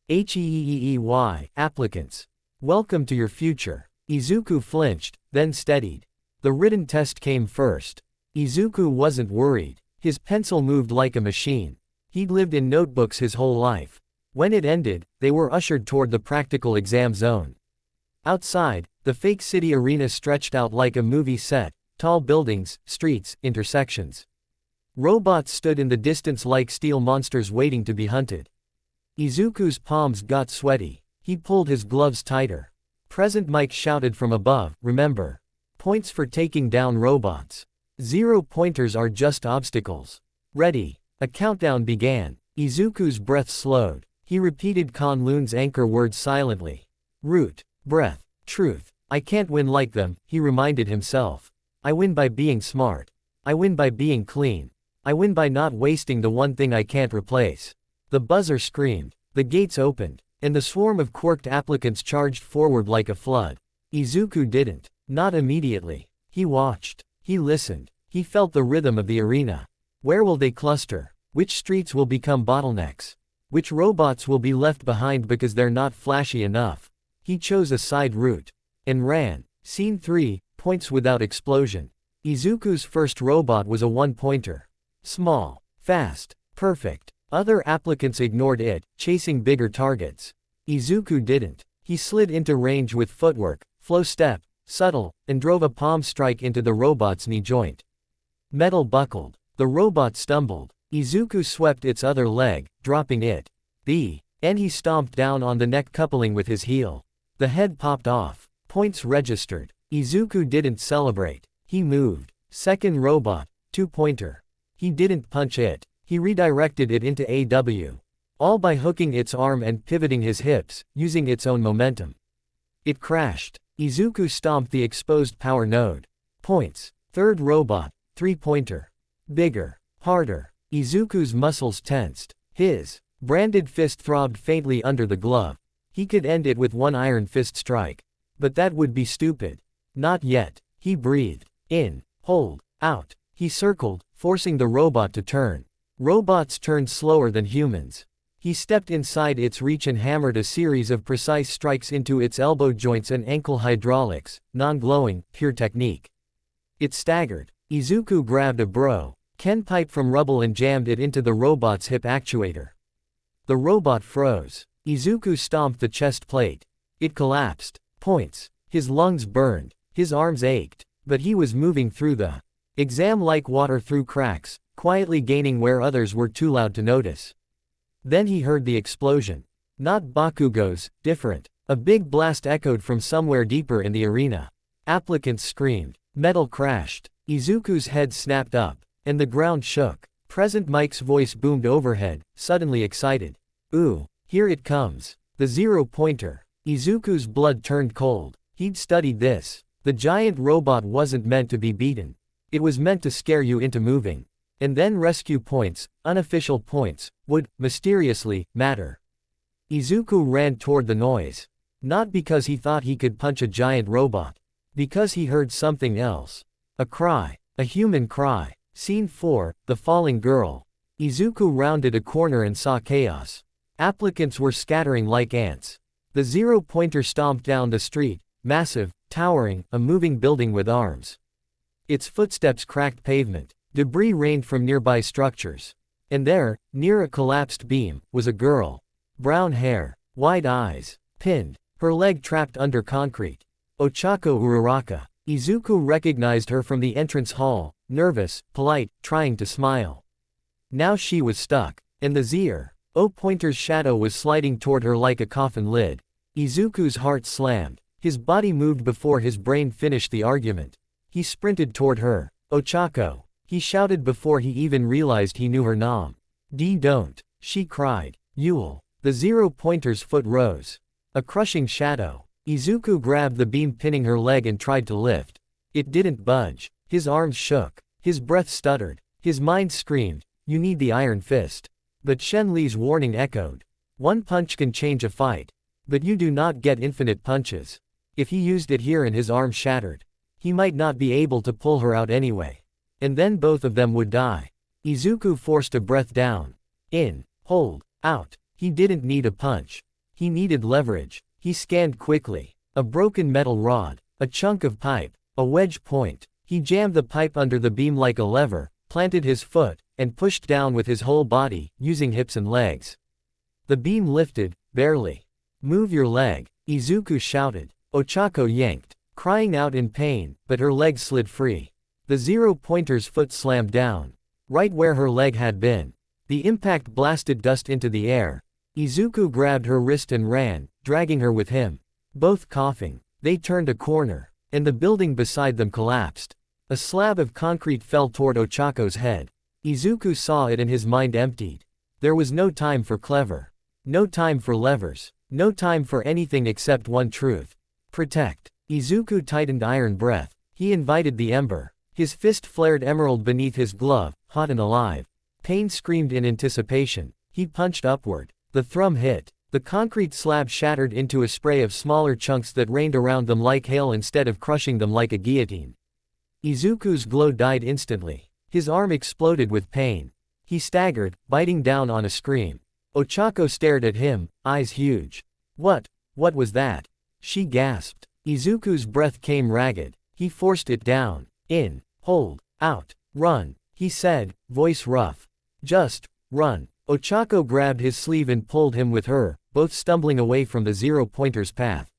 HEEEY, applicants. Welcome to your future. Izuku flinched, then steadied. The written test came first. Izuku wasn't worried. His pencil moved like a machine. He'd lived in notebooks his whole life. When it ended, they were ushered toward the practical exam zone. Outside, the fake city arena stretched out like a movie set, tall buildings, streets, intersections. Robots stood in the distance like steel monsters waiting to be hunted. Izuku's palms got sweaty. He pulled his gloves tighter. Present Mike shouted from above, "Remember. Points for taking down robots. 0 pointers are just obstacles. Ready." A countdown began. Izuku's breath slowed. He repeated Kunlun's anchor words silently. Root, breath, truth. I can't win like them, he reminded himself. I win by being smart. I win by being clean. I win by not wasting the one thing I can't replace. The buzzer screamed. The gates opened, and the swarm of quirked applicants charged forward like a flood. Izuku didn't. Not immediately. He watched. He listened. He felt the rhythm of the arena. Where will they cluster? Which streets will become bottlenecks? Which robots will be left behind because they're not flashy enough? He chose a side route. And ran. Scene 3, Points without explosion. Izuku's first robot was a 1-pointer. Small. Fast. Perfect. Other applicants ignored it, chasing bigger targets. Izuku didn't. He slid into range with footwork, flow step, subtle, and drove a palm strike into the robot's knee joint. Metal buckled. The robot stumbled. Izuku swept its other leg, dropping it. And he stomped down on the neck coupling with his heel. The head popped off. Points registered. Izuku didn't celebrate. He moved. Second robot, 2-pointer. He didn't punch it. He redirected it into AW. All by hooking its arm and pivoting his hips, using its own momentum. It crashed. Izuku stomped the exposed power node. Points. Third robot, 3-pointer. Bigger. Harder. Izuku's muscles tensed. His branded fist throbbed faintly under the glove. He could end it with one iron fist strike. But that would be stupid. Not yet. He breathed. In. Hold. Out. He circled, forcing the robot to turn. Robots turned slower than humans. He stepped inside its reach and hammered a series of precise strikes into its elbow joints and ankle hydraulics, non-glowing, pure technique. It staggered. Izuku grabbed a Ken pipe from rubble and jammed it into the robot's hip actuator. The robot froze. Izuku stomped the chest plate. It collapsed. Points. His lungs burned. His arms ached. But he was moving through the exam like water through cracks, quietly gaining where others were too loud to notice. Then he heard the explosion. Not Bakugo's, different. A big blast echoed from somewhere deeper in the arena. Applicants screamed. Metal crashed. Izuku's head snapped up, and the ground shook. Present Mike's voice boomed overhead, suddenly excited. Ooh, here it comes. The zero-pointer. Izuku's blood turned cold. He'd studied this. The giant robot wasn't meant to be beaten. It was meant to scare you into moving. And then rescue points, unofficial points, would, mysteriously, matter. Izuku ran toward the noise. Not because he thought he could punch a giant robot. Because he heard something else. A cry. A human cry. Scene 4, The Falling Girl. Izuku rounded a corner and saw chaos. Applicants were scattering like ants. The zero-pointer stomped down the street, massive, towering, a moving building with arms. Its footsteps cracked pavement. Debris rained from nearby structures. And there, near a collapsed beam, was a girl. Brown hair, wide eyes, pinned, her leg trapped under concrete. Ochako Uraraka. Izuku recognized her from the entrance hall, nervous, polite, trying to smile. Now she was stuck, and the zero-pointer's shadow was sliding toward her like a coffin lid. Izuku's heart slammed. His body moved before his brain finished the argument. He sprinted toward her. Ochako. He shouted before he even realized he knew her name. Don't. She cried. Yule. The zero-pointer's foot rose. A crushing shadow. Izuku grabbed the beam pinning her leg and tried to lift. It didn't budge. His arms shook. His breath stuttered. His mind screamed, "You need the Iron Fist." But Shen Li's warning echoed. One punch can change a fight. But you do not get infinite punches. If he used it here and his arm shattered, he might not be able to pull her out anyway. And then both of them would die. Izuku forced a breath down. In. Hold. Out. He didn't need a punch. He needed leverage. He scanned quickly. A broken metal rod. A chunk of pipe. A wedge point. He jammed the pipe under the beam like a lever, planted his foot, and pushed down with his whole body, using hips and legs. The beam lifted, barely. Move your leg, Izuku shouted. Ochako yanked, crying out in pain, but her leg slid free. The zero-pointer's foot slammed down, right where her leg had been. The impact blasted dust into the air. Izuku grabbed her wrist and ran, dragging her with him. Both coughing, they turned a corner, and the building beside them collapsed. A slab of concrete fell toward Ochako's head. Izuku saw it and his mind emptied. There was no time for clever. No time for levers. No time for anything except one truth. Protect. Izuku tightened iron breath. He invited the ember. His fist flared emerald beneath his glove, hot and alive. Pain screamed in anticipation. He punched upward. The thrum hit. The concrete slab shattered into a spray of smaller chunks that rained around them like hail instead of crushing them like a guillotine. Izuku's glow died instantly. His arm exploded with pain. He staggered, biting down on a scream. Ochako stared at him, eyes huge. What was that? She gasped. Izuku's breath came ragged. He forced it down. In. Hold. Out. Run. He said, voice rough. Just, run. Ochako grabbed his sleeve and pulled him with her, both stumbling away from the zero-pointer's path.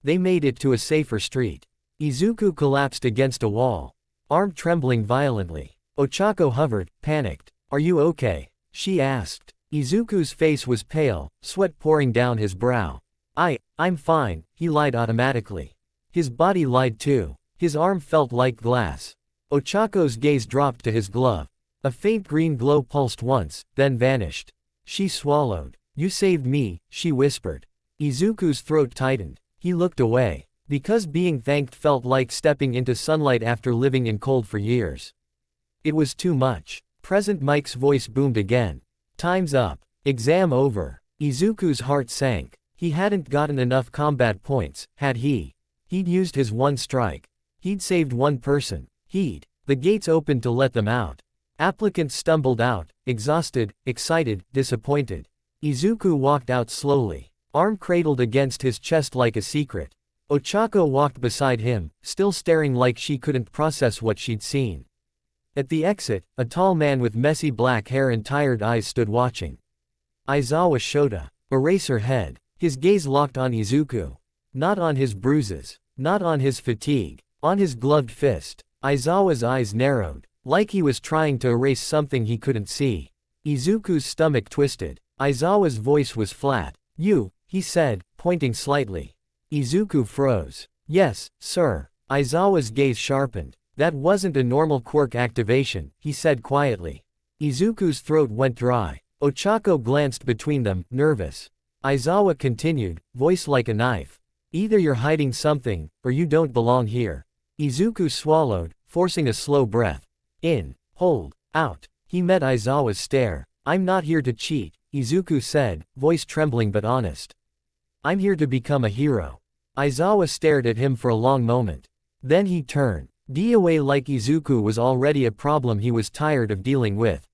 They made it to a safer street. Izuku collapsed against a wall, arm trembling violently. Ochako hovered, panicked. Are you okay? She asked. Izuku's face was pale, sweat pouring down his brow. I'm fine, he lied automatically. His body lied too. His arm felt like glass. Ochako's gaze dropped to his glove. A faint green glow pulsed once, then vanished. She swallowed. You saved me, she whispered. Izuku's throat tightened. He looked away. Because being thanked felt like stepping into sunlight after living in cold for years. It was too much. Present Mike's voice boomed again. Time's up. Exam over. Izuku's heart sank. He hadn't gotten enough combat points, had he? He'd used his one strike. He'd saved one person. The gates opened to let them out. Applicants stumbled out, exhausted, excited, disappointed. Izuku walked out slowly, arm cradled against his chest like a secret. Ochako walked beside him, still staring like she couldn't process what she'd seen. At the exit, a tall man with messy black hair and tired eyes stood watching. Aizawa Shota. Eraser head. His gaze locked on Izuku. Not on his bruises. Not on his fatigue. On his gloved fist, Aizawa's eyes narrowed, like he was trying to erase something he couldn't see. Izuku's stomach twisted. Aizawa's voice was flat. "You," he said, pointing slightly. Izuku froze. "Yes, sir." Aizawa's gaze sharpened. "That wasn't a normal quirk activation," he said quietly. Izuku's throat went dry. Ochako glanced between them, nervous. Aizawa continued, voice like a knife. "Either you're hiding something, or you don't belong here." Izuku swallowed, forcing a slow breath. In, hold, out. He met Aizawa's stare. "I'm not here to cheat," Izuku said, voice trembling but honest. "I'm here to become a hero." Aizawa stared at him for a long moment. Then he turned. DOA like Izuku was already a problem he was tired of dealing with.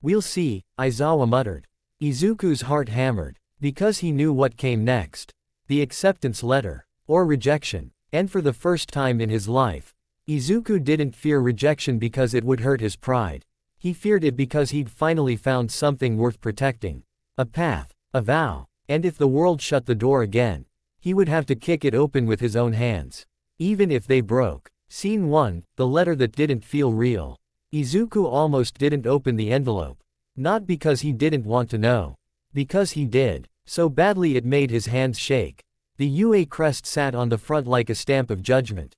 "We'll see," Aizawa muttered. Izuku's heart hammered, because he knew what came next. The acceptance letter. Or rejection. And for the first time in his life, Izuku didn't fear rejection because it would hurt his pride. He feared it because he'd finally found something worth protecting. A path. A vow. And if the world shut the door again, he would have to kick it open with his own hands. Even if they broke. Scene 1, the letter that didn't feel real. Izuku almost didn't open the envelope. Not because he didn't want to know. Because he did. So badly it made his hands shake. The UA crest sat on the front like a stamp of judgment.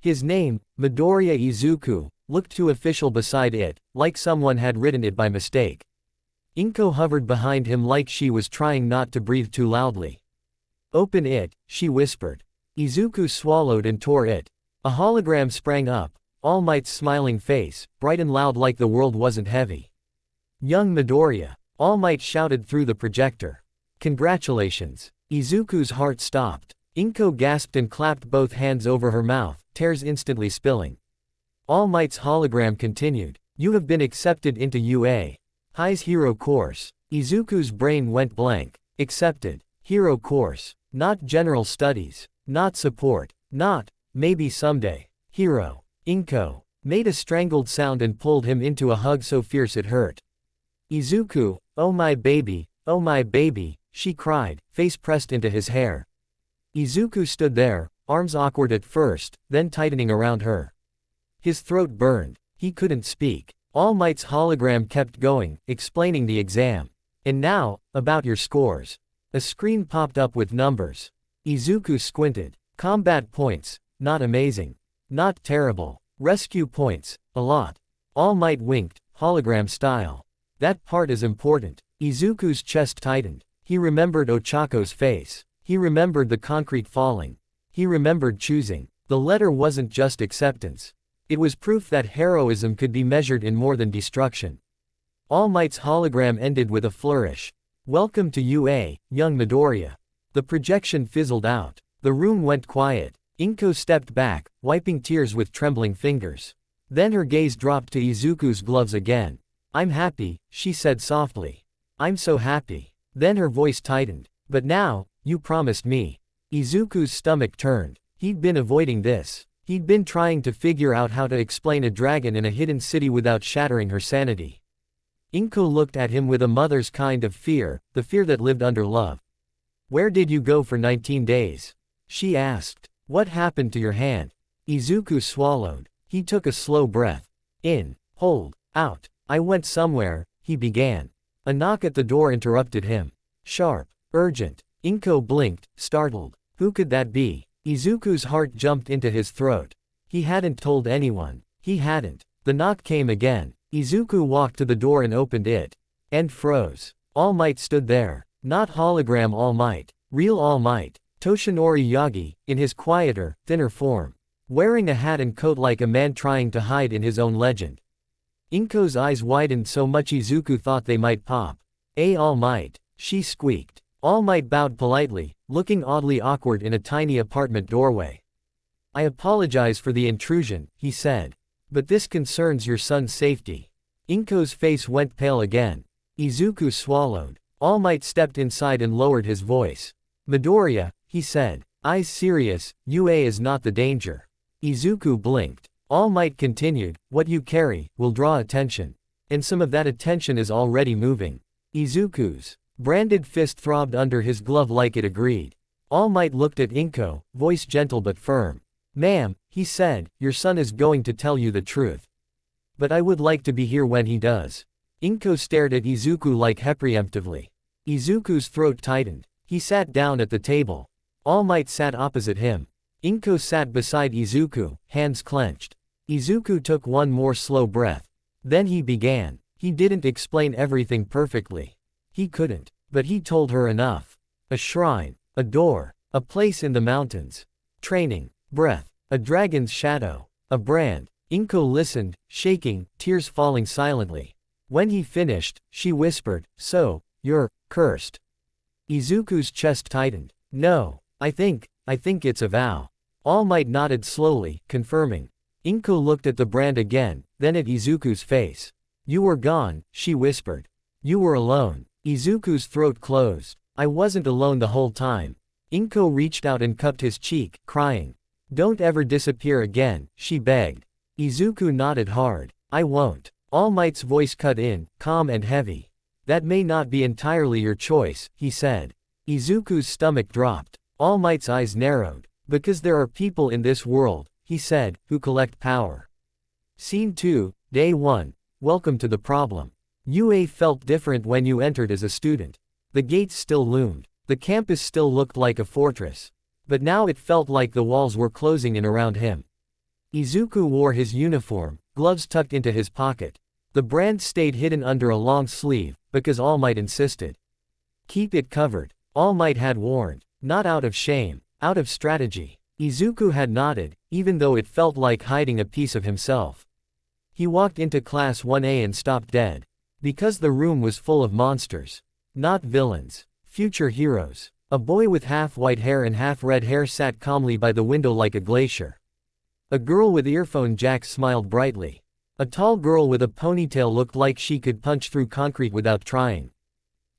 His name, Midoriya Izuku, looked too official beside it, like someone had written it by mistake. Inko hovered behind him like she was trying not to breathe too loudly. "Open it," she whispered. Izuku swallowed and tore it. A hologram sprang up, All Might's smiling face, bright and loud like the world wasn't heavy. "Young Midoriya," All Might shouted through the projector. "Congratulations." Izuku's heart stopped. Inko gasped and clapped both hands over her mouth, tears instantly spilling. All Might's hologram continued. "You have been accepted into UA High's Hero Course." Izuku's brain went blank. Accepted. Hero Course. Not general studies. Not support. Not, maybe someday. Hero. Inko made a strangled sound and pulled him into a hug so fierce it hurt. "Izuku, oh my baby, she cried, face pressed into his hair. Izuku stood there, arms awkward at first, then tightening around her. His throat burned. He couldn't speak. All Might's hologram kept going, explaining the exam. "And now, about your scores." A screen popped up with numbers. Izuku squinted. "Combat points, not amazing. Not terrible. Rescue points, a lot." All Might winked, hologram style. "That part is important." Izuku's chest tightened. He remembered Ochako's face. He remembered the concrete falling. He remembered choosing. The letter wasn't just acceptance. It was proof that heroism could be measured in more than destruction. All Might's hologram ended with a flourish. "Welcome to UA, young Midoriya." The projection fizzled out. The room went quiet. Inko stepped back, wiping tears with trembling fingers. Then her gaze dropped to Izuku's gloves again. "I'm happy," she said softly. "I'm so happy." Then her voice tightened. "But now, you promised me." Izuku's stomach turned. He'd been avoiding this. He'd been trying to figure out how to explain a dragon in a hidden city without shattering her sanity. Inko looked at him with a mother's kind of fear, the fear that lived under love. "Where did you go for 19 days? She asked. "What happened to your hand?" Izuku swallowed. He took a slow breath. "In, hold, out. I went somewhere," he began. A knock at the door interrupted him. Sharp, urgent. Inko blinked, startled. Who could that be? Izuku's heart jumped into his throat. He hadn't told anyone. He hadn't. The knock came again. Izuku walked to the door and opened it. And froze. All Might stood there. Not hologram All Might. Real All Might. Toshinori Yagi, in his quieter, thinner form. Wearing a hat and coat like a man trying to hide in his own legend. Inko's eyes widened so much Izuku thought they might pop. All Might," she squeaked. All Might bowed politely, looking oddly awkward in a tiny apartment doorway. "I apologize for the intrusion," he said. "But this concerns your son's safety." Inko's face went pale again. Izuku swallowed. All Might stepped inside and lowered his voice. "Midoriya," he said. "Eyes serious, UA is not the danger." Izuku blinked. All Might continued, "What you carry will draw attention. And some of that attention is already moving." Izuku's branded fist throbbed under his glove like it agreed. All Might looked at Inko, voice gentle but firm. "Ma'am," He said, your son is going to tell you the truth. But I would like to be here when he does. Inko stared at Izuku like preemptively. Izuku's throat tightened. He sat down at the table. All Might sat opposite him. Inko sat beside Izuku, hands clenched. Izuku took one more slow breath. Then he began. He didn't explain everything perfectly. He couldn't. But he told her enough. A shrine. A door. A place in the mountains. Training. Breath. A dragon's shadow. A brand. Inko listened, shaking, tears falling silently. When he finished, she whispered, so, you're cursed. Izuku's chest tightened. No, I think it's a vow. All Might nodded slowly, confirming. Inko looked at the brand again, then at Izuku's face. You were gone, she whispered. You were alone. Izuku's throat closed. I wasn't alone the whole time. Inko reached out and cupped his cheek, crying. Don't ever disappear again, she begged. Izuku nodded hard. I won't. All Might's voice cut in, calm and heavy. That may not be entirely your choice, he said. Izuku's stomach dropped. All Might's eyes narrowed. Because there are people in this world, he said, who collect power. Scene 2, Day 1. Welcome to the problem. UA felt different when you entered as a student. The gates still loomed. The campus still looked like a fortress. But now it felt like the walls were closing in around him. Izuku wore his uniform, gloves tucked into his pocket. The brand stayed hidden under a long sleeve, because All Might insisted. Keep it covered. All Might had warned. Not out of shame, out of strategy. Izuku had nodded, even though it felt like hiding a piece of himself. He walked into Class 1A and stopped dead. Because the room was full of monsters. Not villains. Future heroes. A boy with half white hair and half red hair sat calmly by the window like a glacier. A girl with earphone jacks smiled brightly. A tall girl with a ponytail looked like she could punch through concrete without trying.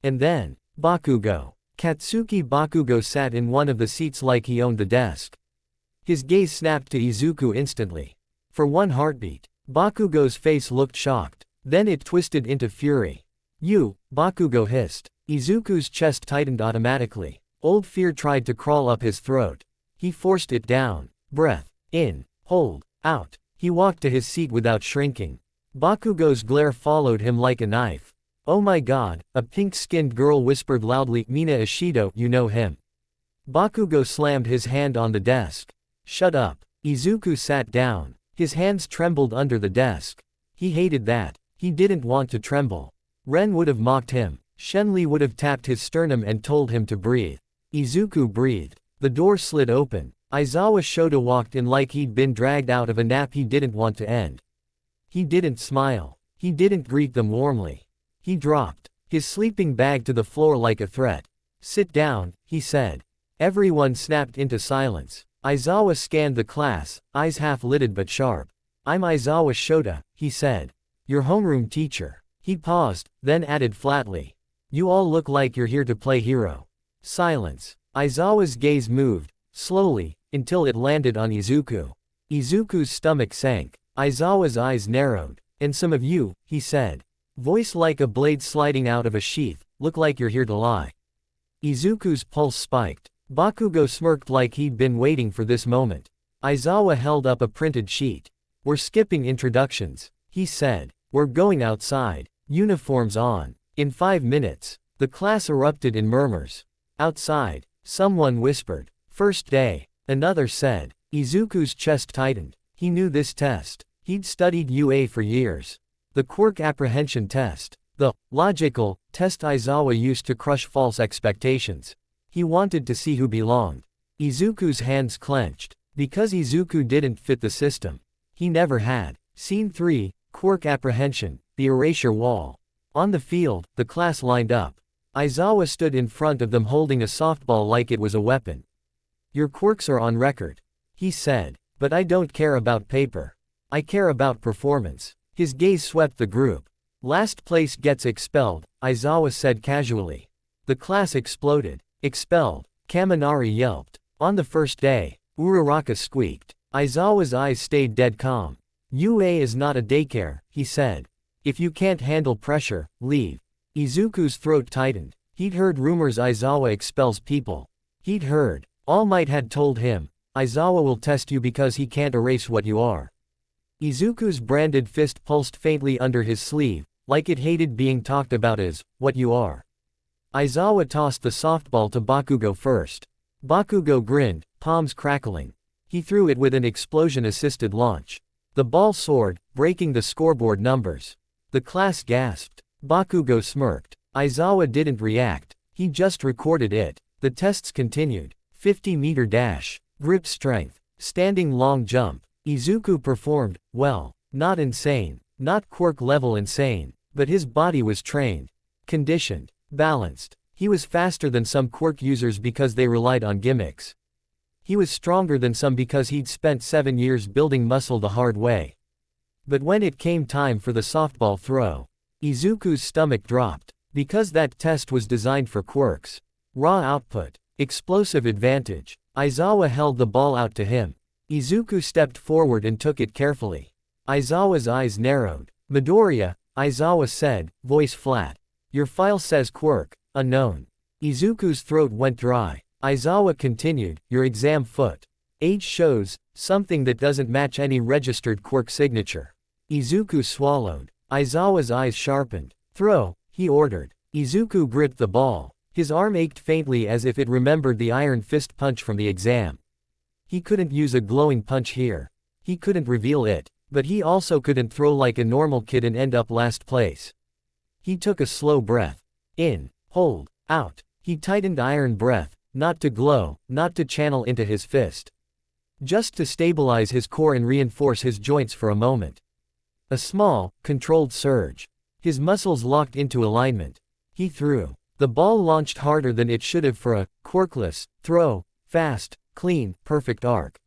And then, Bakugo. Katsuki Bakugo sat in one of the seats like he owned the desk. His gaze snapped to Izuku instantly. For one heartbeat, Bakugo's face looked shocked. Then it twisted into fury. You, Bakugo hissed. Izuku's chest tightened automatically. Old fear tried to crawl up his throat. He forced it down. Breath. In. Hold. Out. He walked to his seat without shrinking. Bakugo's glare followed him like a knife. Oh my god, a pink-skinned girl whispered loudly, Mina Ishido, you know him. Bakugo slammed his hand on the desk. Shut up. Izuku sat down. His hands trembled under the desk. He hated that. He didn't want to tremble. Ren would have mocked him. Shenli would have tapped his sternum and told him to breathe. Izuku breathed. The door slid open. Aizawa Shota walked in like he'd been dragged out of a nap he didn't want to end. He didn't smile. He didn't greet them warmly. He dropped his sleeping bag to the floor like a threat. Sit down, he said. Everyone snapped into silence. Aizawa scanned the class, eyes half-lidded but sharp. I'm Aizawa Shota, he said. Your homeroom teacher. He paused, then added flatly. You all look like you're here to play hero. Silence. Aizawa's gaze moved, slowly, until it landed on Izuku. Izuku's stomach sank. Aizawa's eyes narrowed. And some of you, he said. Voice like a blade sliding out of a sheath, look like you're here to lie. Izuku's pulse spiked. Bakugo smirked like he'd been waiting for this moment. Aizawa held up a printed sheet. We're skipping introductions, he said. We're going outside. Uniforms on. In 5 minutes. The class erupted in murmurs. Outside. Someone whispered. First day. Another said. Izuku's chest tightened. He knew this test. He'd studied UA for years. The quirk apprehension test. The logical test Aizawa used to crush false expectations. He wanted to see who belonged. Izuku's hands clenched. Because Izuku didn't fit the system. He never had. Scene 3, Quirk apprehension, the erasure wall. On the field, the class lined up. Aizawa stood in front of them holding a softball like it was a weapon. Your quirks are on record, he said. But I don't care about paper. I care about performance. His gaze swept the group. Last place gets expelled, Aizawa said casually. The class exploded. Expelled. Kaminari yelped. On the first day, Uraraka squeaked. Aizawa's eyes stayed dead calm. UA is not a daycare, he said. If you can't handle pressure, leave. Izuku's throat tightened. He'd heard rumors Aizawa expels people. He'd heard. All Might had told him. Aizawa will test you because he can't erase what you are. Izuku's branded fist pulsed faintly under his sleeve, like it hated being talked about as what you are. Aizawa tossed the softball to Bakugo first. Bakugo grinned, palms crackling. He threw it with an explosion-assisted launch. The ball soared, breaking the scoreboard numbers. The class gasped. Bakugo smirked. Aizawa didn't react. He just recorded it. The tests continued. 50-meter dash. Grip strength. Standing long jump. Izuku performed well. Not insane. Not quirk-level insane. But his body was trained. Conditioned. Balanced. He was faster than some quirk users because they relied on gimmicks. He was stronger than some because he'd spent 7 years building muscle the hard way. But when it came time for the softball throw, Izuku's stomach dropped. Because that test was designed for quirks. Raw output. Explosive advantage. Aizawa held the ball out to him. Izuku stepped forward and took it carefully. Aizawa's eyes narrowed. Midoriya, Aizawa said, voice flat. Your file says quirk, unknown. Izuku's throat went dry. Aizawa continued, your exam foot. Age shows, something that doesn't match any registered quirk signature. Izuku swallowed. Aizawa's eyes sharpened. Throw, he ordered. Izuku gripped the ball. His arm ached faintly as if it remembered the iron fist punch from the exam. He couldn't use a glowing punch here. He couldn't reveal it. But he also couldn't throw like a normal kid and end up last place. He took a slow breath. In, hold, out. He tightened iron breath, not to glow, not to channel into his fist. Just to stabilize his core and reinforce his joints for a moment. A small, controlled surge. His muscles locked into alignment. He threw. The ball launched harder than it should have for a quirkless throw, fast, clean, perfect arc.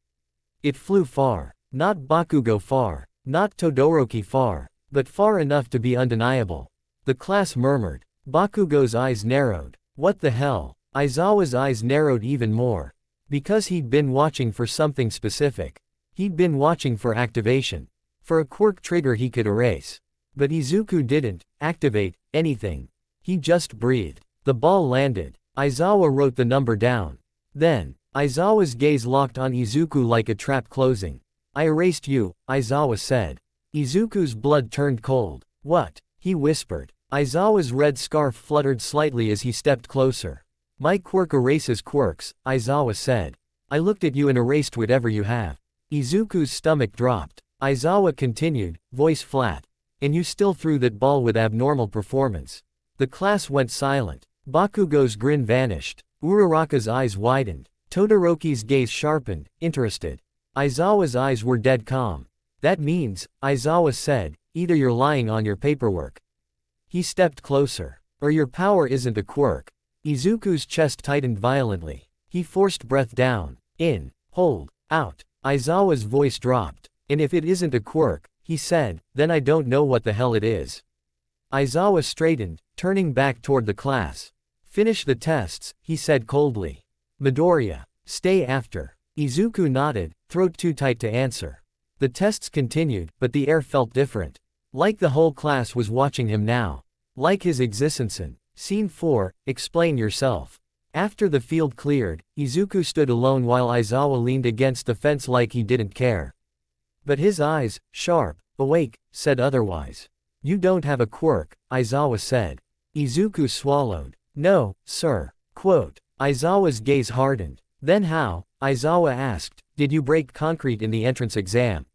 It flew far. Not Bakugo far. Not Todoroki far. But far enough to be undeniable. The class murmured. Bakugo's eyes narrowed. What the hell? Aizawa's eyes narrowed even more. Because he'd been watching for something specific. He'd been watching for activation. For a quirk trigger he could erase. But Izuku didn't activate anything. He just breathed. The ball landed. Aizawa wrote the number down. Then, Aizawa's gaze locked on Izuku like a trap closing. I erased you, Aizawa said. Izuku's blood turned cold. What? He whispered. Aizawa's red scarf fluttered slightly as he stepped closer. My quirk erases quirks, Aizawa said. I looked at you and erased whatever you have. Izuku's stomach dropped. Aizawa continued, voice flat. And you still threw that ball with abnormal performance. The class went silent. Bakugo's grin vanished. Uraraka's eyes widened. Todoroki's gaze sharpened, interested. Aizawa's eyes were dead calm. That means, Aizawa said, either you're lying on your paperwork. He stepped closer. Or your power isn't a quirk. Izuku's chest tightened violently. He forced breath down. In, hold, out. Aizawa's voice dropped. And if it isn't a quirk, he said, then I don't know what the hell it is. Aizawa straightened, turning back toward the class. Finish the tests, he said coldly. Midoriya, stay after. Izuku nodded, throat too tight to answer. The tests continued, but the air felt different. Like the whole class was watching him now. Like his existence in Scene 4, explain yourself. After the field cleared, Izuku stood alone while Aizawa leaned against the fence like he didn't care. But his eyes, sharp, awake, said otherwise. You don't have a quirk, Aizawa said. Izuku swallowed. No, sir. Quote. Aizawa's gaze hardened. Then how? Aizawa asked. Did you break concrete in the entrance exam?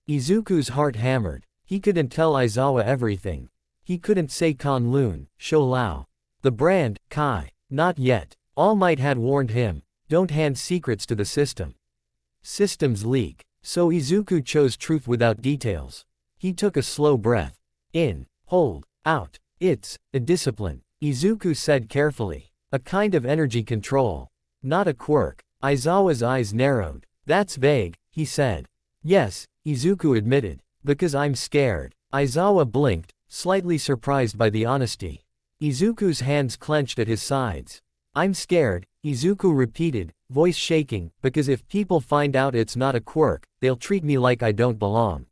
Izuku's heart hammered. He couldn't tell Aizawa everything. He couldn't say Konlun, Shou-Lao. The brand, Kai. Not yet. All Might had warned him. Don't hand secrets to the system. Systems leak. So Izuku chose truth without details. He took a slow breath. In, hold, out. It's a discipline, Izuku said carefully. A kind of energy control. Not a quirk. Aizawa's eyes narrowed. That's vague, he said. Yes, Izuku admitted. Because I'm scared. Aizawa blinked, slightly surprised by the honesty. Izuku's hands clenched at his sides. I'm scared, Izuku repeated, voice shaking, because if people find out it's not a quirk, they'll treat me like I don't belong.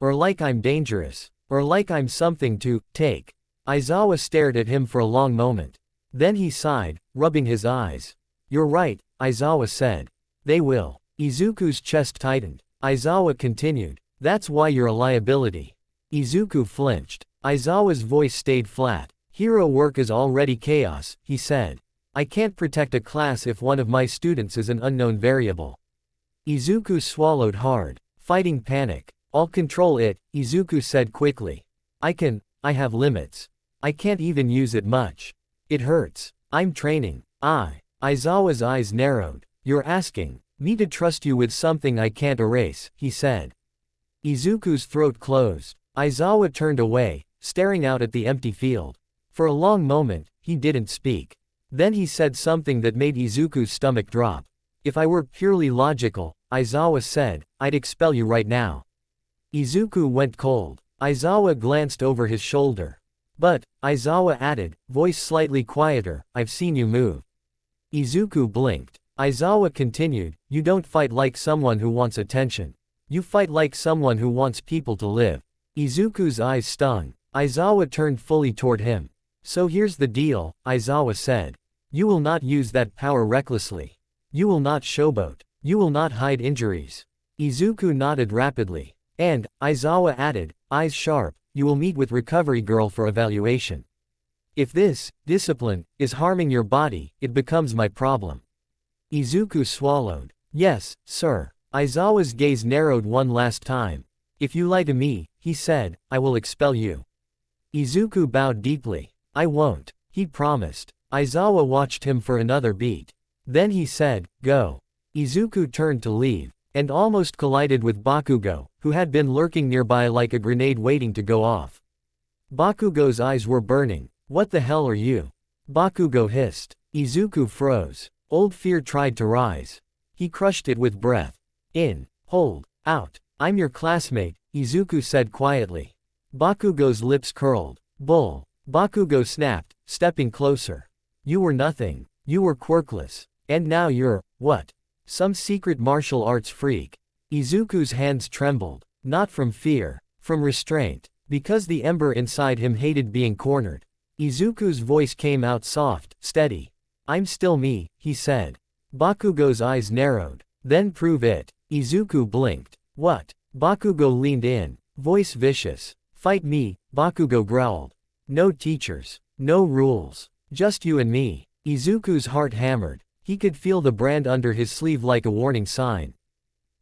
Or like I'm dangerous. Or like I'm something to take. Aizawa stared at him for a long moment. Then he sighed, rubbing his eyes. You're right, Aizawa said. They will. Izuku's chest tightened. Aizawa continued. That's why you're a liability. Izuku flinched. Aizawa's voice stayed flat. Hero work is already chaos, he said. I can't protect a class if one of my students is an unknown variable. Izuku swallowed hard. Fighting panic. I'll control it, Izuku said quickly. I have limits. I can't even use it much. It hurts. I'm training. Aizawa's eyes narrowed. You're asking me to trust you with something I can't erase, he said. Izuku's throat closed. Aizawa turned away, staring out at the empty field. For a long moment, he didn't speak. Then he said something that made Izuku's stomach drop. If I were purely logical, Aizawa said, I'd expel you right now. Izuku went cold. Aizawa glanced over his shoulder. But, Aizawa added, voice slightly quieter, I've seen you move. Izuku blinked. Aizawa continued, you don't fight like someone who wants attention. You fight like someone who wants people to live. Izuku's eyes stung. Aizawa turned fully toward him. So here's the deal, Aizawa said. You will not use that power recklessly. You will not showboat. You will not hide injuries. Izuku nodded rapidly. And, Aizawa added, eyes sharp, you will meet with Recovery Girl for evaluation. If this discipline is harming your body, it becomes my problem. Izuku swallowed. Yes, sir. Aizawa's gaze narrowed one last time. If you lie to me, he said, I will expel you. Izuku bowed deeply. I won't, he promised. Aizawa watched him for another beat. Then he said, go. Izuku turned to leave, and almost collided with Bakugo, who had been lurking nearby like a grenade waiting to go off. Bakugo's eyes were burning. What the hell are you? Bakugo hissed. Izuku froze. Old fear tried to rise. He crushed it with breath. In, hold, out. I'm your classmate, Izuku said quietly. Bakugo's lips curled. Bull. Bakugo snapped, stepping closer. You were nothing. You were quirkless. And now you're, what? Some secret martial arts freak. Izuku's hands trembled. Not from fear. From restraint. Because the ember inside him hated being cornered. Izuku's voice came out soft, steady. I'm still me, he said. Bakugo's eyes narrowed. Then prove it. Izuku blinked. What? Bakugo leaned in. Voice vicious. Fight me, Bakugo growled. No teachers. No rules. Just you and me. Izuku's heart hammered. He could feel the brand under his sleeve like a warning sign.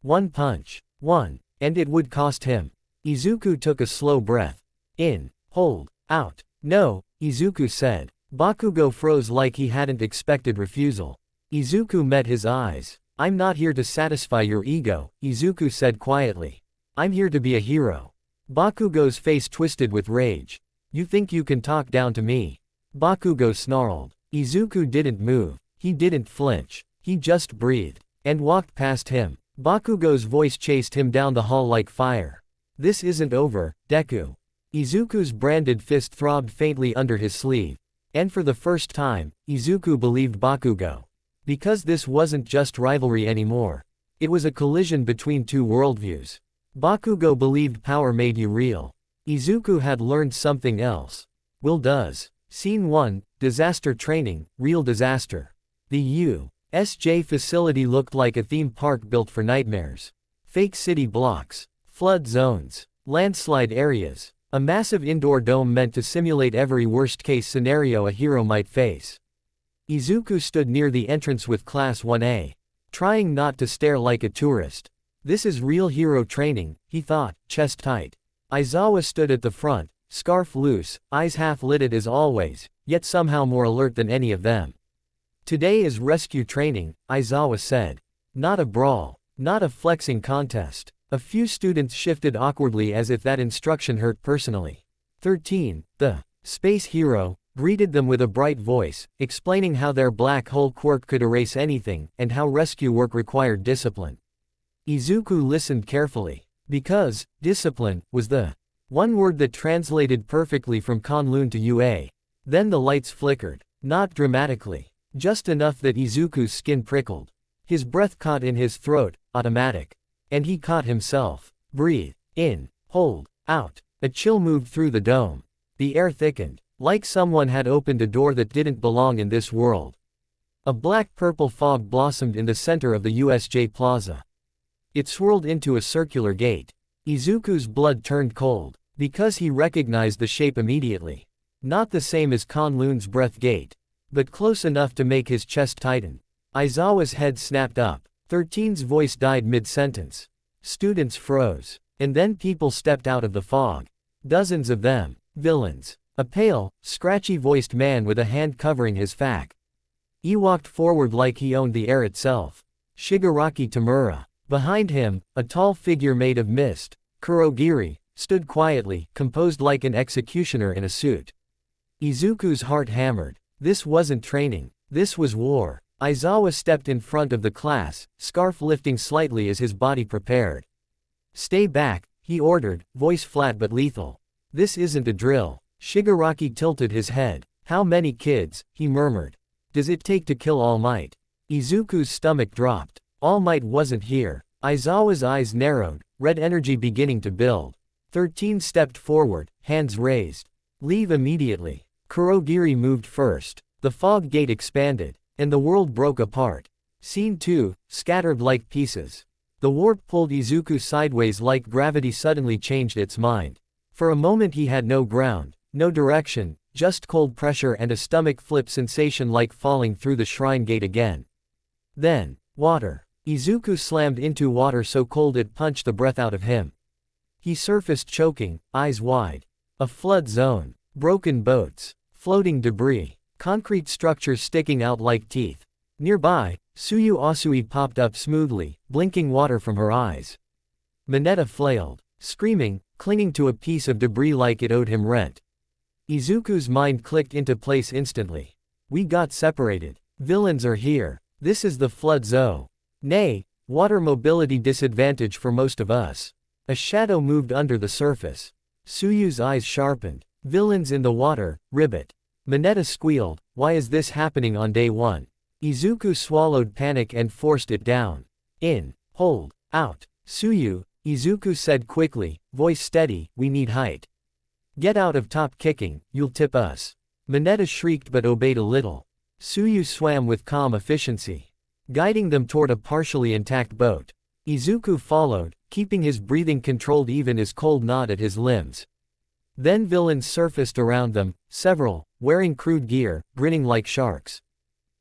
One punch. One. And it would cost him. Izuku took a slow breath. In. Hold. Out. No, Izuku said. Bakugo froze like he hadn't expected refusal. Izuku met his eyes. I'm not here to satisfy your ego, Izuku said quietly. I'm here to be a hero. Bakugo's face twisted with rage. You think you can talk down to me? Bakugo snarled. Izuku didn't move. He didn't flinch. He just breathed. And walked past him. Bakugo's voice chased him down the hall like fire. This isn't over, Deku. Izuku's branded fist throbbed faintly under his sleeve. And for the first time, Izuku believed Bakugo. Because this wasn't just rivalry anymore. It was a collision between two worldviews. Bakugo believed power made you real. Izuku had learned something else. Will does. Scene 1, Disaster Training, Real Disaster. The U.S.J. facility looked like a theme park built for nightmares. Fake city blocks. Flood zones. Landslide areas. A massive indoor dome meant to simulate every worst-case scenario a hero might face. Izuku stood near the entrance with Class 1A. Trying not to stare like a tourist. This is real hero training, he thought, chest tight. Aizawa stood at the front, scarf loose, eyes half-lidded as always, yet somehow more alert than any of them. Today is rescue training, Aizawa said. Not a brawl. Not a flexing contest. A few students shifted awkwardly as if that instruction hurt personally. 13, the space hero, greeted them with a bright voice, explaining how their black hole quirk could erase anything, and how rescue work required discipline. Izuku listened carefully. Because, discipline, was the one word that translated perfectly from Kowloon to UA. Then the lights flickered. Not dramatically. Just enough that Izuku's skin prickled. His breath caught in his throat, automatic. And he caught himself. Breathe. In. Hold. Out. A chill moved through the dome. The air thickened. Like someone had opened a door that didn't belong in this world. A black-purple fog blossomed in the center of the USJ Plaza. It swirled into a circular gate. Izuku's blood turned cold, because he recognized the shape immediately. Not the same as Kunlun's breath gate, but close enough to make his chest tighten. Aizawa's head snapped up. 13's voice died mid-sentence. Students froze. And then people stepped out of the fog. Dozens of them. Villains. A pale, scratchy-voiced man with a hand covering his face. He walked forward like he owned the air itself. Shigaraki Tamura. Behind him, a tall figure made of mist, Kurogiri, stood quietly, composed like an executioner in a suit. Izuku's heart hammered. This wasn't training. This was war. Aizawa stepped in front of the class, scarf lifting slightly as his body prepared. Stay back, he ordered, voice flat but lethal. This isn't a drill. Shigaraki tilted his head. How many kids, he murmured. Does it take to kill All Might? Izuku's stomach dropped. All Might wasn't here. Aizawa's eyes narrowed, red energy beginning to build. 13 stepped forward, hands raised. Leave immediately. Kurogiri moved first. The fog gate expanded, and the world broke apart. Scene 2, scattered like pieces. The warp pulled Izuku sideways like gravity suddenly changed its mind. For a moment he had no ground, no direction, just cold pressure and a stomach flip sensation like falling through the shrine gate again. Then, water. Izuku slammed into water so cold it punched the breath out of him. He surfaced choking, eyes wide. A flood zone. Broken boats. Floating debris. Concrete structures sticking out like teeth. Nearby, Tsuyu Asui popped up smoothly, blinking water from her eyes. Mineta flailed, screaming, clinging to a piece of debris like it owed him rent. Izuku's mind clicked into place instantly. We got separated. Villains are here. This is the flood zone. Nay, water mobility disadvantage for most of us. A shadow moved under the surface. Tsuyu's eyes sharpened. Villains in the water, ribbit. Mineta squealed, why is this happening on day 1? Izuku swallowed panic and forced it down. In, hold, out. Tsuyu, Izuku said quickly, voice steady, we need height. Get out of top kicking, you'll tip us. Mineta shrieked but obeyed a little. Tsuyu swam with calm efficiency, guiding them toward a partially intact boat. Izuku followed, keeping his breathing controlled even as cold gnawed at his limbs. Then villains surfaced around them, several, wearing crude gear, grinning like sharks.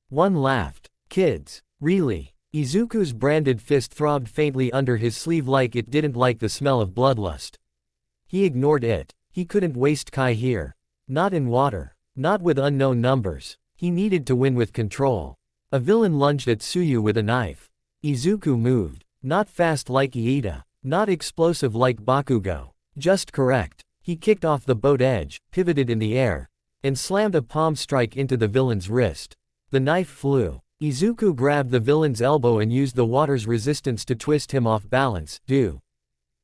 One laughed. Kids. Really? Izuku's branded fist throbbed faintly under his sleeve like it didn't like the smell of bloodlust. He ignored it. He couldn't waste Kai here. Not in water. Not with unknown numbers. He needed to win with control. A villain lunged at Tsuyu with a knife. Izuku moved. Not fast like Iida. Not explosive like Bakugo. Just correct. He kicked off the boat edge, pivoted in the air, and slammed a palm strike into the villain's wrist. The knife flew. Izuku grabbed the villain's elbow and used the water's resistance to twist him off balance,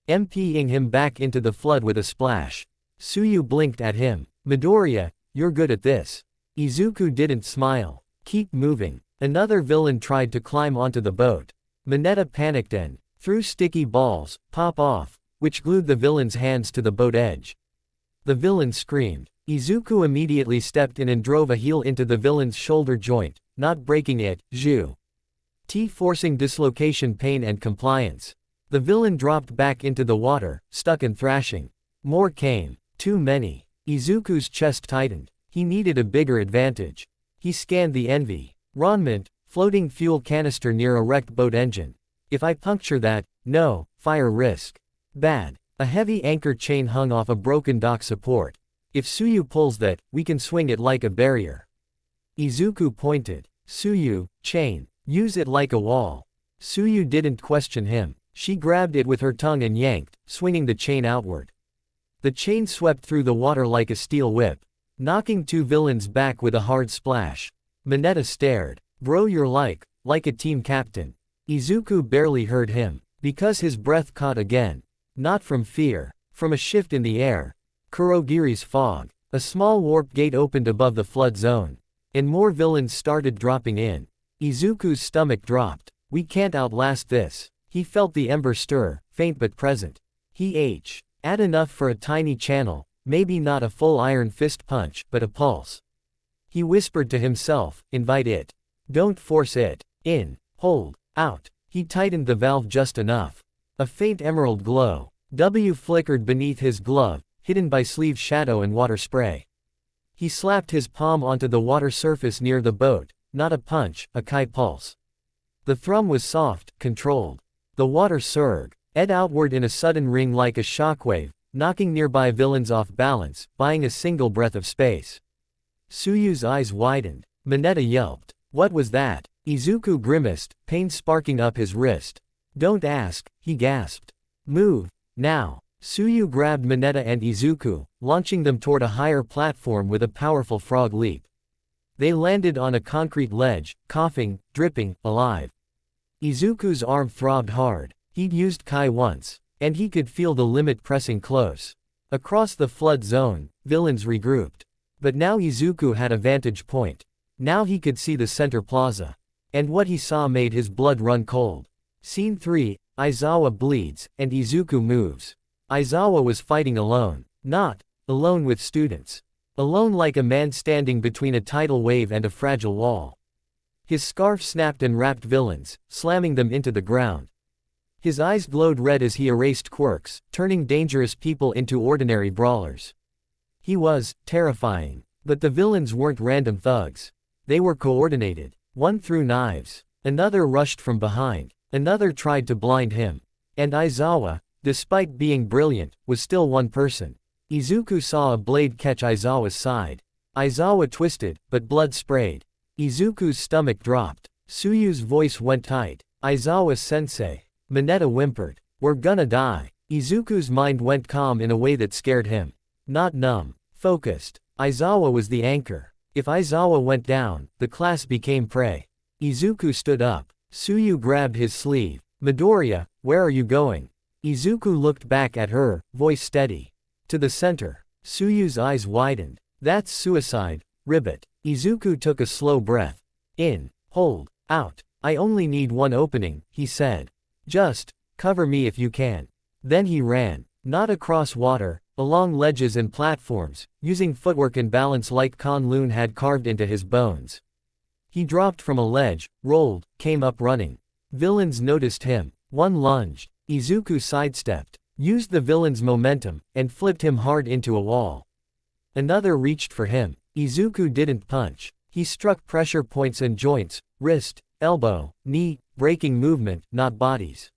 MPing him back into the flood with a splash. Tsuyu blinked at him. Midoriya, you're good at this. Izuku didn't smile. Keep moving. Another villain tried to climb onto the boat. Mineta panicked and threw sticky balls, pop off, which glued the villain's hands to the boat edge. The villain screamed. Izuku immediately stepped in and drove a heel into the villain's shoulder joint, not breaking it, forcing dislocation pain and compliance. The villain dropped back into the water, stuck and thrashing. More came. Too many. Izuku's chest tightened. He needed a bigger advantage. He scanned the envy. Ronmint, floating fuel canister near a wrecked boat engine. If I puncture that, no, fire risk. Bad. A heavy anchor chain hung off a broken dock support. If Tsuyu pulls that, we can swing it like a barrier. Izuku pointed. Tsuyu, chain. Use it like a wall. Tsuyu didn't question him. She grabbed it with her tongue and yanked, swinging the chain outward. The chain swept through the water like a steel whip, knocking two villains back with a hard splash. Mineta stared. Bro, you're like a team captain. Izuku barely heard him, because his breath caught again. Not from fear, from a shift in the air. Kurogiri's fog. A small warp gate opened above the flood zone, and more villains started dropping in. Izuku's stomach dropped. We can't outlast this. He felt the ember stir, faint but present. Add enough for a tiny channel, maybe not a full iron fist punch, but a pulse. He whispered to himself, invite it. Don't force it. In, hold, out. He tightened the valve just enough. A faint emerald glow. W flickered beneath his glove, hidden by sleeve shadow and water spray. He slapped his palm onto the water surface near the boat, not a punch, a chi pulse. The thrum was soft, controlled. The water surged outward in a sudden ring like a shockwave, knocking nearby villains off balance, buying a single breath of space. Suyu's eyes widened. Mineta yelped. What was that? Izuku grimaced, pain sparking up his wrist. Don't ask, he gasped. Move, now. Suyu grabbed Mineta and Izuku, launching them toward a higher platform with a powerful frog leap. They landed on a concrete ledge, coughing, dripping, alive. Izuku's arm throbbed hard. He'd used Kai once, and he could feel the limit pressing close. Across the flood zone, villains regrouped. But now Izuku had a vantage point. Now he could see the center plaza. And what he saw made his blood run cold. Scene 3, Aizawa bleeds, and Izuku moves. Aizawa was fighting alone. Not alone with students. Alone like a man standing between a tidal wave and a fragile wall. His scarf snapped and wrapped villains, slamming them into the ground. His eyes glowed red as he erased quirks, turning dangerous people into ordinary brawlers. He was terrifying. But the villains weren't random thugs. They were coordinated. One threw knives. Another rushed from behind. Another tried to blind him. And Aizawa, despite being brilliant, was still one person. Izuku saw a blade catch Aizawa's side. Aizawa twisted, but blood sprayed. Izuku's stomach dropped. Suyu's voice went tight. Aizawa-sensei. Mineta whimpered. We're gonna die. Izuku's mind went calm in a way that scared him. Not numb. Focused. Aizawa was the anchor. If Aizawa went down, the class became prey. Izuku stood up. Suyu grabbed his sleeve. Midoriya, where are you going? Izuku looked back at her, voice steady. To the center. Suyu's eyes widened. That's suicide, ribbit. Izuku took a slow breath. In, hold, out. I only need one opening, he said. Just cover me if you can. Then he ran. Not across water, along ledges and platforms, using footwork and balance like Kunlun had carved into his bones. He dropped from a ledge, rolled, came up running. Villains noticed him. One lunged. Izuku sidestepped, used the villain's momentum, and flipped him hard into a wall. Another reached for him. Izuku didn't punch. He struck pressure points and joints, wrist, elbow, knee, breaking movement, not bodies.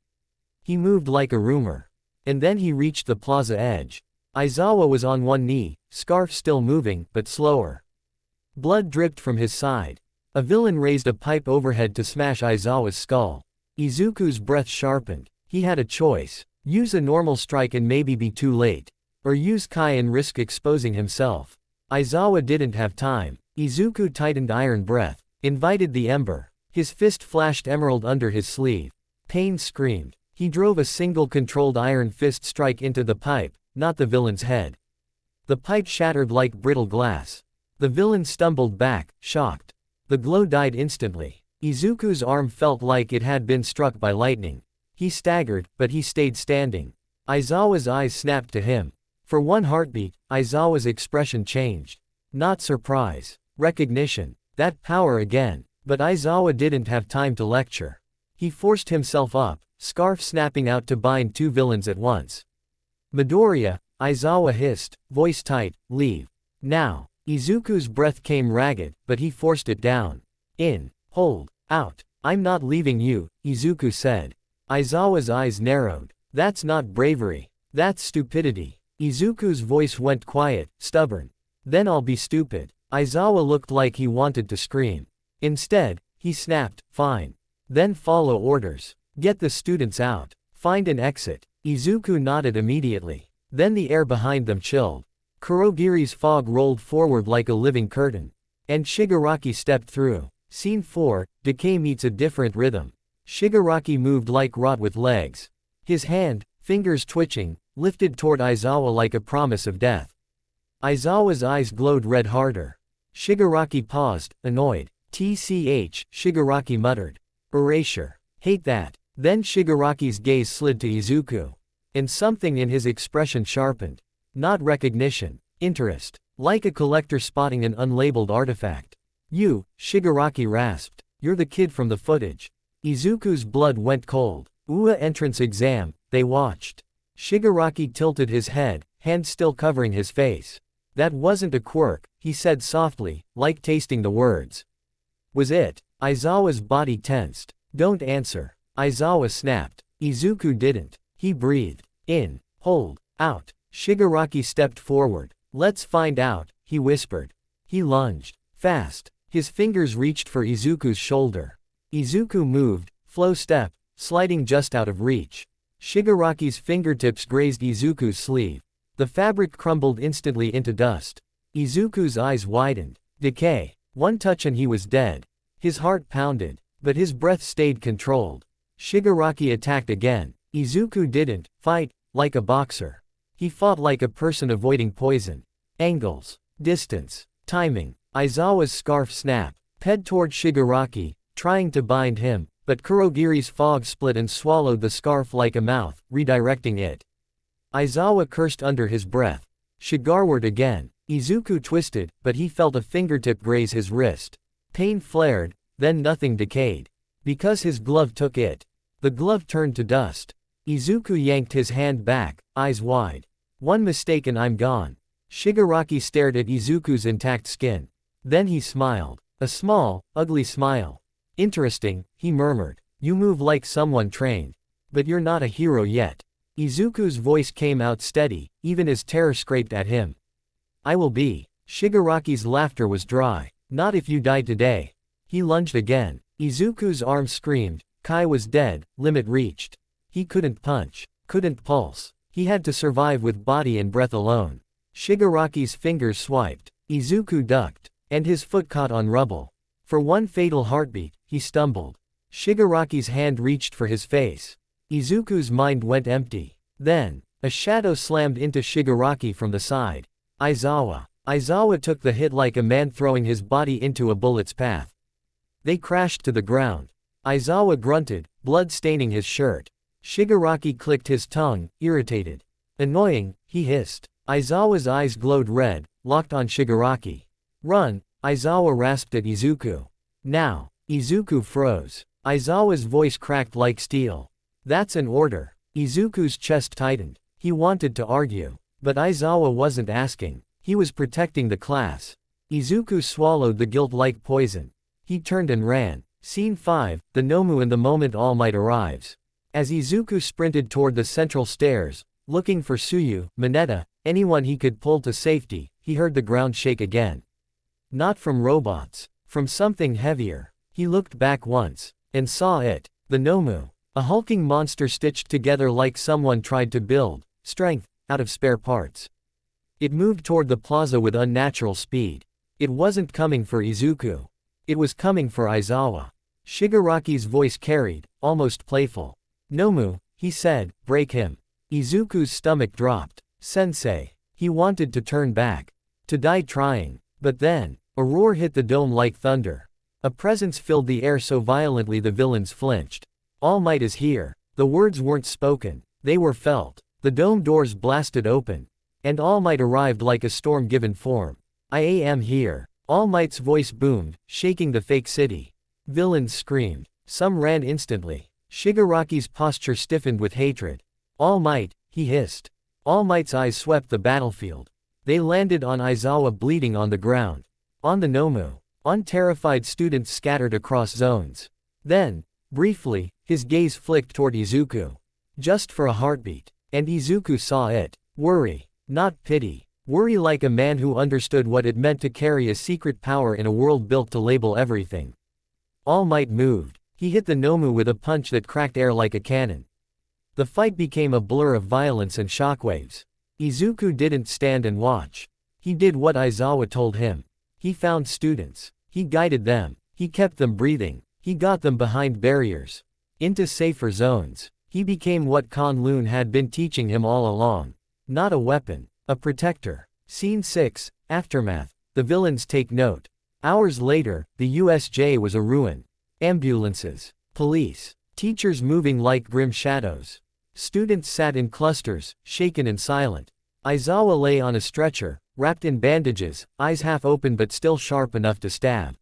He moved like a rumor. And then he reached the plaza edge. Aizawa was on one knee, scarf still moving, but slower. Blood dripped from his side. A villain raised a pipe overhead to smash Aizawa's skull. Izuku's breath sharpened. He had a choice. Use a normal strike and maybe be too late. Or use Kai and risk exposing himself. Aizawa didn't have time. Izuku tightened iron breath, invited the ember. His fist flashed emerald under his sleeve. Pain screamed. He drove a single controlled iron fist strike into the pipe, not the villain's head. The pipe shattered like brittle glass. The villain stumbled back, shocked. The glow died instantly. Izuku's arm felt like it had been struck by lightning. He staggered, but he stayed standing. Aizawa's eyes snapped to him. For one heartbeat, Aizawa's expression changed. Not surprise. Recognition. That power again. But Aizawa didn't have time to lecture. He forced himself up, scarf snapping out to bind two villains at once. Midoriya, Aizawa hissed, voice tight, leave. Now. Izuku's breath came ragged, but he forced it down. In, hold, out. I'm not leaving you, Izuku said. Aizawa's eyes narrowed. That's not bravery. That's stupidity. Izuku's voice went quiet, stubborn. Then I'll be stupid. Aizawa looked like he wanted to scream. Instead, he snapped, fine. Then follow orders. Get the students out. Find an exit. Izuku nodded immediately. Then the air behind them chilled. Kurogiri's fog rolled forward like a living curtain. And Shigaraki stepped through. Scene 4, decay meets a different rhythm. Shigaraki moved like rot with legs. His hand, fingers twitching, lifted toward Aizawa like a promise of death. Aizawa's eyes glowed red harder. Shigaraki paused, annoyed. TCH, Shigaraki muttered. Erasure. Hate that. Then Shigaraki's gaze slid to Izuku. And something in his expression sharpened. Not recognition. Interest. Like a collector spotting an unlabeled artifact. You, Shigaraki rasped. You're the kid from the footage. Izuku's blood went cold. UA entrance exam, they watched. Shigaraki tilted his head, hand still covering his face. That wasn't a quirk, he said softly, like tasting the words. Was it? Aizawa's body tensed. Don't answer. Aizawa snapped. Izuku didn't. He breathed. In. Hold. Out. Shigaraki stepped forward. Let's find out, he whispered. He lunged. Fast. His fingers reached for Izuku's shoulder. Izuku moved, flow step, sliding just out of reach. Shigaraki's fingertips grazed Izuku's sleeve. The fabric crumbled instantly into dust. Izuku's eyes widened. Decay. One touch and he was dead. His heart pounded, but his breath stayed controlled. Shigaraki attacked again. Izuku didn't fight like a boxer. He fought like a person avoiding poison. Angles, distance, timing. Aizawa's scarf snapped, ped toward Shigaraki, trying to bind him, but Kurogiri's fog split and swallowed the scarf like a mouth, redirecting it. Aizawa cursed under his breath. Shigarward again. Izuku twisted, but he felt a fingertip graze his wrist. Pain flared, then nothing decayed. Because his glove took it. The glove turned to dust. Izuku yanked his hand back, eyes wide. One mistake and I'm gone. Shigaraki stared at Izuku's intact skin. Then he smiled. A small, ugly smile. Interesting, he murmured. You move like someone trained. But you're not a hero yet. Izuku's voice came out steady, even as terror scraped at him. I will be. Shigaraki's laughter was dry. Not if you die today. He lunged again. Izuku's arm screamed. Kai was dead, limit reached. He couldn't punch, couldn't pulse. He had to survive with body and breath alone. Shigaraki's fingers swiped. Izuku ducked, and his foot caught on rubble. For one fatal heartbeat, he stumbled. Shigaraki's hand reached for his face. Izuku's mind went empty. Then, a shadow slammed into Shigaraki from the side. Aizawa. Aizawa took the hit like a man throwing his body into a bullet's path. They crashed to the ground. Aizawa grunted, blood staining his shirt. Shigaraki clicked his tongue, irritated. Annoying, he hissed. Aizawa's eyes glowed red, locked on Shigaraki. Run, Aizawa rasped at Izuku. Now. Izuku froze. Aizawa's voice cracked like steel. That's an order. Izuku's chest tightened. He wanted to argue. But Aizawa wasn't asking. He was protecting the class. Izuku swallowed the guilt like poison. He turned and ran. Scene 5, the Nomu and the moment All Might arrives. As Izuku sprinted toward the central stairs, looking for Tsuyu, Mineta, anyone he could pull to safety, he heard the ground shake again. Not from robots. From something heavier. He looked back once, and saw it. The Nomu. A hulking monster stitched together like someone tried to build strength out of spare parts. It moved toward the plaza with unnatural speed. It wasn't coming for Izuku. It was coming for Aizawa. Shigaraki's voice carried, almost playful. Nomu, he said, break him. Izuku's stomach dropped. Sensei. He wanted to turn back. To die trying. But then, a roar hit the dome like thunder. A presence filled the air so violently the villains flinched. All Might is here. The words weren't spoken. They were felt. The dome doors blasted open. And All Might arrived like a storm given form. I am here. All Might's voice boomed, shaking the fake city. Villains screamed. Some ran instantly. Shigaraki's posture stiffened with hatred. All Might, he hissed. All Might's eyes swept the battlefield. They landed on Aizawa bleeding on the ground. On the Nomu. On terrified students scattered across zones. Then, briefly, his gaze flicked toward Izuku. Just for a heartbeat. And Izuku saw it. Worry. Not pity. Worry like a man who understood what it meant to carry a secret power in a world built to label everything. All Might moved. He hit the Nomu with a punch that cracked air like a cannon. The fight became a blur of violence and shockwaves. Izuku didn't stand and watch. He did what Aizawa told him. He found students. He guided them. He kept them breathing. He got them behind barriers. Into safer zones. He became what Kunlun had been teaching him all along. Not a weapon. A protector. Scene 6, Aftermath. The villains take note. Hours later, the USJ was a ruin. Ambulances. Police. Teachers moving like grim shadows. Students sat in clusters, shaken and silent. Aizawa lay on a stretcher, wrapped in bandages, eyes half open but still sharp enough to stab.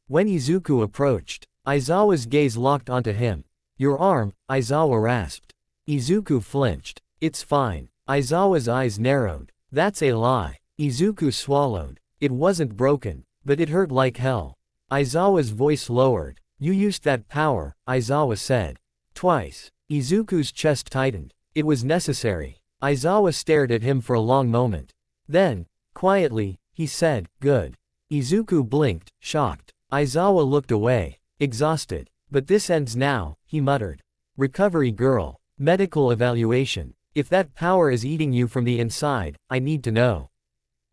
When Izuku approached, Aizawa's gaze locked onto him. Your arm, Aizawa rasped. Izuku flinched. It's fine. Aizawa's eyes narrowed. That's a lie. Izuku swallowed. It wasn't broken, but it hurt like hell. Aizawa's voice lowered. You used that power, Aizawa said. Twice. Izuku's chest tightened. It was necessary. Aizawa stared at him for a long moment. Then, quietly, he said, good. Izuku blinked, shocked. Aizawa looked away, exhausted. But this ends now, he muttered. Recovery girl. Medical evaluation. If that power is eating you from the inside, I need to know.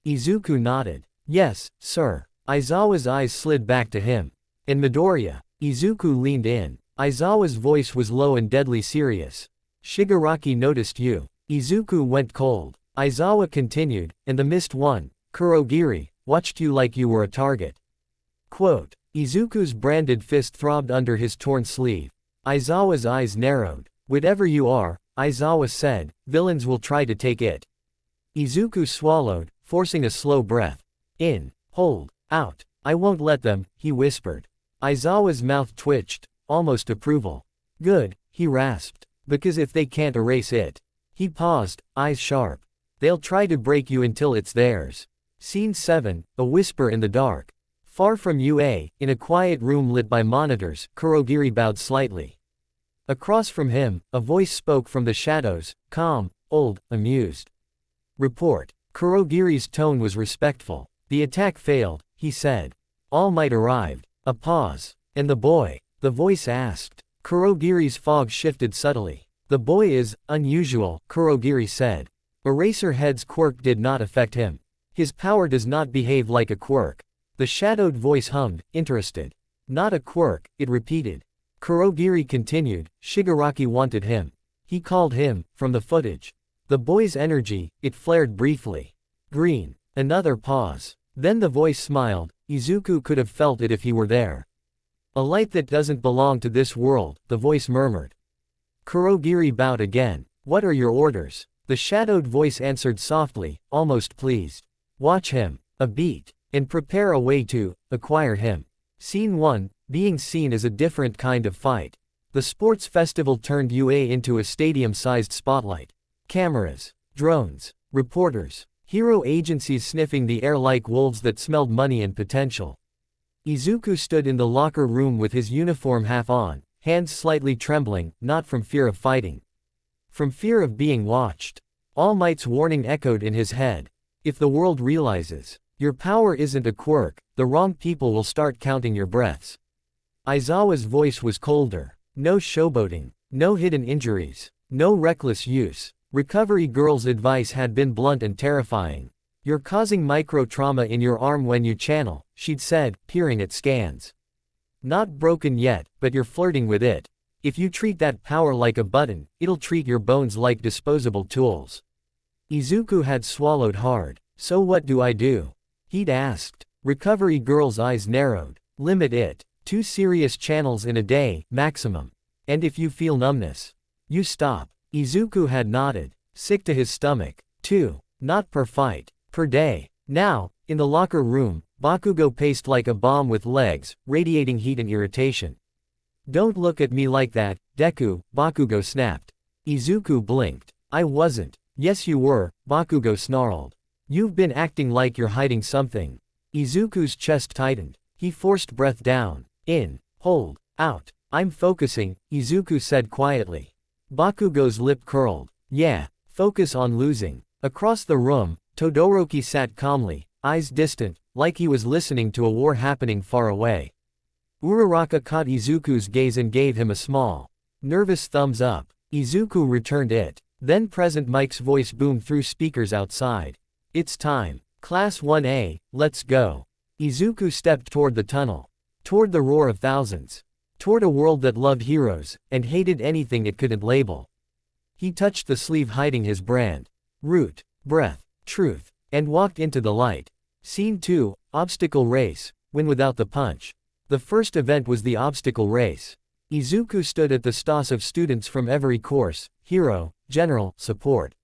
Izuku nodded. Yes, sir. Aizawa's eyes slid back to him. And Midoriya. Izuku leaned in. Aizawa's voice was low and deadly serious. Shigaraki noticed you. Izuku went cold. Aizawa continued, and the missed one, Kurogiri, watched you like you were a target. Quote. Izuku's branded fist throbbed under his torn sleeve. Aizawa's eyes narrowed. Whatever you are, Aizawa said, villains will try to take it. Izuku swallowed, forcing a slow breath. In. Hold. Out. I won't let them, he whispered. Aizawa's mouth twitched, almost approval. Good, he rasped. Because if they can't erase it. He paused, eyes sharp. They'll try to break you until it's theirs. Scene 7, a whisper in the dark. Far from UA, in a quiet room lit by monitors, Kurogiri bowed slightly. Across from him, a voice spoke from the shadows, calm, old, amused. Report. Kurogiri's tone was respectful. The attack failed, he said. All Might arrived. A pause. And the boy? The voice asked. Kurogiri's fog shifted subtly. The boy is unusual, Kurogiri said. Eraserhead's quirk did not affect him. His power does not behave like a quirk. The shadowed voice hummed, interested. Not a quirk, it repeated. Kurogiri continued, Shigaraki wanted him. He called him, from the footage. The boy's energy, it flared briefly. Green. Another pause. Then the voice smiled. Izuku could have felt it if he were there. A light that doesn't belong to this world, the voice murmured. Kurogiri bowed again. What are your orders? The shadowed voice answered softly, almost pleased. Watch him. A beat. And prepare a way to acquire him. Scene 1, being seen is a different kind of fight. The sports festival turned UA into a stadium-sized spotlight. Cameras, drones, reporters, hero agencies sniffing the air like wolves that smelled money and potential. Izuku stood in the locker room with his uniform half on, hands slightly trembling, not from fear of fighting. From fear of being watched. All Might's warning echoed in his head. If the world realizes your power isn't a quirk, the wrong people will start counting your breaths. Aizawa's voice was colder. No showboating. No hidden injuries. No reckless use. Recovery girl's advice had been blunt and terrifying. You're causing micro-trauma in your arm when you channel, she'd said, peering at scans. Not broken yet, but you're flirting with it. If you treat that power like a button, it'll treat your bones like disposable tools. Izuku had swallowed hard. So what do I do? He'd asked. Recovery girl's eyes narrowed. Limit it. 2 serious channels in a day, maximum. And if you feel numbness, you stop. Izuku had nodded. Sick to his stomach. 2. Not per fight. Per day. Now, in the locker room, Bakugo paced like a bomb with legs, radiating heat and irritation. Don't look at me like that, Deku, Bakugo snapped. Izuku blinked. I wasn't. Yes you were, Bakugo snarled. You've been acting like you're hiding something. Izuku's chest tightened. He forced breath down. In. Hold. Out. I'm focusing, Izuku said quietly. Bakugo's lip curled. Yeah, focus on losing. Across the room, Todoroki sat calmly, eyes distant, like he was listening to a war happening far away. Uraraka caught Izuku's gaze and gave him a small, nervous thumbs up. Izuku returned it. Then Present Mike's voice boomed through speakers outside. It's time. Class 1A, let's go. Izuku stepped toward the tunnel. Toward the roar of thousands. Toward a world that loved heroes, and hated anything it couldn't label. He touched the sleeve hiding his brand. Root, breath, truth, and walked into the light. Scene 2, Obstacle Race, win without the punch. The first event was the obstacle race. Izuku stood at the stos of students from every course, hero, general, support.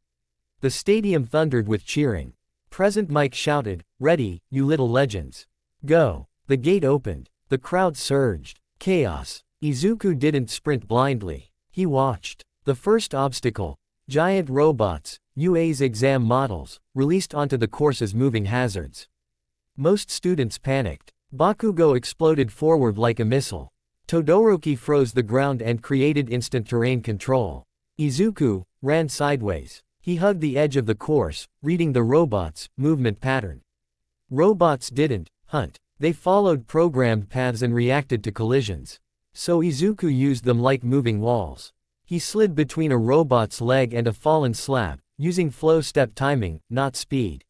The stadium thundered with cheering. Present Mike shouted, ready, you little legends. Go. The gate opened. The crowd surged. Chaos. Izuku didn't sprint blindly. He watched. The first obstacle. Giant robots, UA's exam models, released onto the course as moving hazards. Most students panicked. Bakugo exploded forward like a missile. Todoroki froze the ground and created instant terrain control. Izuku ran sideways. He hugged the edge of the course, reading the robots' movement pattern. Robots didn't hunt. They followed programmed paths and reacted to collisions. So Izuku used them like moving walls. He slid between a robot's leg and a fallen slab, using flow step timing, not speed.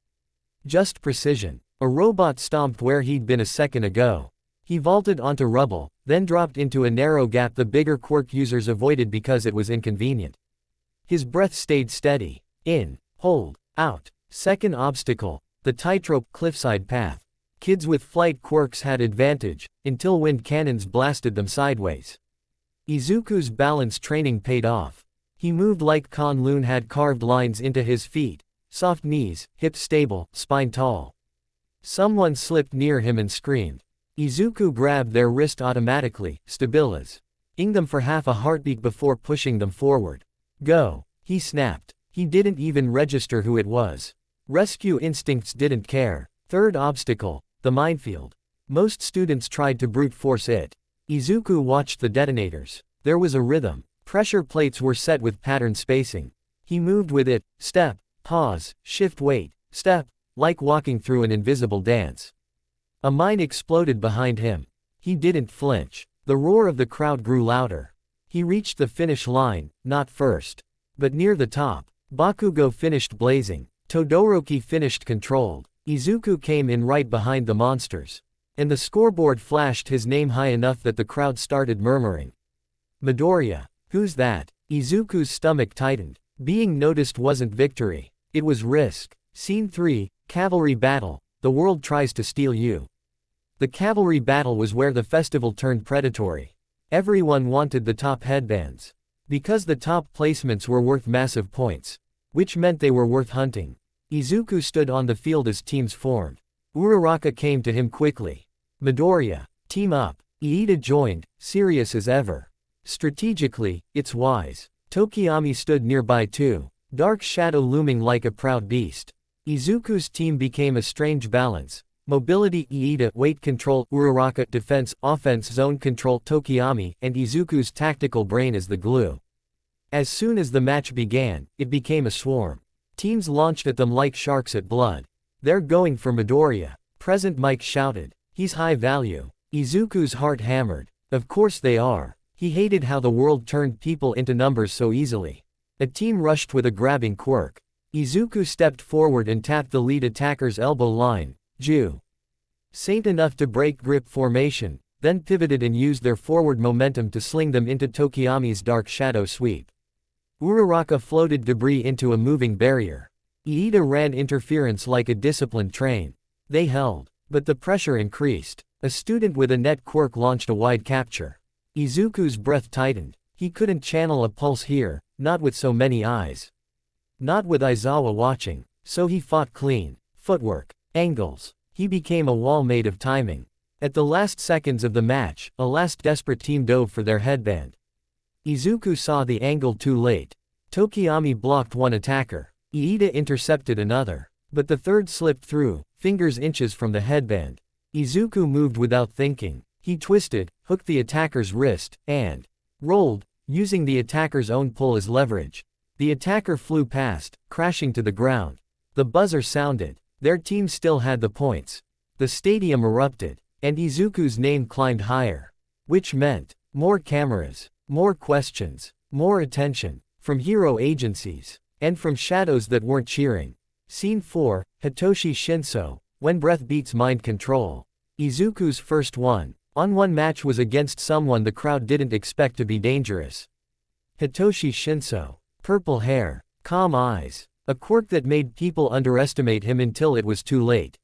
Just precision. A robot stomped where he'd been a second ago. He vaulted onto rubble, then dropped into a narrow gap the bigger quirk users avoided because it was inconvenient. His breath stayed steady. In, hold, out. Second obstacle. The tightrope cliffside path. Kids with flight quirks had advantage, until wind cannons blasted them sideways. Izuku's balance training paid off. He moved like Kunlun had carved lines into his feet. Soft knees, hips stable, spine tall. Someone slipped near him and screamed. Izuku grabbed their wrist automatically, stabilizing them for half a heartbeat before pushing them forward. Go, he snapped. He didn't even register who it was. Rescue instincts didn't care. Third obstacle, the minefield. Most students tried to brute force it. Izuku watched the detonators. There was a rhythm. Pressure plates were set with pattern spacing. He moved with it, step, pause, shift weight, step, like walking through an invisible dance. A mine exploded behind him. He didn't flinch. The roar of the crowd grew louder. He reached the finish line, not first, but near the top. Bakugo finished blazing. Todoroki finished controlled. Izuku came in right behind the monsters. And the scoreboard flashed his name high enough that the crowd started murmuring. Midoriya. Who's that? Izuku's stomach tightened. Being noticed wasn't victory. It was risk. Scene 3, Cavalry Battle. The world tries to steal you. The cavalry battle was where the festival turned predatory. Everyone wanted the top headbands. Because the top placements were worth massive points. Which meant they were worth hunting. Izuku stood on the field as teams formed. Uraraka came to him quickly. Midoriya, team up. Iida joined, serious as ever. Strategically, it's wise. Tokiyami stood nearby too, dark shadow looming like a proud beast. Izuku's team became a strange balance. Mobility Iida, weight control, Uraraka, defense, offense, zone control, Tokiyami, and Izuku's tactical brain as the glue. As soon as the match began, it became a swarm. Teams launched at them like sharks at blood. They're going for Midoriya. Present Mike shouted. He's high value. Izuku's heart hammered. Of course they are. He hated how the world turned people into numbers so easily. A team rushed with a grabbing quirk. Izuku stepped forward and tapped the lead attacker's elbow line. Ju. Saint enough to break grip formation, then pivoted and used their forward momentum to sling them into Tokiyami's dark shadow sweep. Uraraka floated debris into a moving barrier. Iida ran interference like a disciplined train. They held, but the pressure increased. A student with a net quirk launched a wide capture. Izuku's breath tightened. He couldn't channel a pulse here, not with so many eyes. Not with Aizawa watching, so he fought clean. Footwork, angles. He became a wall made of timing. At the last seconds of the match, a last desperate team dove for their headband. Izuku saw the angle too late. Tokiyami blocked one attacker. Iida intercepted another. But the third slipped through, fingers inches from the headband. Izuku moved without thinking. He twisted, hooked the attacker's wrist, and rolled, using the attacker's own pull as leverage. The attacker flew past, crashing to the ground. The buzzer sounded. Their team still had the points. The stadium erupted, and Izuku's name climbed higher. Which meant more cameras, more questions, more attention, from hero agencies, and from shadows that weren't cheering. Scene 4, Hitoshi Shinso, when breath beats mind control. Izuku's first one-on-one match was against someone the crowd didn't expect to be dangerous. Hitoshi Shinso. Purple hair, calm eyes, a quirk that made people underestimate him until it was too late.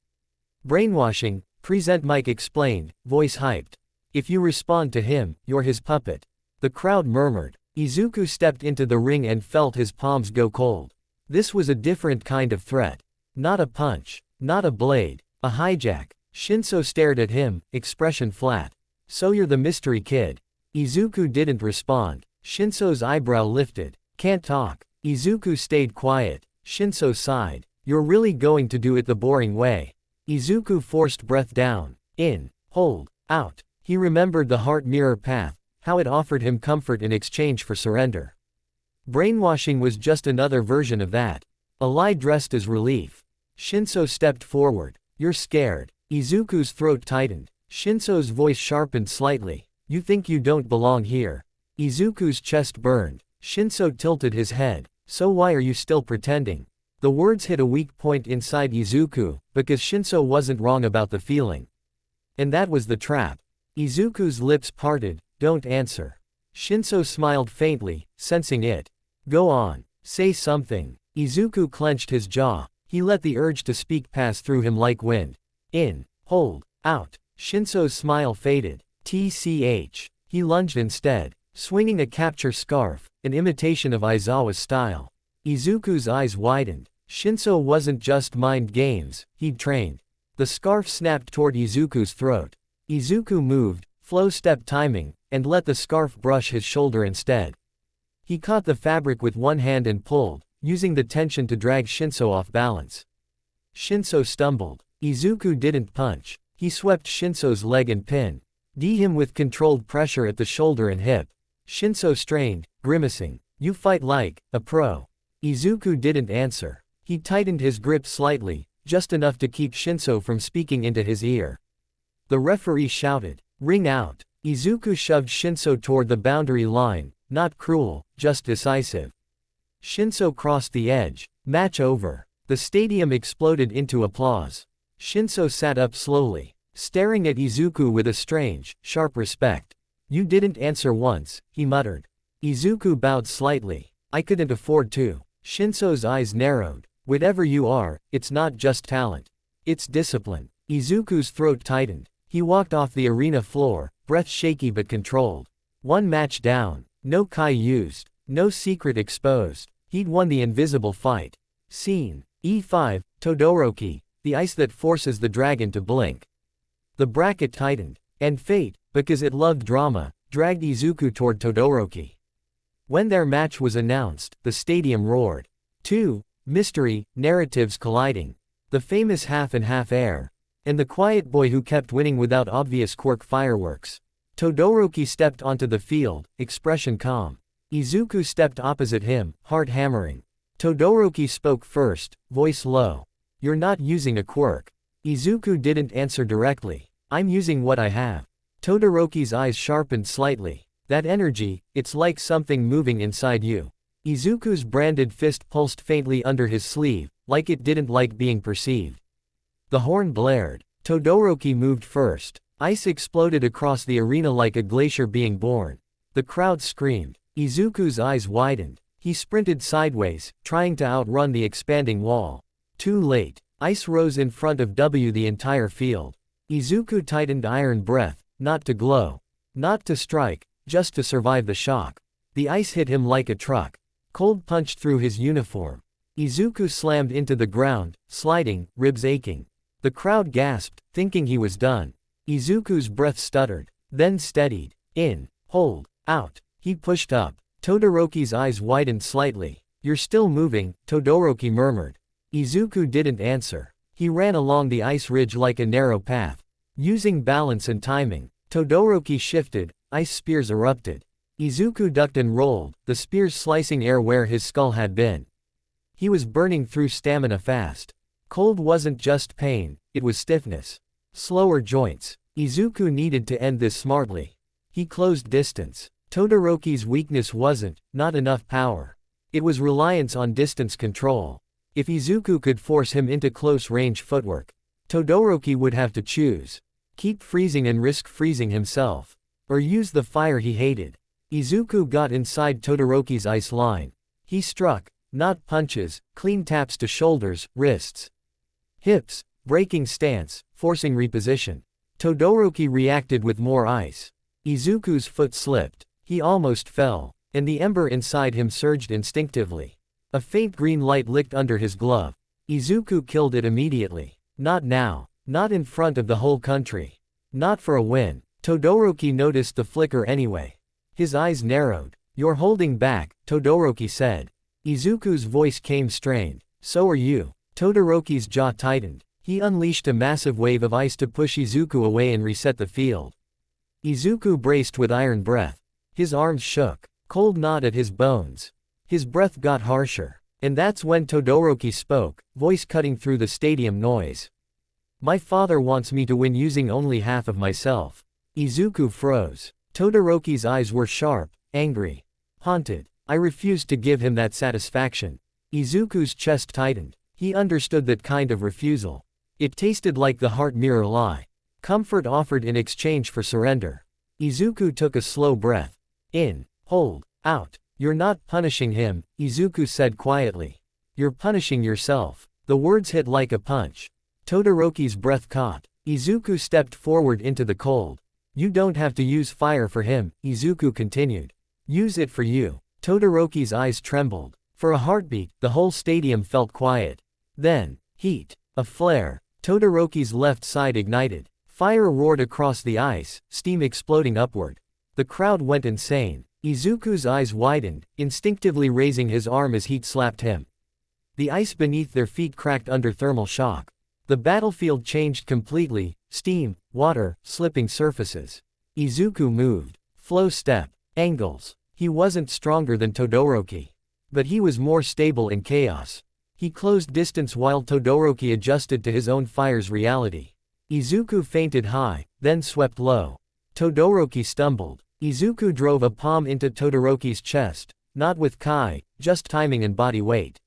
Brainwashing, Present Mike explained, voice hyped. If you respond to him, you're his puppet. The crowd murmured. Izuku stepped into the ring and felt his palms go cold. This was a different kind of threat. Not a punch, not a blade, a hijack. Shinso stared at him, expression flat. So you're the mystery kid. Izuku didn't respond. Shinso's eyebrow lifted. Can't talk. Izuku stayed quiet. Shinso sighed. You're really going to do it the boring way. Izuku forced breath down. In. Hold. Out. He remembered the heart mirror path, how it offered him comfort in exchange for surrender. Brainwashing was just another version of that. A lie dressed as relief. Shinso stepped forward. You're scared. Izuku's throat tightened. Shinso's voice sharpened slightly. You think you don't belong here. Izuku's chest burned. Shinso tilted his head. So why are you still pretending? The words hit a weak point inside Izuku, because Shinso wasn't wrong about the feeling. And that was the trap. Izuku's lips parted. Don't answer. Shinso smiled faintly, sensing it. Go on. Say something. Izuku clenched his jaw. He let the urge to speak pass through him like wind. In. Hold. Out. Shinso's smile faded. TCH. He lunged instead, swinging a capture scarf, an imitation of Aizawa's style. Izuku's eyes widened. Shinso wasn't just mind games, he'd trained. The scarf snapped toward Izuku's throat. Izuku moved, flow step timing, and let the scarf brush his shoulder instead. He caught the fabric with one hand and pulled, using the tension to drag Shinso off balance. Shinso stumbled. Izuku didn't punch. He swept Shinso's leg and pinned him with controlled pressure at the shoulder and hip. Shinso strained, grimacing. You fight like a pro. Izuku didn't answer. He tightened his grip slightly, just enough to keep Shinso from speaking into his ear. The referee shouted, "Ring out." Izuku shoved Shinso toward the boundary line, not cruel, just decisive. Shinso crossed the edge. Match over. The stadium exploded into applause. Shinso sat up slowly, staring at Izuku with a strange, sharp respect. You didn't answer once, he muttered. Izuku bowed slightly. I couldn't afford to. Shinso's eyes narrowed. Whatever you are, it's not just talent. It's discipline. Izuku's throat tightened. He walked off the arena floor, breath shaky but controlled. One match down. No Kai used. No secret exposed. He'd won the invisible fight. Scene. E5, Todoroki, the ice that forces the dragon to blink. The bracket tightened. And fate, because it loved drama, dragged Izuku toward Todoroki. When their match was announced, the stadium roared. 2. Mystery, narratives colliding. The famous half and half air. And the quiet boy who kept winning without obvious quirk fireworks. Todoroki stepped onto the field, expression calm. Izuku stepped opposite him, heart hammering. Todoroki spoke first, voice low. You're not using a quirk. Izuku didn't answer directly. I'm using what I have. Todoroki's eyes sharpened slightly. That energy, it's like something moving inside you. Izuku's branded fist pulsed faintly under his sleeve, like it didn't like being perceived. The horn blared. Todoroki moved first. Ice exploded across the arena like a glacier being born. The crowd screamed. Izuku's eyes widened. He sprinted sideways, trying to outrun the expanding wall. Too late. Ice rose in front of the entire field. Izuku tightened iron breath, not to glow. Not to strike, just to survive the shock. The ice hit him like a truck. Cold punched through his uniform. Izuku slammed into the ground, sliding, ribs aching. The crowd gasped, thinking he was done. Izuku's breath stuttered, then steadied. In. Hold. Out. He pushed up. Todoroki's eyes widened slightly. You're still moving, Todoroki murmured. Izuku didn't answer. He ran along the ice ridge like a narrow path. Using balance and timing, Todoroki shifted, ice spears erupted. Izuku ducked and rolled, the spears slicing air where his skull had been. He was burning through stamina fast. Cold wasn't just pain, it was stiffness. Slower joints. Izuku needed to end this smartly. He closed distance. Todoroki's weakness wasn't, not enough power. It was reliance on distance control. If Izuku could force him into close-range footwork, Todoroki would have to choose. Keep freezing and risk freezing himself. Or use the fire he hated. Izuku got inside Todoroki's ice line. He struck, not punches, clean taps to shoulders, wrists, hips, breaking stance, forcing reposition. Todoroki reacted with more ice. Izuku's foot slipped. He almost fell, and the ember inside him surged instinctively. A faint green light licked under his glove. Izuku killed it immediately. Not now. Not in front of the whole country. Not for a win. Todoroki noticed the flicker anyway. His eyes narrowed. "You're holding back," Todoroki said. Izuku's voice came strained. "So are you." Todoroki's jaw tightened. He unleashed a massive wave of ice to push Izuku away and reset the field. Izuku braced with iron breath. His arms shook. Cold gnawed at his bones. His breath got harsher. And that's when Todoroki spoke, voice cutting through the stadium noise. "My father wants me to win using only half of myself." Izuku froze. Todoroki's eyes were sharp, angry, haunted. "I refused to give him that satisfaction." Izuku's chest tightened. He understood that kind of refusal. It tasted like the heart mirror lie. Comfort offered in exchange for surrender. Izuku took a slow breath. In, hold, out. "You're not punishing him," Izuku said quietly. "You're punishing yourself." The words hit like a punch. Todoroki's breath caught. Izuku stepped forward into the cold. "You don't have to use fire for him," Izuku continued. "Use it for you." Todoroki's eyes trembled. For a heartbeat, the whole stadium felt quiet. Then, heat. A flare. Todoroki's left side ignited. Fire roared across the ice, steam exploding upward. The crowd went insane. Izuku's eyes widened, instinctively raising his arm as heat slapped him. The ice beneath their feet cracked under thermal shock. The battlefield changed completely, steam, water, slipping surfaces. Izuku moved. Flow step. Angles. He wasn't stronger than Todoroki. But he was more stable in chaos. He closed distance while Todoroki adjusted to his own fire's reality. Izuku fainted high, then swept low. Todoroki stumbled. Izuku drove a palm into Todoroki's chest, not with kai, just timing and body weight.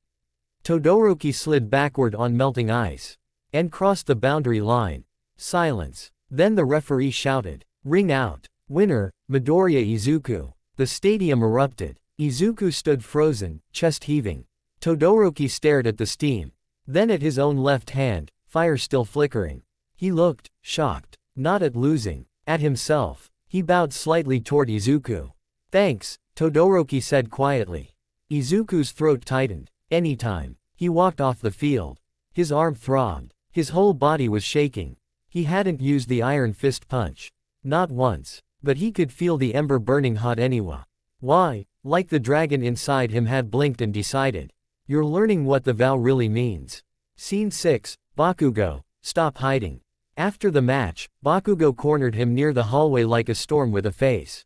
Todoroki slid backward on melting ice. And crossed the boundary line. Silence. Then the referee shouted, "Ring out. Winner, Midoriya Izuku." The stadium erupted. Izuku stood frozen, chest heaving. Todoroki stared at the steam. Then at his own left hand, fire still flickering. He looked, shocked. Not at losing. At himself. He bowed slightly toward Izuku. "Thanks," Todoroki said quietly. Izuku's throat tightened. Anytime. He walked off the field. His arm throbbed. His whole body was shaking. He hadn't used the iron fist punch. Not once. But he could feel the ember burning hot anyway. Why? Like the dragon inside him had blinked and decided. "You're learning what the vow really means." Scene 6, Bakugo, stop hiding. After the match, Bakugo cornered him near the hallway like a storm with a face.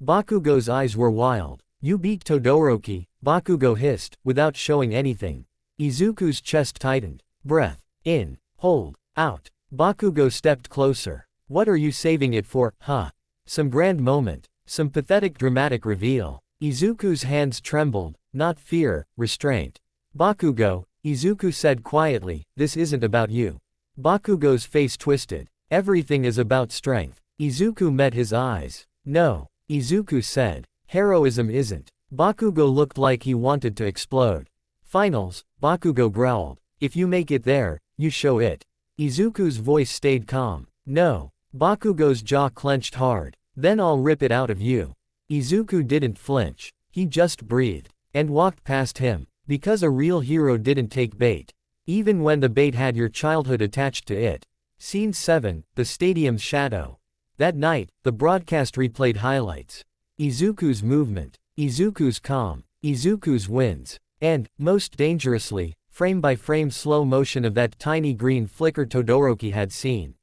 Bakugo's eyes were wild. "You beat Todoroki," Bakugo hissed, without showing anything. Izuku's chest tightened. Breath. In. Hold. Out. Bakugo stepped closer. "What are you saving it for, huh? Some grand moment. Some pathetic dramatic reveal." Izuku's hands trembled, not fear, restraint. "Bakugo," Izuku said quietly, "this isn't about you." Bakugo's face twisted. "Everything is about strength." Izuku met his eyes. "No," Izuku said. "Heroism isn't." Bakugo looked like he wanted to explode. "Finals," Bakugo growled. "If you make it there, you show it." Izuku's voice stayed calm. "No." Bakugo's jaw clenched hard. "Then I'll rip it out of you." Izuku didn't flinch. He just breathed. And walked past him. Because a real hero didn't take bait. Even when the bait had your childhood attached to it. Scene 7, the stadium's shadow. That night, the broadcast replayed highlights. Izuku's movement. Izuku's calm. Izuku's wins. And, most dangerously, frame-by-frame slow motion of that tiny green flicker Todoroki had seen.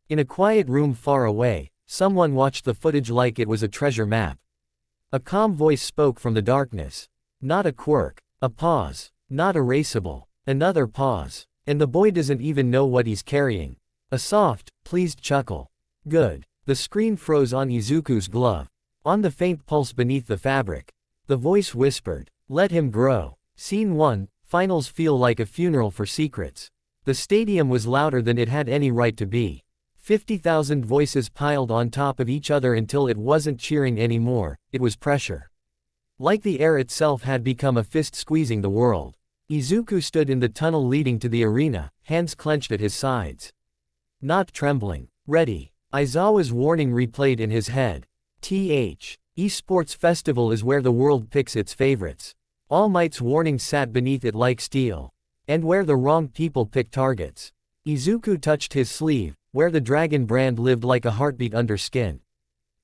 In a quiet room far away, someone watched the footage like it was a treasure map. A calm voice spoke from the darkness. Not a quirk. A pause. Not erasable. Another pause. And the boy doesn't even know what he's carrying. A soft, pleased chuckle. Good. The screen froze on Izuku's glove. On the faint pulse beneath the fabric. The voice whispered, "Let him grow." Scene 1, finals feel like a funeral for secrets. The stadium was louder than it had any right to be. 50,000 voices piled on top of each other until it wasn't cheering anymore, it was pressure. Like the air itself had become a fist squeezing the world. Izuku stood in the tunnel leading to the arena, hands clenched at his sides. Not trembling. Ready. Aizawa's warning replayed in his head. Esports festival is where the world picks its favorites. All Might's warning sat beneath it like steel. And where the wrong people pick targets. Izuku touched his sleeve, where the dragon brand lived like a heartbeat under skin.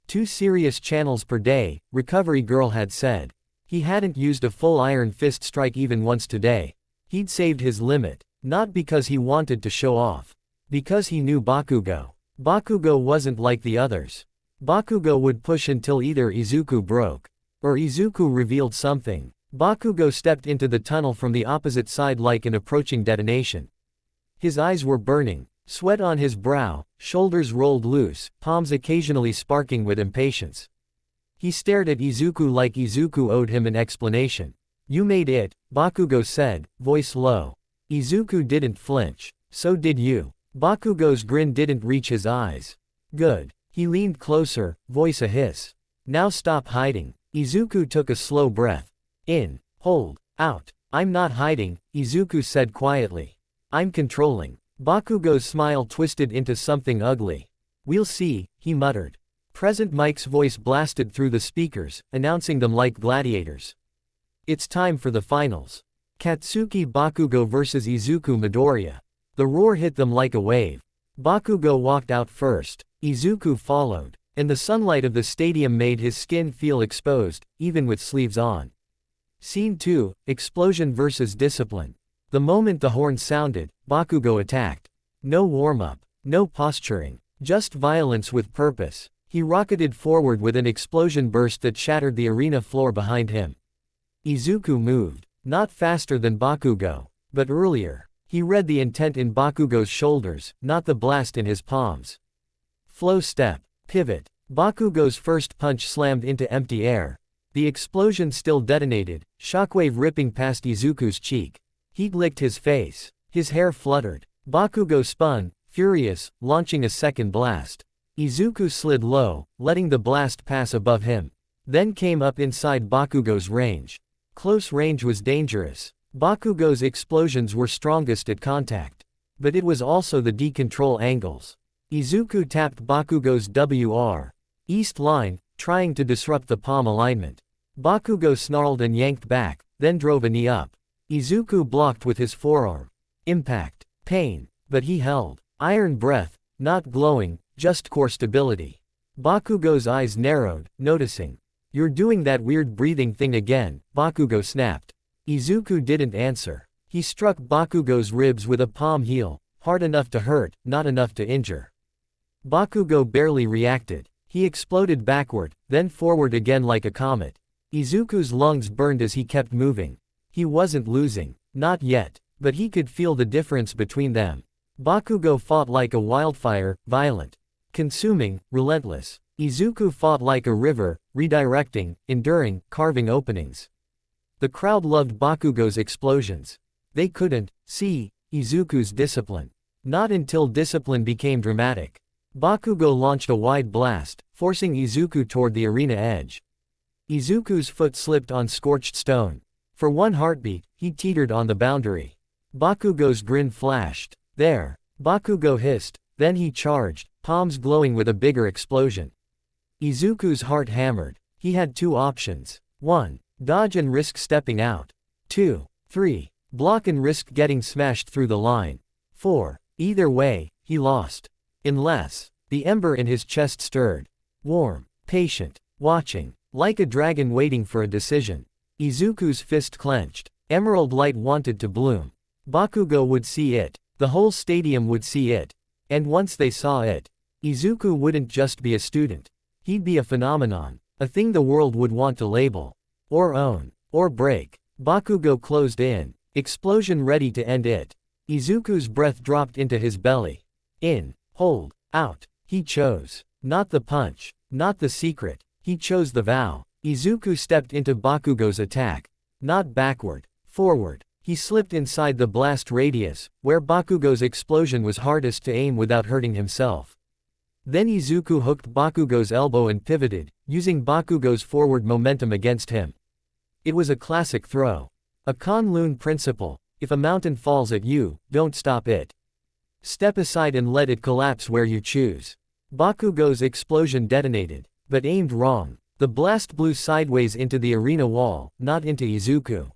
2 serious channels per day, Recovery Girl had said. He hadn't used a full Iron Fist strike even once today. He'd saved his limit, not because he wanted to show off. Because he knew Bakugo. Bakugo wasn't like the others. Bakugo would push until either Izuku broke, or Izuku revealed something. Bakugo stepped into the tunnel from the opposite side like an approaching detonation. His eyes were burning, sweat on his brow, shoulders rolled loose, palms occasionally sparking with impatience. He stared at Izuku like Izuku owed him an explanation. "You made it," Bakugo said, voice low. Izuku didn't flinch. "So did you." Bakugo's grin didn't reach his eyes. "Good." He leaned closer, voice a hiss. "Now stop hiding." Izuku took a slow breath. In. Hold. Out. "I'm not hiding," Izuku said quietly. "I'm controlling." Bakugo's smile twisted into something ugly. "We'll see," he muttered. Present Mike's voice blasted through the speakers, announcing them like gladiators. "It's time for the finals. Katsuki Bakugo vs Izuku Midoriya." The roar hit them like a wave. Bakugo walked out first. Izuku followed, and the sunlight of the stadium made his skin feel exposed, even with sleeves on. Scene 2, Explosion vs Discipline. The moment the horn sounded, Bakugo attacked. No warm-up, no posturing, just violence with purpose. He rocketed forward with an explosion burst that shattered the arena floor behind him. Izuku moved, not faster than Bakugo, but earlier. He read the intent in Bakugo's shoulders, not the blast in his palms. Flow step, pivot. Bakugo's first punch slammed into empty air. The explosion still detonated, shockwave ripping past Izuku's cheek. He'd licked his face. His hair fluttered. Bakugo spun, furious, launching a second blast. Izuku slid low, letting the blast pass above him. Then came up inside Bakugo's range. Close range was dangerous. Bakugo's explosions were strongest at contact. But it was also the decontrol angles. Izuku tapped Bakugo's WR. East line, trying to disrupt the palm alignment. Bakugo snarled and yanked back, then drove a knee up. Izuku blocked with his forearm. Impact. Pain. But he held. Iron breath, not glowing, just core stability. Bakugo's eyes narrowed, noticing. "You're doing that weird breathing thing again," Bakugo snapped. Izuku didn't answer. He struck Bakugo's ribs with a palm heel, hard enough to hurt, not enough to injure. Bakugo barely reacted. He exploded backward, then forward again like a comet. Izuku's lungs burned as he kept moving. He wasn't losing. Not yet. But he could feel the difference between them. Bakugo fought like a wildfire, violent. Consuming, relentless. Izuku fought like a river, redirecting, enduring, carving openings. The crowd loved Bakugo's explosions. They couldn't see Izuku's discipline. Not until discipline became dramatic. Bakugo launched a wide blast, forcing Izuku toward the arena edge. Izuku's foot slipped on scorched stone. For one heartbeat, he teetered on the boundary. Bakugo's grin flashed. "There." Bakugo hissed, then he charged, palms glowing with a bigger explosion. Izuku's heart hammered. He had 2 options. 1. Dodge and risk stepping out. 2. 3. Block and risk getting smashed through the line. 4. Either way, he lost. Unless. The ember in his chest stirred. Warm, patient, watching, like a dragon waiting for a decision. Izuku's fist clenched. Emerald light wanted to bloom. Bakugo would see it. The whole stadium would see it. And once they saw it, Izuku wouldn't just be a student. He'd be a phenomenon. A thing the world would want to label. Or own. Or break. Bakugo closed in. Explosion ready to end it. Izuku's breath dropped into his belly. In. Hold. Out. He chose. Not the punch. Not the secret. He chose the vow. Izuku stepped into Bakugo's attack. Not backward. Forward. He slipped inside the blast radius, where Bakugo's explosion was hardest to aim without hurting himself. Then Izuku hooked Bakugo's elbow and pivoted, using Bakugo's forward momentum against him. It was a classic throw. A Kunlun principle: if a mountain falls at you, don't stop it. Step aside and let it collapse where you choose. Bakugo's explosion detonated, but aimed wrong. The blast blew sideways into the arena wall, not into Izuku.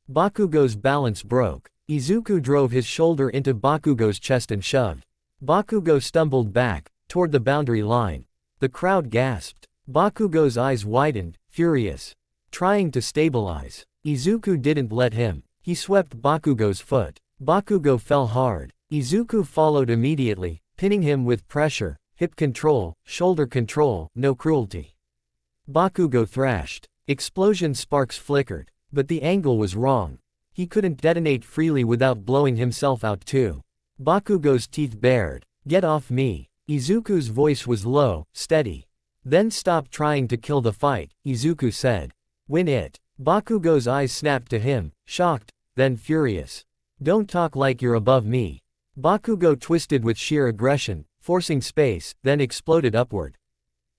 Bakugo's balance broke. Izuku drove his shoulder into Bakugo's chest and shoved. Bakugo stumbled back, toward the boundary line. The crowd gasped. Bakugo's eyes widened, furious. Trying to stabilize. Izuku didn't let him. He swept Bakugo's foot. Bakugo fell hard. Izuku followed immediately, pinning him with pressure, hip control, shoulder control, no cruelty. Bakugo thrashed. Explosion sparks flickered. But the angle was wrong. He couldn't detonate freely without blowing himself out too. Bakugo's teeth bared. Get off me. Izuku's voice was low, steady. Then stop trying to kill the fight, Izuku said. Win it. Bakugo's eyes snapped to him, shocked, then furious. Don't talk like you're above me. Bakugo twisted with sheer aggression, forcing space, then exploded upward,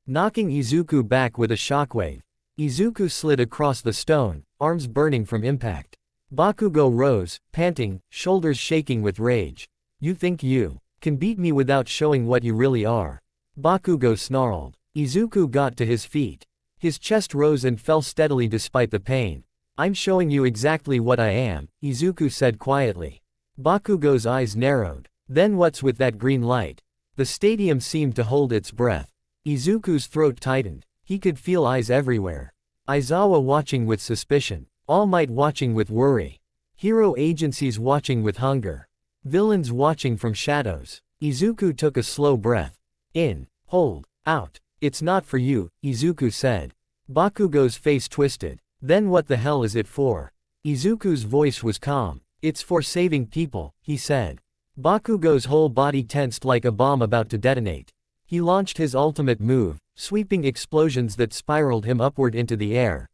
knocking Izuku back with a shockwave. Izuku slid across the stone, arms burning from impact. Bakugo rose, panting, shoulders shaking with rage. You think you can beat me without showing what you really are? Bakugo snarled. Izuku got to his feet. His chest rose and fell steadily despite the pain. I'm showing you exactly what I am, Izuku said quietly. Bakugo's eyes narrowed. Then what's with that green light? The stadium seemed to hold its breath. Izuku's throat tightened. He could feel eyes everywhere. Aizawa watching with suspicion. All Might watching with worry. Hero agencies watching with hunger. Villains watching from shadows. Izuku took a slow breath. In. Hold. Out. It's not for you, Izuku said. Bakugo's face twisted. Then what the hell is it for? Izuku's voice was calm. It's for saving people, he said. Bakugo's whole body tensed like a bomb about to detonate. He launched his ultimate move, sweeping explosions that spiraled him upward into the air.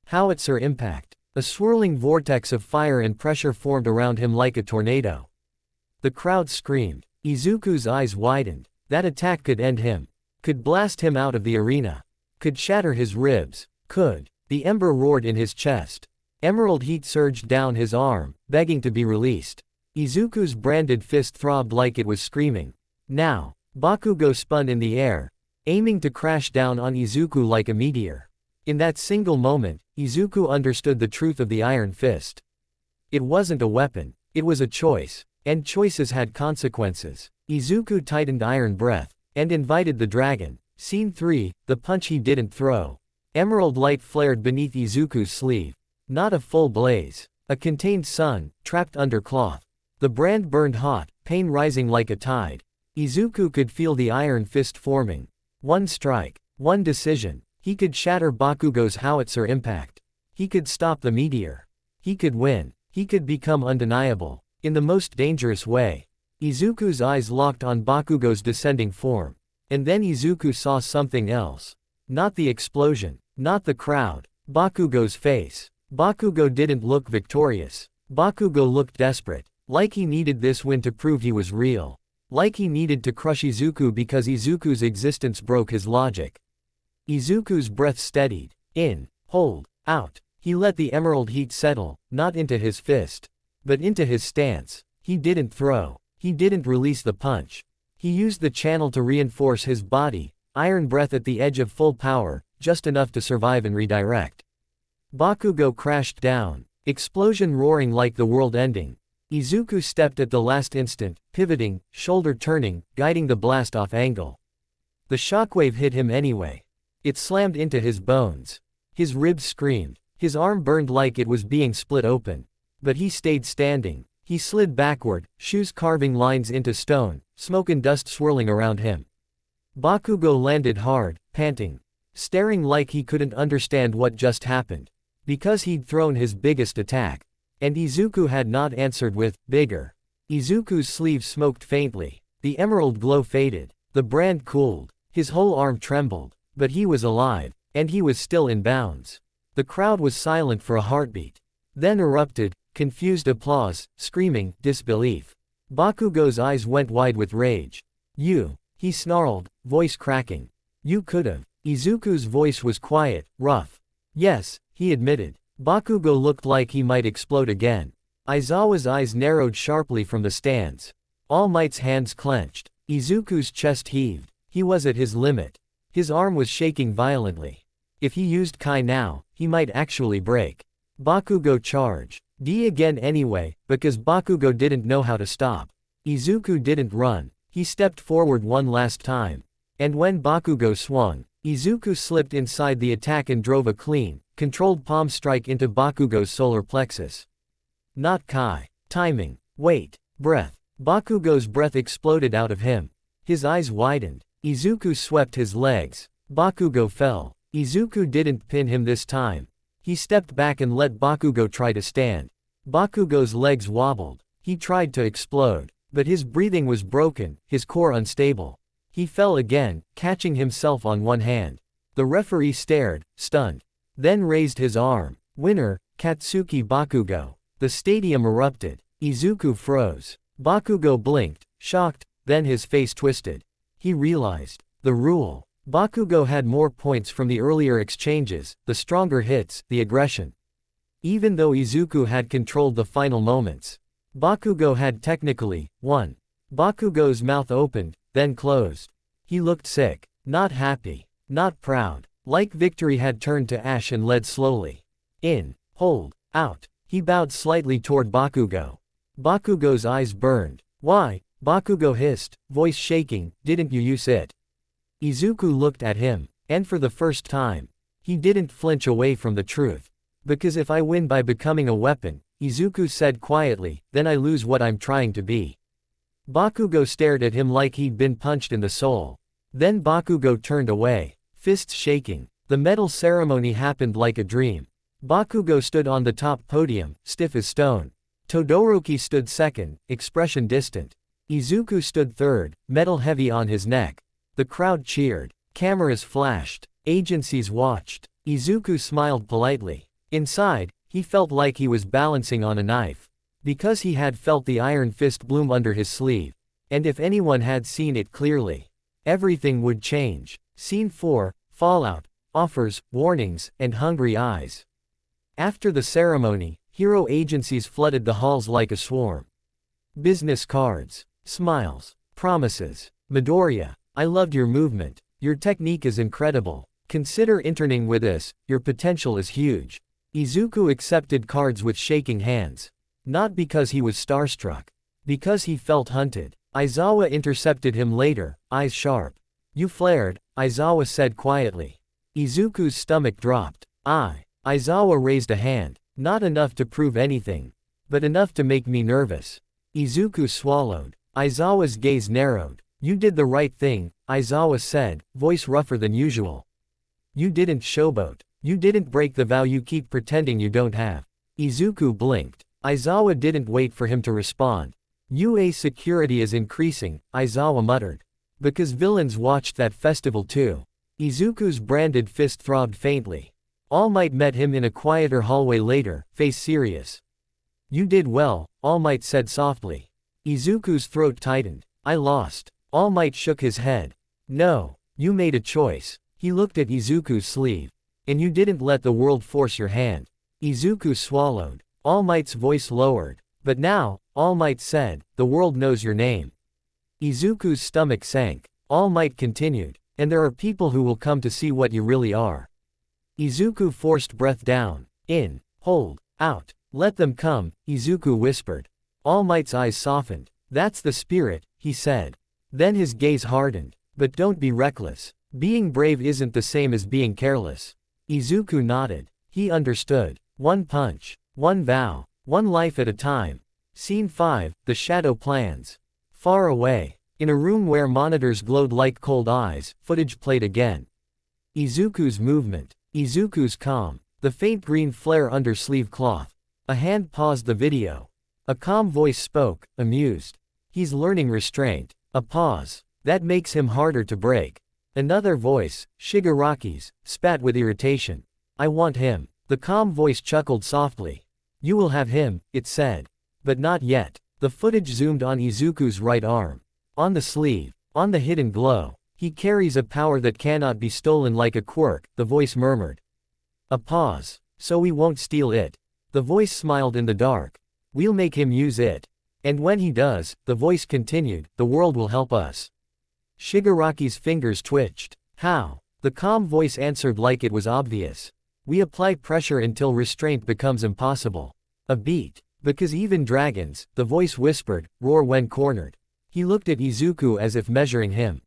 Howitzer impact. A swirling vortex of fire and pressure formed around him like a tornado. The crowd screamed. Izuku's eyes widened. That attack could end him. Could blast him out of the arena. Could shatter his ribs. Could. The ember roared in his chest. Emerald heat surged down his arm, begging to be released. Izuku's branded fist throbbed like it was screaming. Now. Bakugo spun in the air, aiming to crash down on Izuku like a meteor. In that single moment, Izuku understood the truth of the Iron Fist. It wasn't a weapon, it was a choice, and choices had consequences. Izuku tightened Iron Breath, and invited the dragon. Scene 3, the punch he didn't throw. Emerald light flared beneath Izuku's sleeve. Not a full blaze. A contained sun, trapped under cloth. The brand burned hot, pain rising like a tide. Izuku could feel the Iron Fist forming. One strike. One decision. He could shatter Bakugo's howitzer impact. He could stop the meteor. He could win. He could become undeniable. In the most dangerous way. Izuku's eyes locked on Bakugo's descending form. And then Izuku saw something else. Not the explosion. Not the crowd. Bakugo's face. Bakugo didn't look victorious. Bakugo looked desperate. Like he needed this win to prove he was real. Like he needed to crush Izuku because Izuku's existence broke his logic. Izuku's breath steadied. In. Hold. Out. He let the emerald heat settle, not into his fist, but into his stance. He didn't throw. He didn't release the punch. He used the channel to reinforce his body, Iron Breath at the edge of full power, just enough to survive and redirect. Bakugo crashed down, explosion roaring like the world ending. Izuku stepped at the last instant, pivoting, shoulder turning, guiding the blast off angle. The shockwave hit him anyway. It slammed into his bones. His ribs screamed. His arm burned like it was being split open. But he stayed standing. He slid backward, shoes carving lines into stone, smoke and dust swirling around him. Bakugo landed hard, panting, staring like he couldn't understand what just happened. Because he'd thrown his biggest attack. And Izuku had not answered with, bigger. Izuku's sleeve smoked faintly. The emerald glow faded. The brand cooled. His whole arm trembled. But he was alive. And he was still in bounds. The crowd was silent for a heartbeat. Then erupted, confused applause, screaming, disbelief. Bakugo's eyes went wide with rage. You. He snarled, voice cracking. You could've. Izuku's voice was quiet, rough. Yes, he admitted. Bakugo looked like he might explode again. Aizawa's eyes narrowed sharply from the stands. All Might's hands clenched. Izuku's chest heaved. He was at his limit. His arm was shaking violently. If he used Kai now, he might actually break. Bakugo charge. D again anyway, because Bakugo didn't know how to stop. Izuku didn't run. He stepped forward one last time. And when Bakugo swung, Izuku slipped inside the attack and drove a clean, controlled palm strike into Bakugo's solar plexus. Not Kai. Timing. Weight. Breath. Bakugo's breath exploded out of him. His eyes widened. Izuku swept his legs. Bakugo fell. Izuku didn't pin him this time. He stepped back and let Bakugo try to stand. Bakugo's legs wobbled. He tried to explode. But his breathing was broken, his core unstable. He fell again, catching himself on one hand. The referee stared, stunned. Then raised his arm. Winner, Katsuki Bakugo. The stadium erupted. Izuku froze. Bakugo blinked, shocked, then his face twisted. He realized. The rule. Bakugo had more points from the earlier exchanges, the stronger hits, the aggression. Even though Izuku had controlled the final moments, Bakugo had technically won. Bakugo's mouth opened, then closed. He looked sick, not happy, not proud, like victory had turned to ash and led slowly. In, hold, out. He bowed slightly toward Bakugo. Bakugo's eyes burned. Why? Bakugo hissed, voice shaking, didn't you use it? Izuku looked at him, and for the first time, he didn't flinch away from the truth. Because if I win by becoming a weapon, Izuku said quietly, then I lose what I'm trying to be. Bakugo stared at him like he'd been punched in the soul. Then Bakugo turned away, fists shaking. The medal ceremony happened like a dream. Bakugo stood on the top podium, stiff as stone. Todoroki stood second, expression distant. Izuku stood third, medal heavy on his neck. The crowd cheered. Cameras flashed. Agencies watched. Izuku smiled politely. Inside, he felt like he was balancing on a knife. Because he had felt the iron fist bloom under his sleeve. And if anyone had seen it clearly, everything would change. Scene 4, Fallout, offers, warnings, and hungry eyes. After the ceremony, hero agencies flooded the halls like a swarm. Business cards. Smiles. Promises. Midoriya, I loved your movement. Your technique is incredible. Consider interning with us, your potential is huge. Izuku accepted cards with shaking hands. Not because he was starstruck. Because he felt hunted. Aizawa intercepted him later, eyes sharp. You flared, Aizawa said quietly. Izuku's stomach dropped. Aizawa raised a hand. Not enough to prove anything. But enough to make me nervous. Izuku swallowed. Aizawa's gaze narrowed. You did the right thing, Aizawa said, voice rougher than usual. You didn't showboat. You didn't break the vow you keep pretending you don't have. Izuku blinked. Aizawa didn't wait for him to respond. UA's security is increasing, Aizawa muttered. Because villains watched that festival too. Izuku's branded fist throbbed faintly. All Might met him in a quieter hallway later, face serious. You did well, All Might said softly. Izuku's throat tightened. I lost. All Might shook his head. No, you made a choice. He looked at Izuku's sleeve. And you didn't let the world force your hand. Izuku swallowed. All Might's voice lowered. But now, All Might said, the world knows your name. Izuku's stomach sank. All Might continued. And there are people who will come to see what you really are. Izuku forced breath down. In. Hold. Out. Let them come, Izuku whispered. All Might's eyes softened. That's the spirit, he said. Then his gaze hardened. But don't be reckless. Being brave isn't the same as being careless. Izuku nodded. He understood. One punch. One vow. One life at a time. Scene 5, The Shadow Plans. Far away. In a room where monitors glowed like cold eyes, footage played again. Izuku's movement. Izuku's calm. The faint green flare under sleeve cloth. A hand paused the video. A calm voice spoke, amused. He's learning restraint. A pause. That makes him harder to break. Another voice, Shigaraki's, spat with irritation. I want him. The calm voice chuckled softly. You will have him, it said. But not yet. The footage zoomed on Izuku's right arm. On the sleeve. On the hidden glow. He carries a power that cannot be stolen like a quirk, the voice murmured. A pause. So we won't steal it. The voice smiled in the dark. We'll make him use it. And when he does, the voice continued, the world will help us. Shigaraki's fingers twitched. How? The calm voice answered like it was obvious. We apply pressure until restraint becomes impossible. A beat. Because even dragons, the voice whispered, roar when cornered. He looked at Izuku as if measuring him.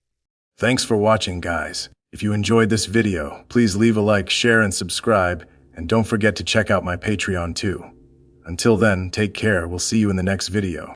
Thanks for watching, guys. If you enjoyed this video, please leave a like, share, and subscribe, and don't forget to check out my Patreon too. Until then, take care. We'll see you in the next video.